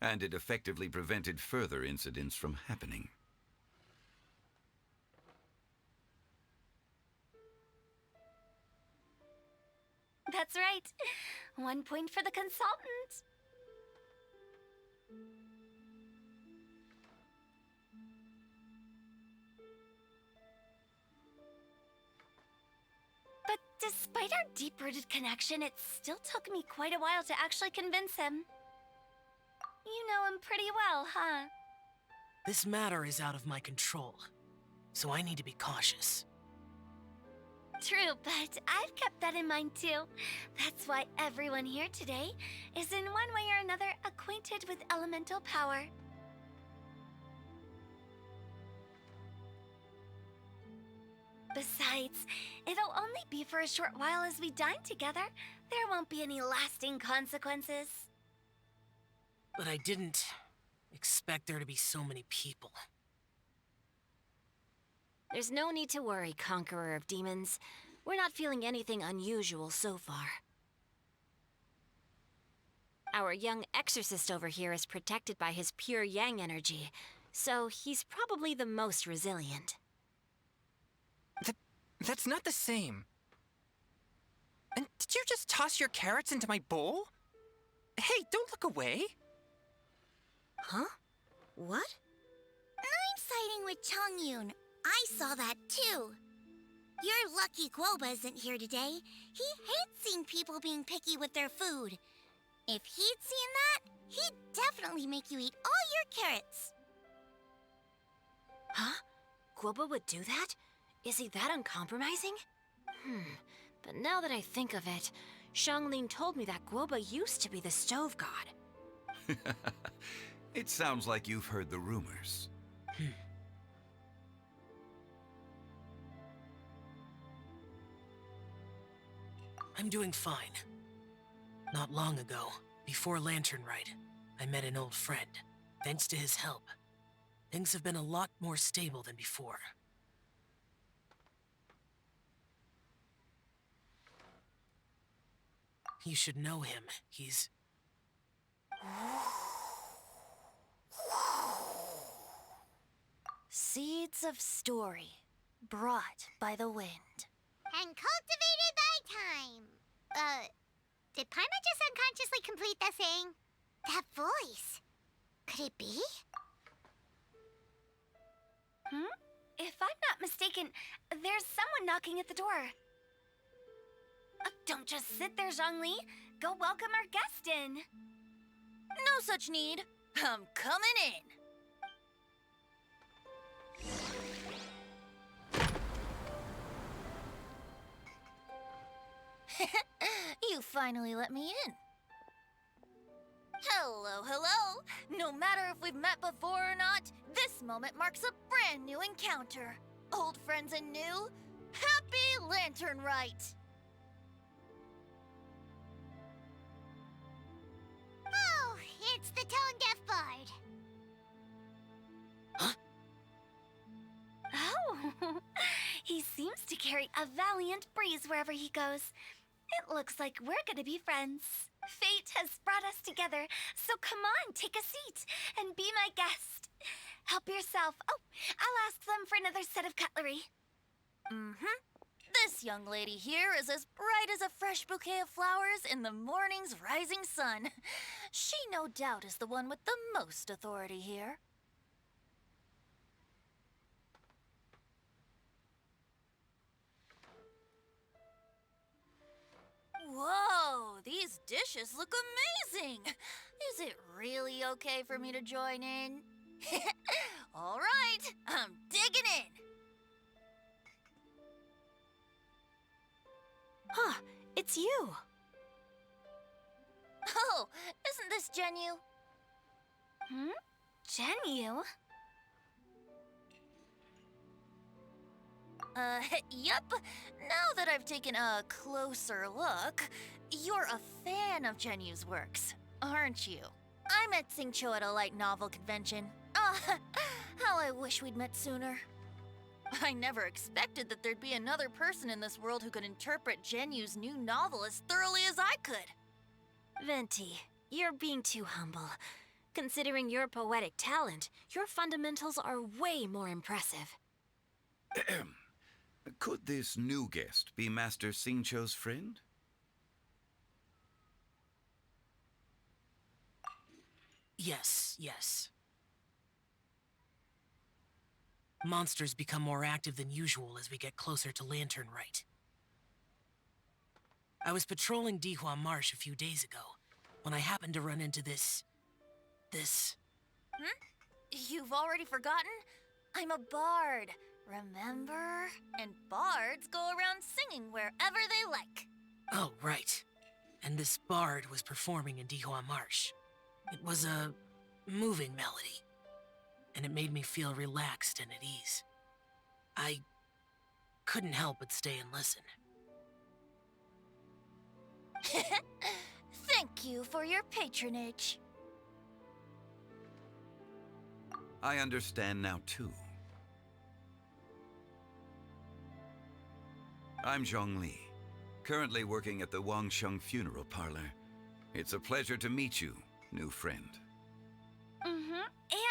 And it effectively prevented further incidents from happening. That's right. 1 point for the consultant. But despite our deep-rooted connection, it still took me quite a while to actually convince him. You know him pretty well, huh? This matter is out of my control, so I need to be cautious. True, but I've kept that in mind too. That's why everyone here today is in one way or another acquainted with elemental power. Besides, it'll only be for a short while as we dine together. There won't be any lasting consequences. But I didn't expect there to be so many people. There's no need to worry, Conqueror of Demons. We're not feeling anything unusual so far. Our young exorcist over here is protected by his pure yang energy, so he's probably the most resilient. That's not the same. And did you just toss your carrots into my bowl? Hey, don't look away. Huh? What? I'm siding with Chongyun. I saw that too. You're lucky Guoba isn't here today. He hates seeing people being picky with their food. If he'd seen that, he'd definitely make you eat all your carrots. Huh? Guoba would do that? Is he that uncompromising? But now that I think of it, Xianglin told me that Guoba used to be the stove god. It sounds like you've heard the rumors. I'm doing fine. Not long ago, before Lantern Rite, I met an old friend. Thanks to his help, things have been a lot more stable than before. You should know him. He's... Seeds of story, brought by the wind. And cultivated by time. Did Paimon just unconsciously complete the saying? That voice. Could it be? If I'm not mistaken, there's someone knocking at the door. Don't just sit there, Zhongli. Go welcome our guest in. No such need. I'm coming in. You finally let me in. Hello, hello. No matter if we've met before or not, this moment marks a brand new encounter. Old friends and new, happy Lantern Rite. It's the tone-deaf bard. Oh, he seems to carry a valiant breeze wherever he goes. It looks like we're gonna be friends. Fate has brought us together, so come on, take a seat and be my guest. Help yourself. Oh, I'll ask them for another set of cutlery. Mm-hmm. This young lady here is as bright as a fresh bouquet of flowers in the morning's rising sun. She no doubt is the one with the most authority here. Whoa, these dishes look amazing. Is it really okay for me to join in? All right, I'm digging in. Huh, it's you. Oh, isn't this Genyu? Genyu? Yep. Now that I've taken a closer look, you're a fan of Genyu's works, aren't you? I met Xingqiu at a light novel convention. How I wish we'd met sooner. I never expected that there'd be another person in this world who could interpret Genyu's new novel as thoroughly as I could. Venti, you're being too humble. Considering your poetic talent, your fundamentals are way more impressive. Could this new guest be Master Xingqiu's friend? Yes. Monsters become more active than usual as we get closer to Lantern Rite. I was patrolling Dihua Marsh a few days ago when I happened to run into this... You've already forgotten? I'm a bard, remember? And bards go around singing wherever they like. Oh, right. And this bard was performing in Dihua Marsh. It was a moving melody, and it made me feel relaxed and at ease. I couldn't help but stay and listen. Thank you for your patronage. I understand now, too. I'm Zhongli, currently working at the Wangsheng Funeral Parlor. It's a pleasure to meet you, new friend.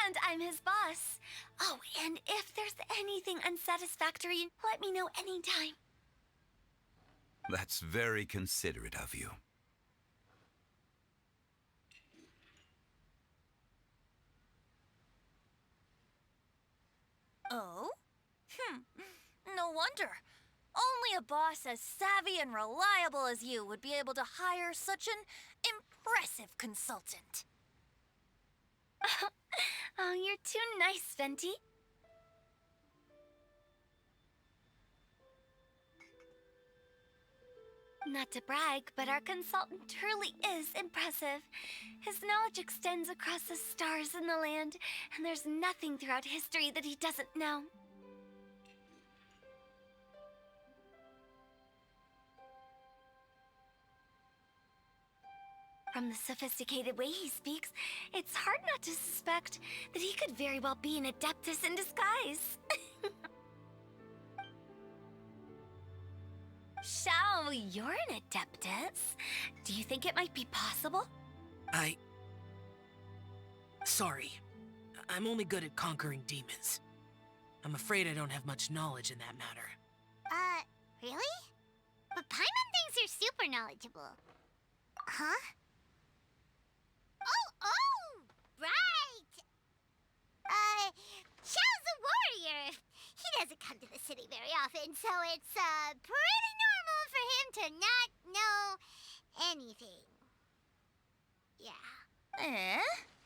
And I'm his boss. Oh, and if there's anything unsatisfactory, let me know anytime. That's very considerate of you. Oh? No wonder. Only a boss as savvy and reliable as you would be able to hire such an impressive consultant. Oh, you're too nice, Venti. Not to brag, but our consultant truly is impressive. His knowledge extends across the stars and the land, and there's nothing throughout history that he doesn't know. From the sophisticated way he speaks, it's hard not to suspect that he could very well be an adeptus in disguise. Shao, you're an adeptus. Do you think it might be possible? Sorry. I'm only good at conquering demons. I'm afraid I don't have much knowledge in that matter. Really? But Paimon thinks you're super knowledgeable. Huh? Oh, right! Xiao's a warrior. He doesn't come to the city very often, so it's, pretty normal for him to not know anything. Yeah.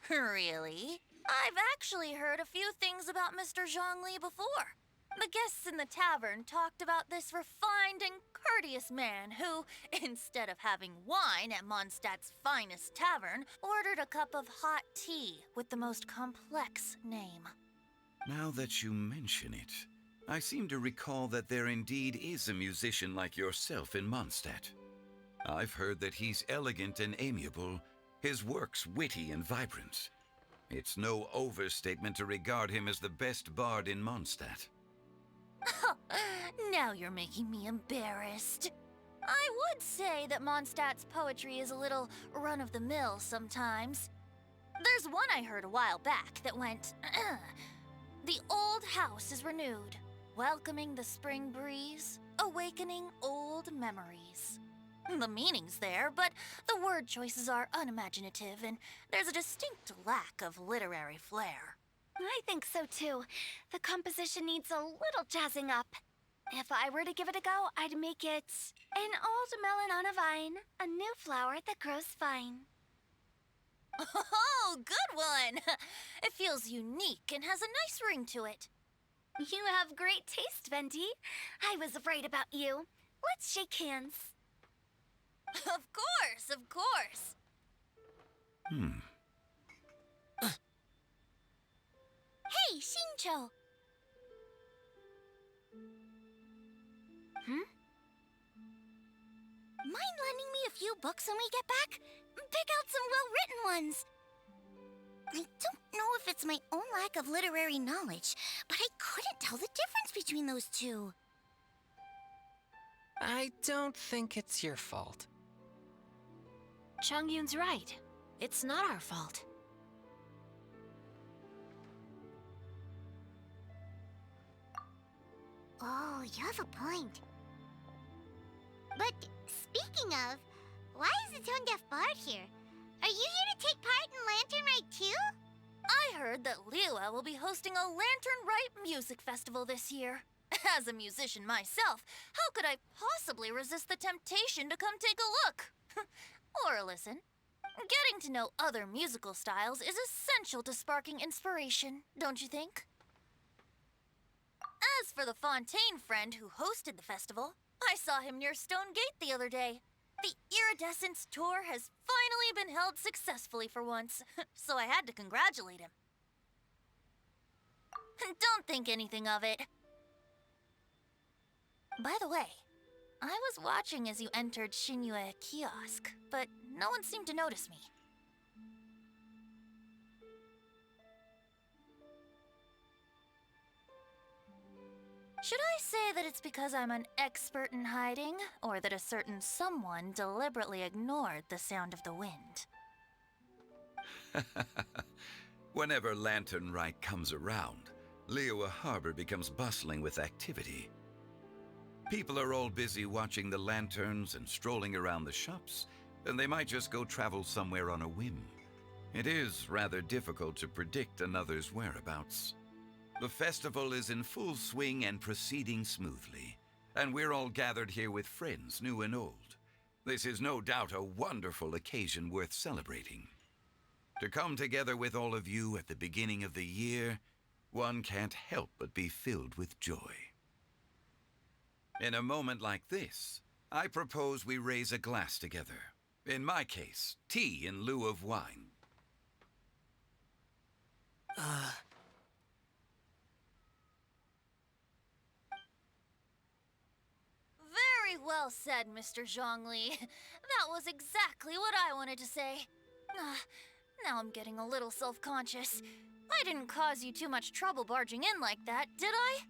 Really? I've actually heard a few things about Mr. Zhongli before. The guests in the tavern talked about this refined and courteous man who, instead of having wine at Mondstadt's finest tavern, ordered a cup of hot tea with the most complex name. Now that you mention it, I seem to recall that there indeed is a musician like yourself in Mondstadt. I've heard that he's elegant and amiable, his works witty and vibrant. It's no overstatement to regard him as the best bard in Mondstadt. Now you're making me embarrassed. I would say that Mondstadt's poetry is a little run-of-the-mill sometimes. There's one I heard a while back that went, "The old house is renewed, welcoming the spring breeze, awakening old memories." The meaning's there, but the word choices are unimaginative, and there's a distinct lack of literary flair. I think so too. The composition needs a little jazzing up. If I were to give it a go, I'd make it an old melon on a vine, a new flower that grows fine. Oh, good one! It feels unique and has a nice ring to it. You have great taste, Venti. I was right about you. Let's shake hands. Of course, of course. Hey, Shincho! Mind lending me a few books when we get back? Pick out some well-written ones. I don't know if it's my own lack of literary knowledge, but I couldn't tell the difference between those two. I don't think it's your fault. Chongyun's right. It's not our fault. Oh, you have a point. But speaking of, why is the Tone Deaf Bard here? Are you here to take part in Lantern Rite too? I heard that Liua will be hosting a Lantern Rite music festival this year. As a musician myself, how could I possibly resist the temptation to come take a look? Or listen. Getting to know other musical styles is essential to sparking inspiration, don't you think? As for the Fontaine friend who hosted the festival, I saw him near Stone Gate the other day. The Iridescence tour has finally been held successfully for once, so I had to congratulate him. Don't think anything of it. By the way, I was watching as you entered Shinyue Kiosk, but no one seemed to notice me. Should I say that it's because I'm an expert in hiding, or that a certain someone deliberately ignored the sound of the wind? Whenever Lantern Rite comes around, Liua Harbor becomes bustling with activity. People are all busy watching the lanterns and strolling around the shops, and they might just go travel somewhere on a whim. It is rather difficult to predict another's whereabouts. The festival is in full swing and proceeding smoothly, and we're all gathered here with friends, new and old. This is no doubt a wonderful occasion worth celebrating. To come together with all of you at the beginning of the year, one can't help but be filled with joy. In a moment like this, I propose we raise a glass together. In my case, tea in lieu of wine. Very well said, Mr. Zhongli. That was exactly what I wanted to say. Now I'm getting a little self-conscious. I didn't cause you too much trouble barging in like that, did I?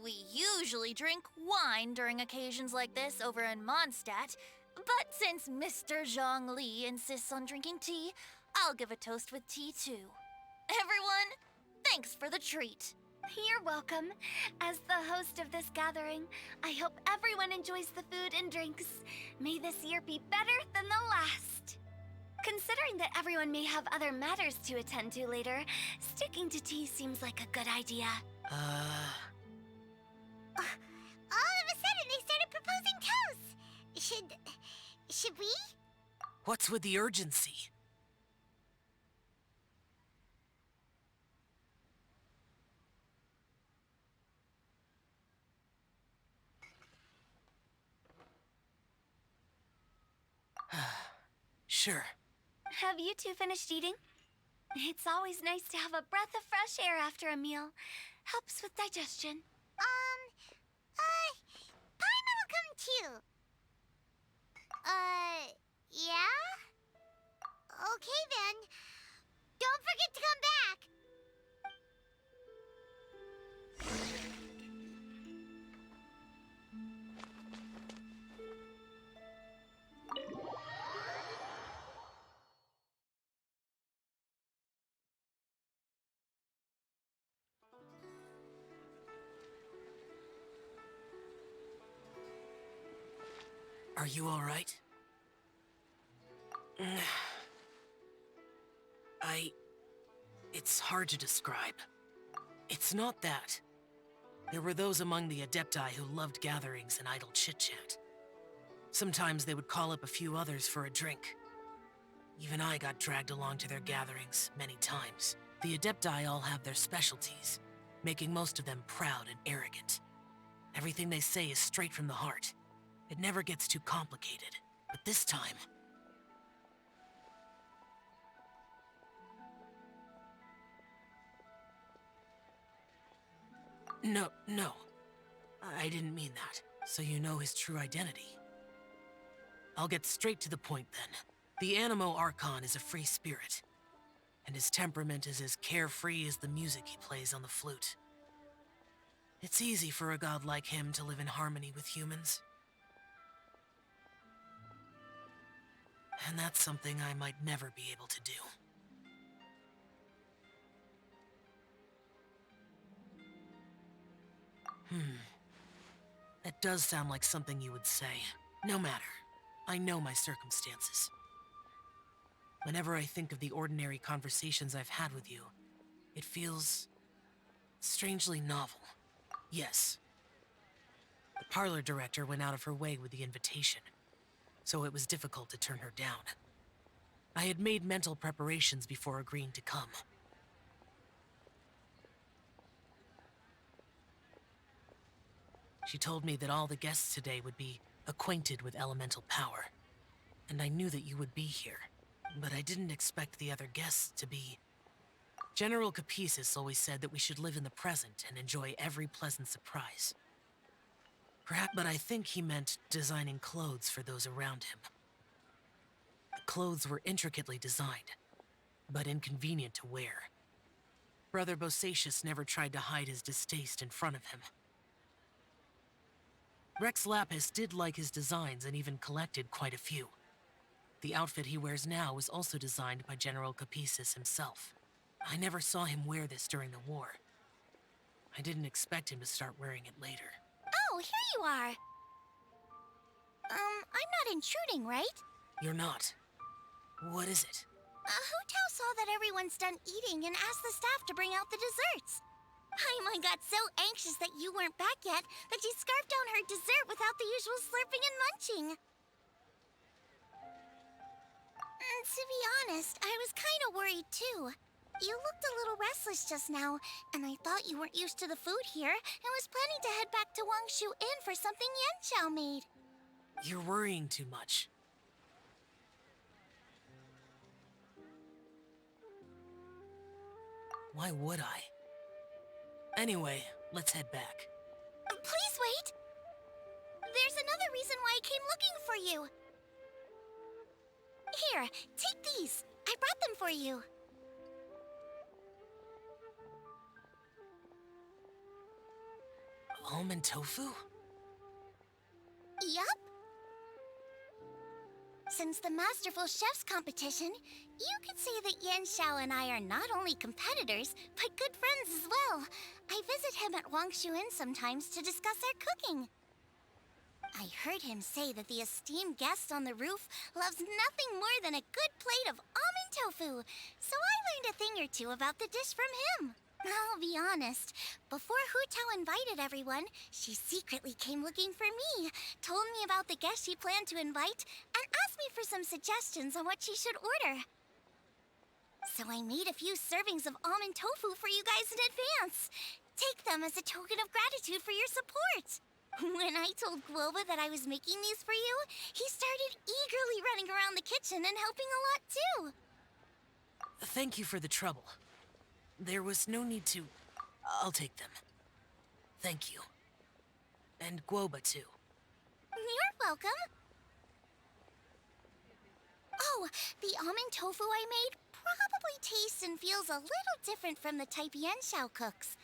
We usually drink wine during occasions like this over in Mondstadt, but since Mr. Zhongli insists on drinking tea, I'll give a toast with tea too. Everyone, thanks for the treat. You're welcome. As the host of this gathering, I hope everyone enjoys the food and drinks. May this year be better than the last. Considering that everyone may have other matters to attend to later, sticking to tea seems like a good idea. All of a sudden, they started proposing toasts. Should we? What's with the urgency? Sure. Have you two finished eating? It's always nice to have a breath of fresh air after a meal. Helps with digestion. Paimon will come too. Yeah? Okay then. Don't forget to come back! Are you all right? It's hard to describe. It's not that. There were those among the Adepti who loved gatherings and idle chit-chat. Sometimes they would call up a few others for a drink. Even I got dragged along to their gatherings many times. The Adepti all have their specialties, making most of them proud and arrogant. Everything they say is straight from the heart. It never gets too complicated. But this time... No. I didn't mean that. So you know his true identity. I'll get straight to the point then. The Animo Archon is a free spirit, and his temperament is as carefree as the music he plays on the flute. It's easy for a god like him to live in harmony with humans. And that's something I might never be able to do. That does sound like something you would say. No matter. I know my circumstances. Whenever I think of the ordinary conversations I've had with you, it feels strangely novel. Yes. The parlor director went out of her way with the invitation, so it was difficult to turn her down. I had made mental preparations before agreeing to come. She told me that all the guests today would be acquainted with elemental power, and I knew that you would be here, but I didn't expect the other guests to be... General Capisis always said that we should live in the present and enjoy every pleasant surprise. Perhaps, but I think he meant designing clothes for those around him. The clothes were intricately designed, but inconvenient to wear. Brother Bosacius never tried to hide his distaste in front of him. Rex Lapis did like his designs and even collected quite a few. The outfit he wears now was also designed by General Capisis himself. I never saw him wear this during the war. I didn't expect him to start wearing it later. Oh, here you are. I'm not intruding, right? You're not. What is it? Hu Tao saw that everyone's done eating and asked the staff to bring out the desserts. Paimon got so anxious that you weren't back yet that she scarfed down her dessert without the usual slurping and munching. To be honest, I was kind of worried too. You looked a little restless just now, and I thought you weren't used to the food here and was planning to head back to Wangshu Inn for something Yanxiao made. You're worrying too much. Why would I? Anyway, let's head back. Please wait! There's another reason why I came looking for you. Here, take these. I brought them for you. Almond tofu? Yup. Since the Masterful Chef's competition, you could say that Yanxiao and I are not only competitors, but good friends as well. I visit him at Wangshu Inn sometimes to discuss our cooking. I heard him say that the esteemed guest on the roof loves nothing more than a good plate of almond tofu, so I learned a thing or two about the dish from him. I'll be honest, before Hu Tao invited everyone, she secretly came looking for me, told me about the guests she planned to invite, and asked me for some suggestions on what she should order. So I made a few servings of almond tofu for you guys in advance. Take them as a token of gratitude for your support. When I told Guoba that I was making these for you, he started eagerly running around the kitchen and helping a lot too. Thank you for the trouble. There was no need to... I'll take them. Thank you. And Guoba too. You're welcome. Oh, the almond tofu I made probably tastes and feels a little different from the type Yanxiao cooks.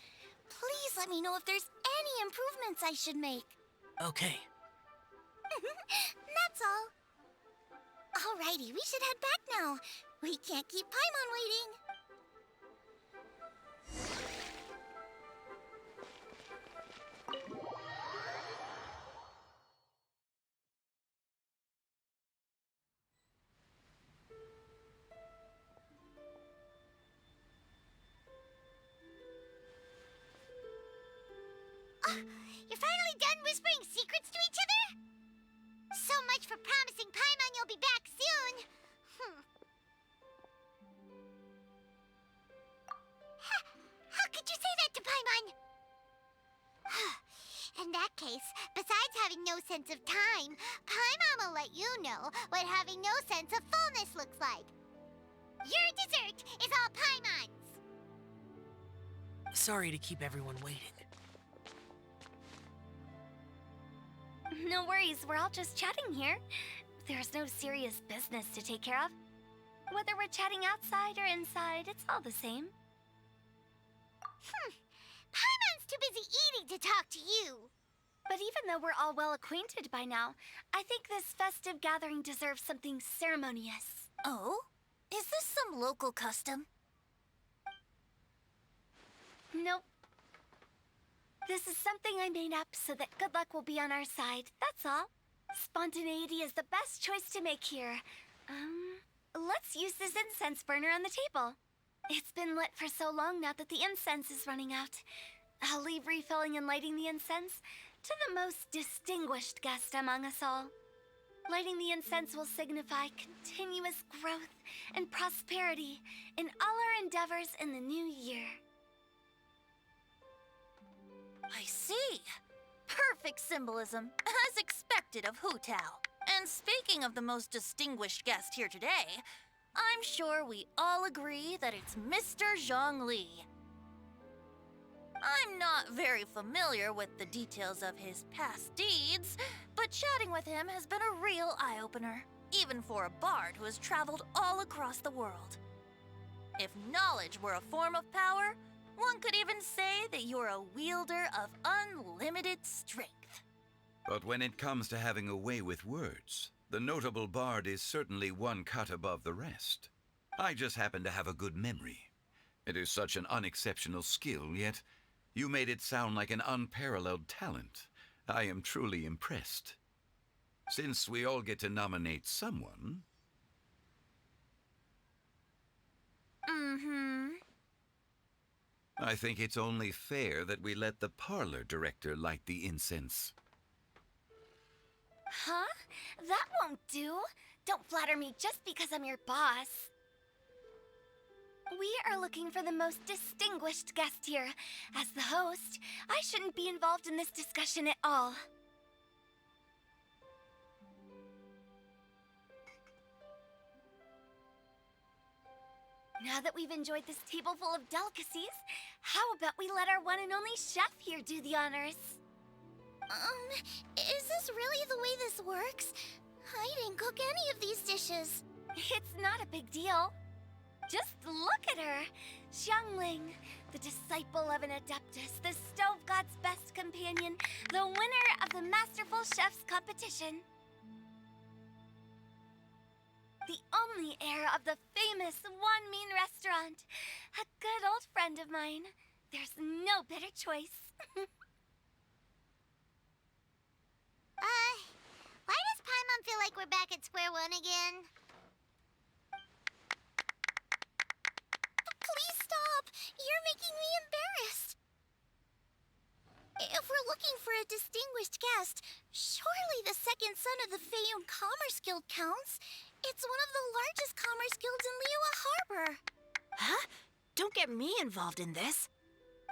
Please let me know if there's any improvements I should make. Okay. That's all. Alrighty, we should head back now. We can't keep Paimon waiting. You're finally done whispering secrets to each other? So much for promising Paimon you'll be back soon. How could you say that to Paimon? In that case, besides having no sense of time, Paimon will let you know what having no sense of fullness looks like. Your dessert is all Paimon's. Sorry to keep everyone waiting. No worries, we're all just chatting here. There's no serious business to take care of. Whether we're chatting outside or inside, it's all the same. Paimon's too busy eating to talk to you. But even though we're all well acquainted by now, I think this festive gathering deserves something ceremonious. Oh? Is this some local custom? Nope. This is something I made up so that good luck will be on our side, that's all. Spontaneity is the best choice to make here. Let's use this incense burner on the table. It's been lit for so long now that the incense is running out. I'll leave refilling and lighting the incense to the most distinguished guest among us all. Lighting the incense will signify continuous growth and prosperity in all our endeavors in the new year. I see. Perfect symbolism, as expected of Hu Tao. And speaking of the most distinguished guest here today, I'm sure we all agree that it's Mr. Zhongli. I'm not very familiar with the details of his past deeds, but chatting with him has been a real eye-opener, even for a bard who has traveled all across the world. If knowledge were a form of power, one could even say that you're a wielder of unlimited strength. But when it comes to having a way with words, the notable bard is certainly one cut above the rest. I just happen to have a good memory. It is such an unexceptional skill, yet you made it sound like an unparalleled talent. I am truly impressed. Since we all get to nominate someone... I think it's only fair that we let the parlor director light the incense. Huh? That won't do. Don't flatter me just because I'm your boss. We are looking for the most distinguished guest here. As the host, I shouldn't be involved in this discussion at all. Now that we've enjoyed this table full of delicacies, how about we let our one and only chef here do the honors? Is this really the way this works? I didn't cook any of these dishes. It's not a big deal. Just look at her. Xiangling, the disciple of an adeptus, the stove god's best companion, the winner of the Masterful Chef's competition. The only heir of the famous Wan Min restaurant. A good old friend of mine. There's no better choice. Why does Paimon feel like we're back at square one again? Please stop! You're making me embarrassed. If we're looking for a distinguished guest, surely the second son of the Feiyun Commerce Guild counts. It's one of the largest commerce guilds in Liyue Harbor. Huh? Don't get me involved in this.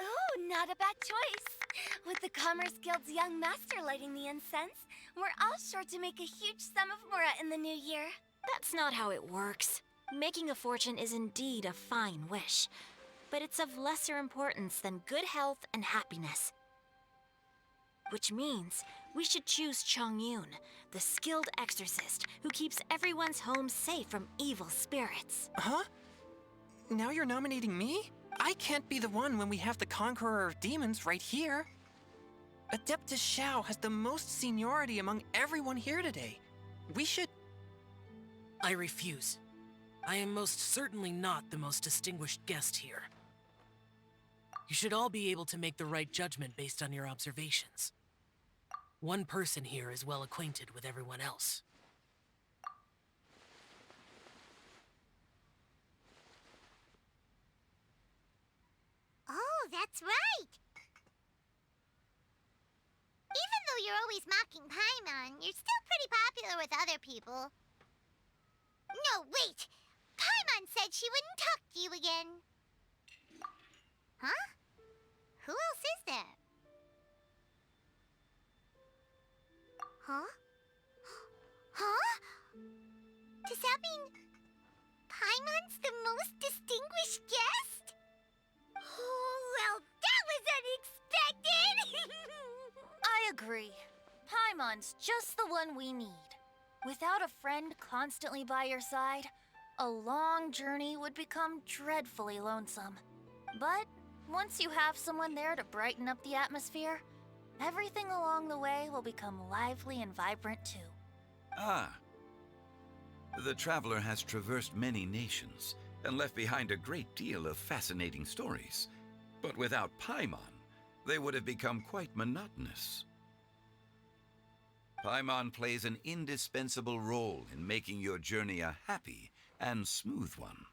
Oh, not a bad choice. With the Commerce Guild's young master lighting the incense, we're all sure to make a huge sum of mora in the new year. That's not how it works. Making a fortune is indeed a fine wish, but it's of lesser importance than good health and happiness. Which means we should choose Chongyun, the skilled exorcist who keeps everyone's home safe from evil spirits. Huh? Now you're nominating me? I can't be the one when we have the Conqueror of Demons right here. Adeptus Xiao has the most seniority among everyone here today. We should... I refuse. I am most certainly not the most distinguished guest here. You should all be able to make the right judgment based on your observations. One person here is well acquainted with everyone else. Oh, that's right! Even though you're always mocking Paimon, you're still pretty popular with other people. No, wait! Paimon said she wouldn't talk to you again. Huh? Who else is there? Huh? Huh? Does that mean Paimon's the most distinguished guest? Oh, well, that was unexpected! I agree. Paimon's just the one we need. Without a friend constantly by your side, a long journey would become dreadfully lonesome. But once you have someone there to brighten up the atmosphere, everything along the way will become lively and vibrant too. Ah. The traveler has traversed many nations and left behind a great deal of fascinating stories. But without Paimon, they would have become quite monotonous. Paimon plays an indispensable role in making your journey a happy and smooth one.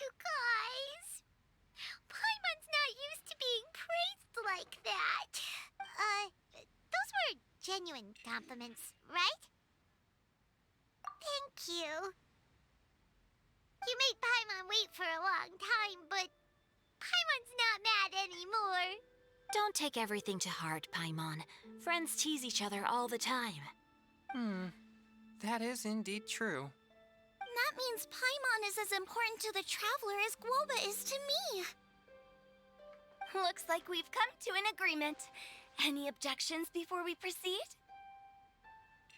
You guys, Paimon's not used to being praised like that. Those were genuine compliments, right? Thank you. You made Paimon wait for a long time, but Paimon's not mad anymore. Don't take everything to heart, Paimon. Friends tease each other all the time. That is indeed true. That means Paimon is as important to the traveler as Guoba is to me. Looks like we've come to an agreement. Any objections before we proceed?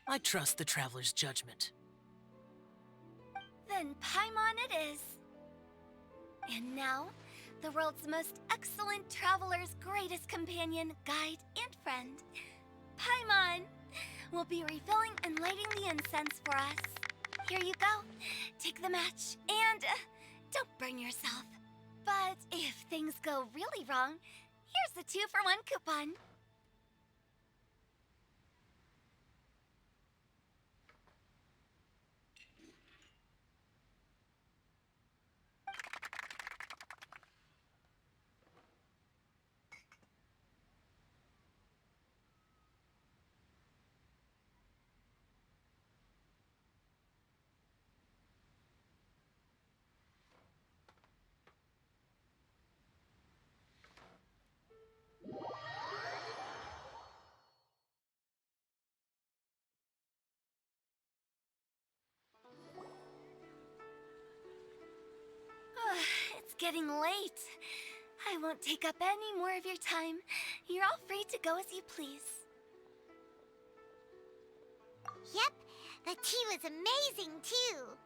I trust the traveler's judgment. Then Paimon it is. And now, the world's most excellent traveler's greatest companion, guide, and friend, Paimon, will be refilling and lighting the incense for us. Here you go. Take the match, and don't burn yourself. But if things go really wrong, here's the 2-for-1 coupon. It's getting late. I won't take up any more of your time. You're all free to go as you please. Yep, the tea was amazing too.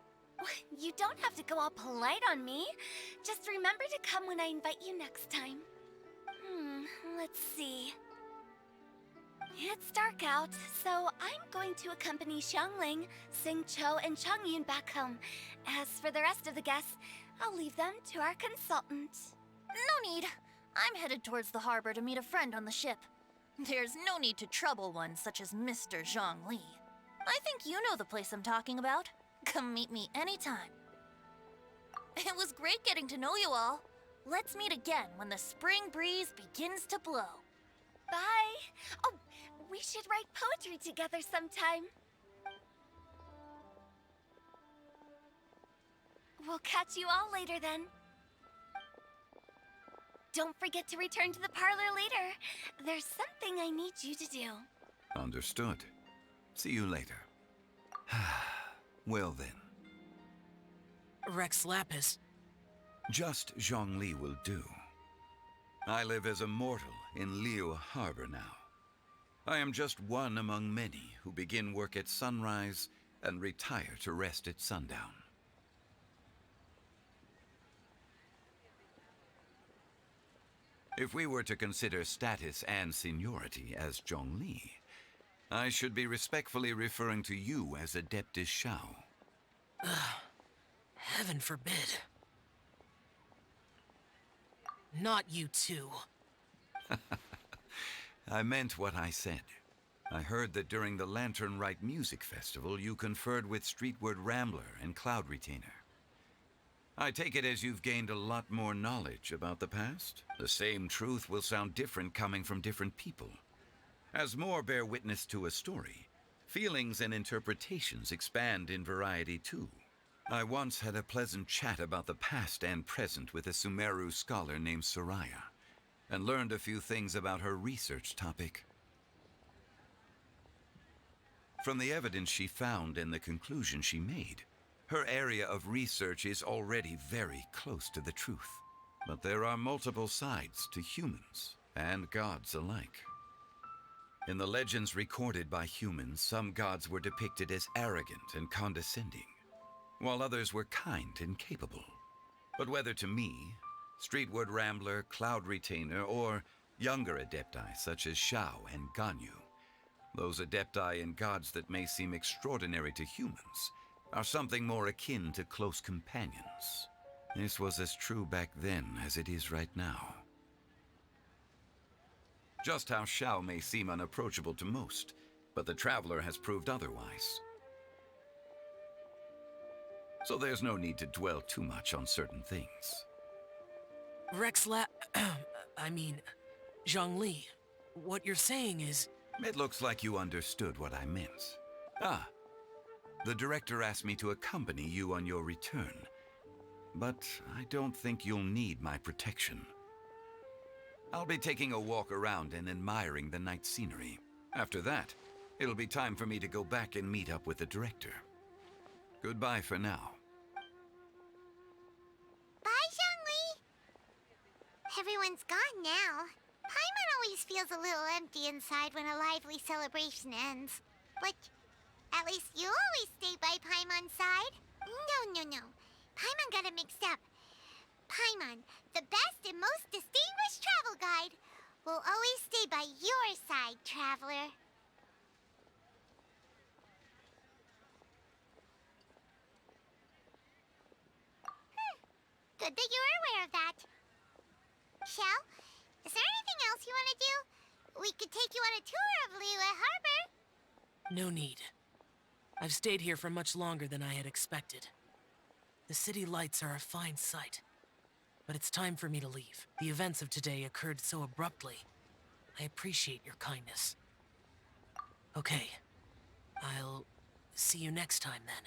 You don't have to go all polite on me. Just remember to come when I invite you next time. Let's see. It's dark out, so I'm going to accompany Xiangling, Xingqiu, and Chongyun back home. As for the rest of the guests, I'll leave them to our consultant. No need. I'm headed towards the harbor to meet a friend on the ship. There's no need to trouble one such as Mr. Zhongli. I think you know the place I'm talking about. Come meet me anytime. It was great getting to know you all. Let's meet again when the spring breeze begins to blow. Bye. Oh, we should write poetry together sometime. We'll catch you all later then. Don't forget to return to the parlor later. There's something I need you to do. Understood. See you later. Well then, Rex Lapis. Just Zhongli will do. I live as a mortal in Liu Harbor now. I am just one among many who begin work at sunrise and retire to rest at sundown. If we were to consider status and seniority as Zhongli, I should be respectfully referring to you as Adeptus Shao. Heaven forbid. Not you too. I meant what I said. I heard that during the Lantern Rite Music Festival, you conferred with Streetward Rambler and Cloud Retainer. I take it as you've gained a lot more knowledge about the past. The same truth will sound different coming from different people. As more bear witness to a story, feelings and interpretations expand in variety too. I once had a pleasant chat about the past and present with a Sumeru scholar named Soraya, and learned a few things about her research topic. From the evidence she found and the conclusion she made, her area of research is already very close to the truth. But there are multiple sides to humans and gods alike. In the legends recorded by humans, some gods were depicted as arrogant and condescending, while others were kind and capable. But whether to me, Streetward Rambler, Cloud Retainer, or younger adepti such as Shao and Ganyu, those adepti and gods that may seem extraordinary to humans are something more akin to close companions. This was as true back then as it is right now. Just how Shao may seem unapproachable to most, but the Traveler has proved otherwise. So there's no need to dwell too much on certain things. Zhongli, what you're saying is... It looks like you understood what I meant. The director asked me to accompany you on your return, but I don't think you'll need my protection. I'll be taking a walk around and admiring the night scenery. After that, it'll be time for me to go back and meet up with the director. Goodbye for now. Bye, Zhongli. Everyone's gone now. Paimon always feels a little empty inside when a lively celebration ends. But at least you always stay by Paimon's side. No. Paimon got it mixed up. Paimon, the best and most distinguished travel guide, will always stay by your side, Traveler. Good that you were aware of that. Shell, is there anything else you want to do? We could take you on a tour of Liyue Harbor. No need. I've stayed here for much longer than I had expected. The city lights are a fine sight, but it's time for me to leave. The events of today occurred so abruptly. I appreciate your kindness. Okay, I'll see you next time then.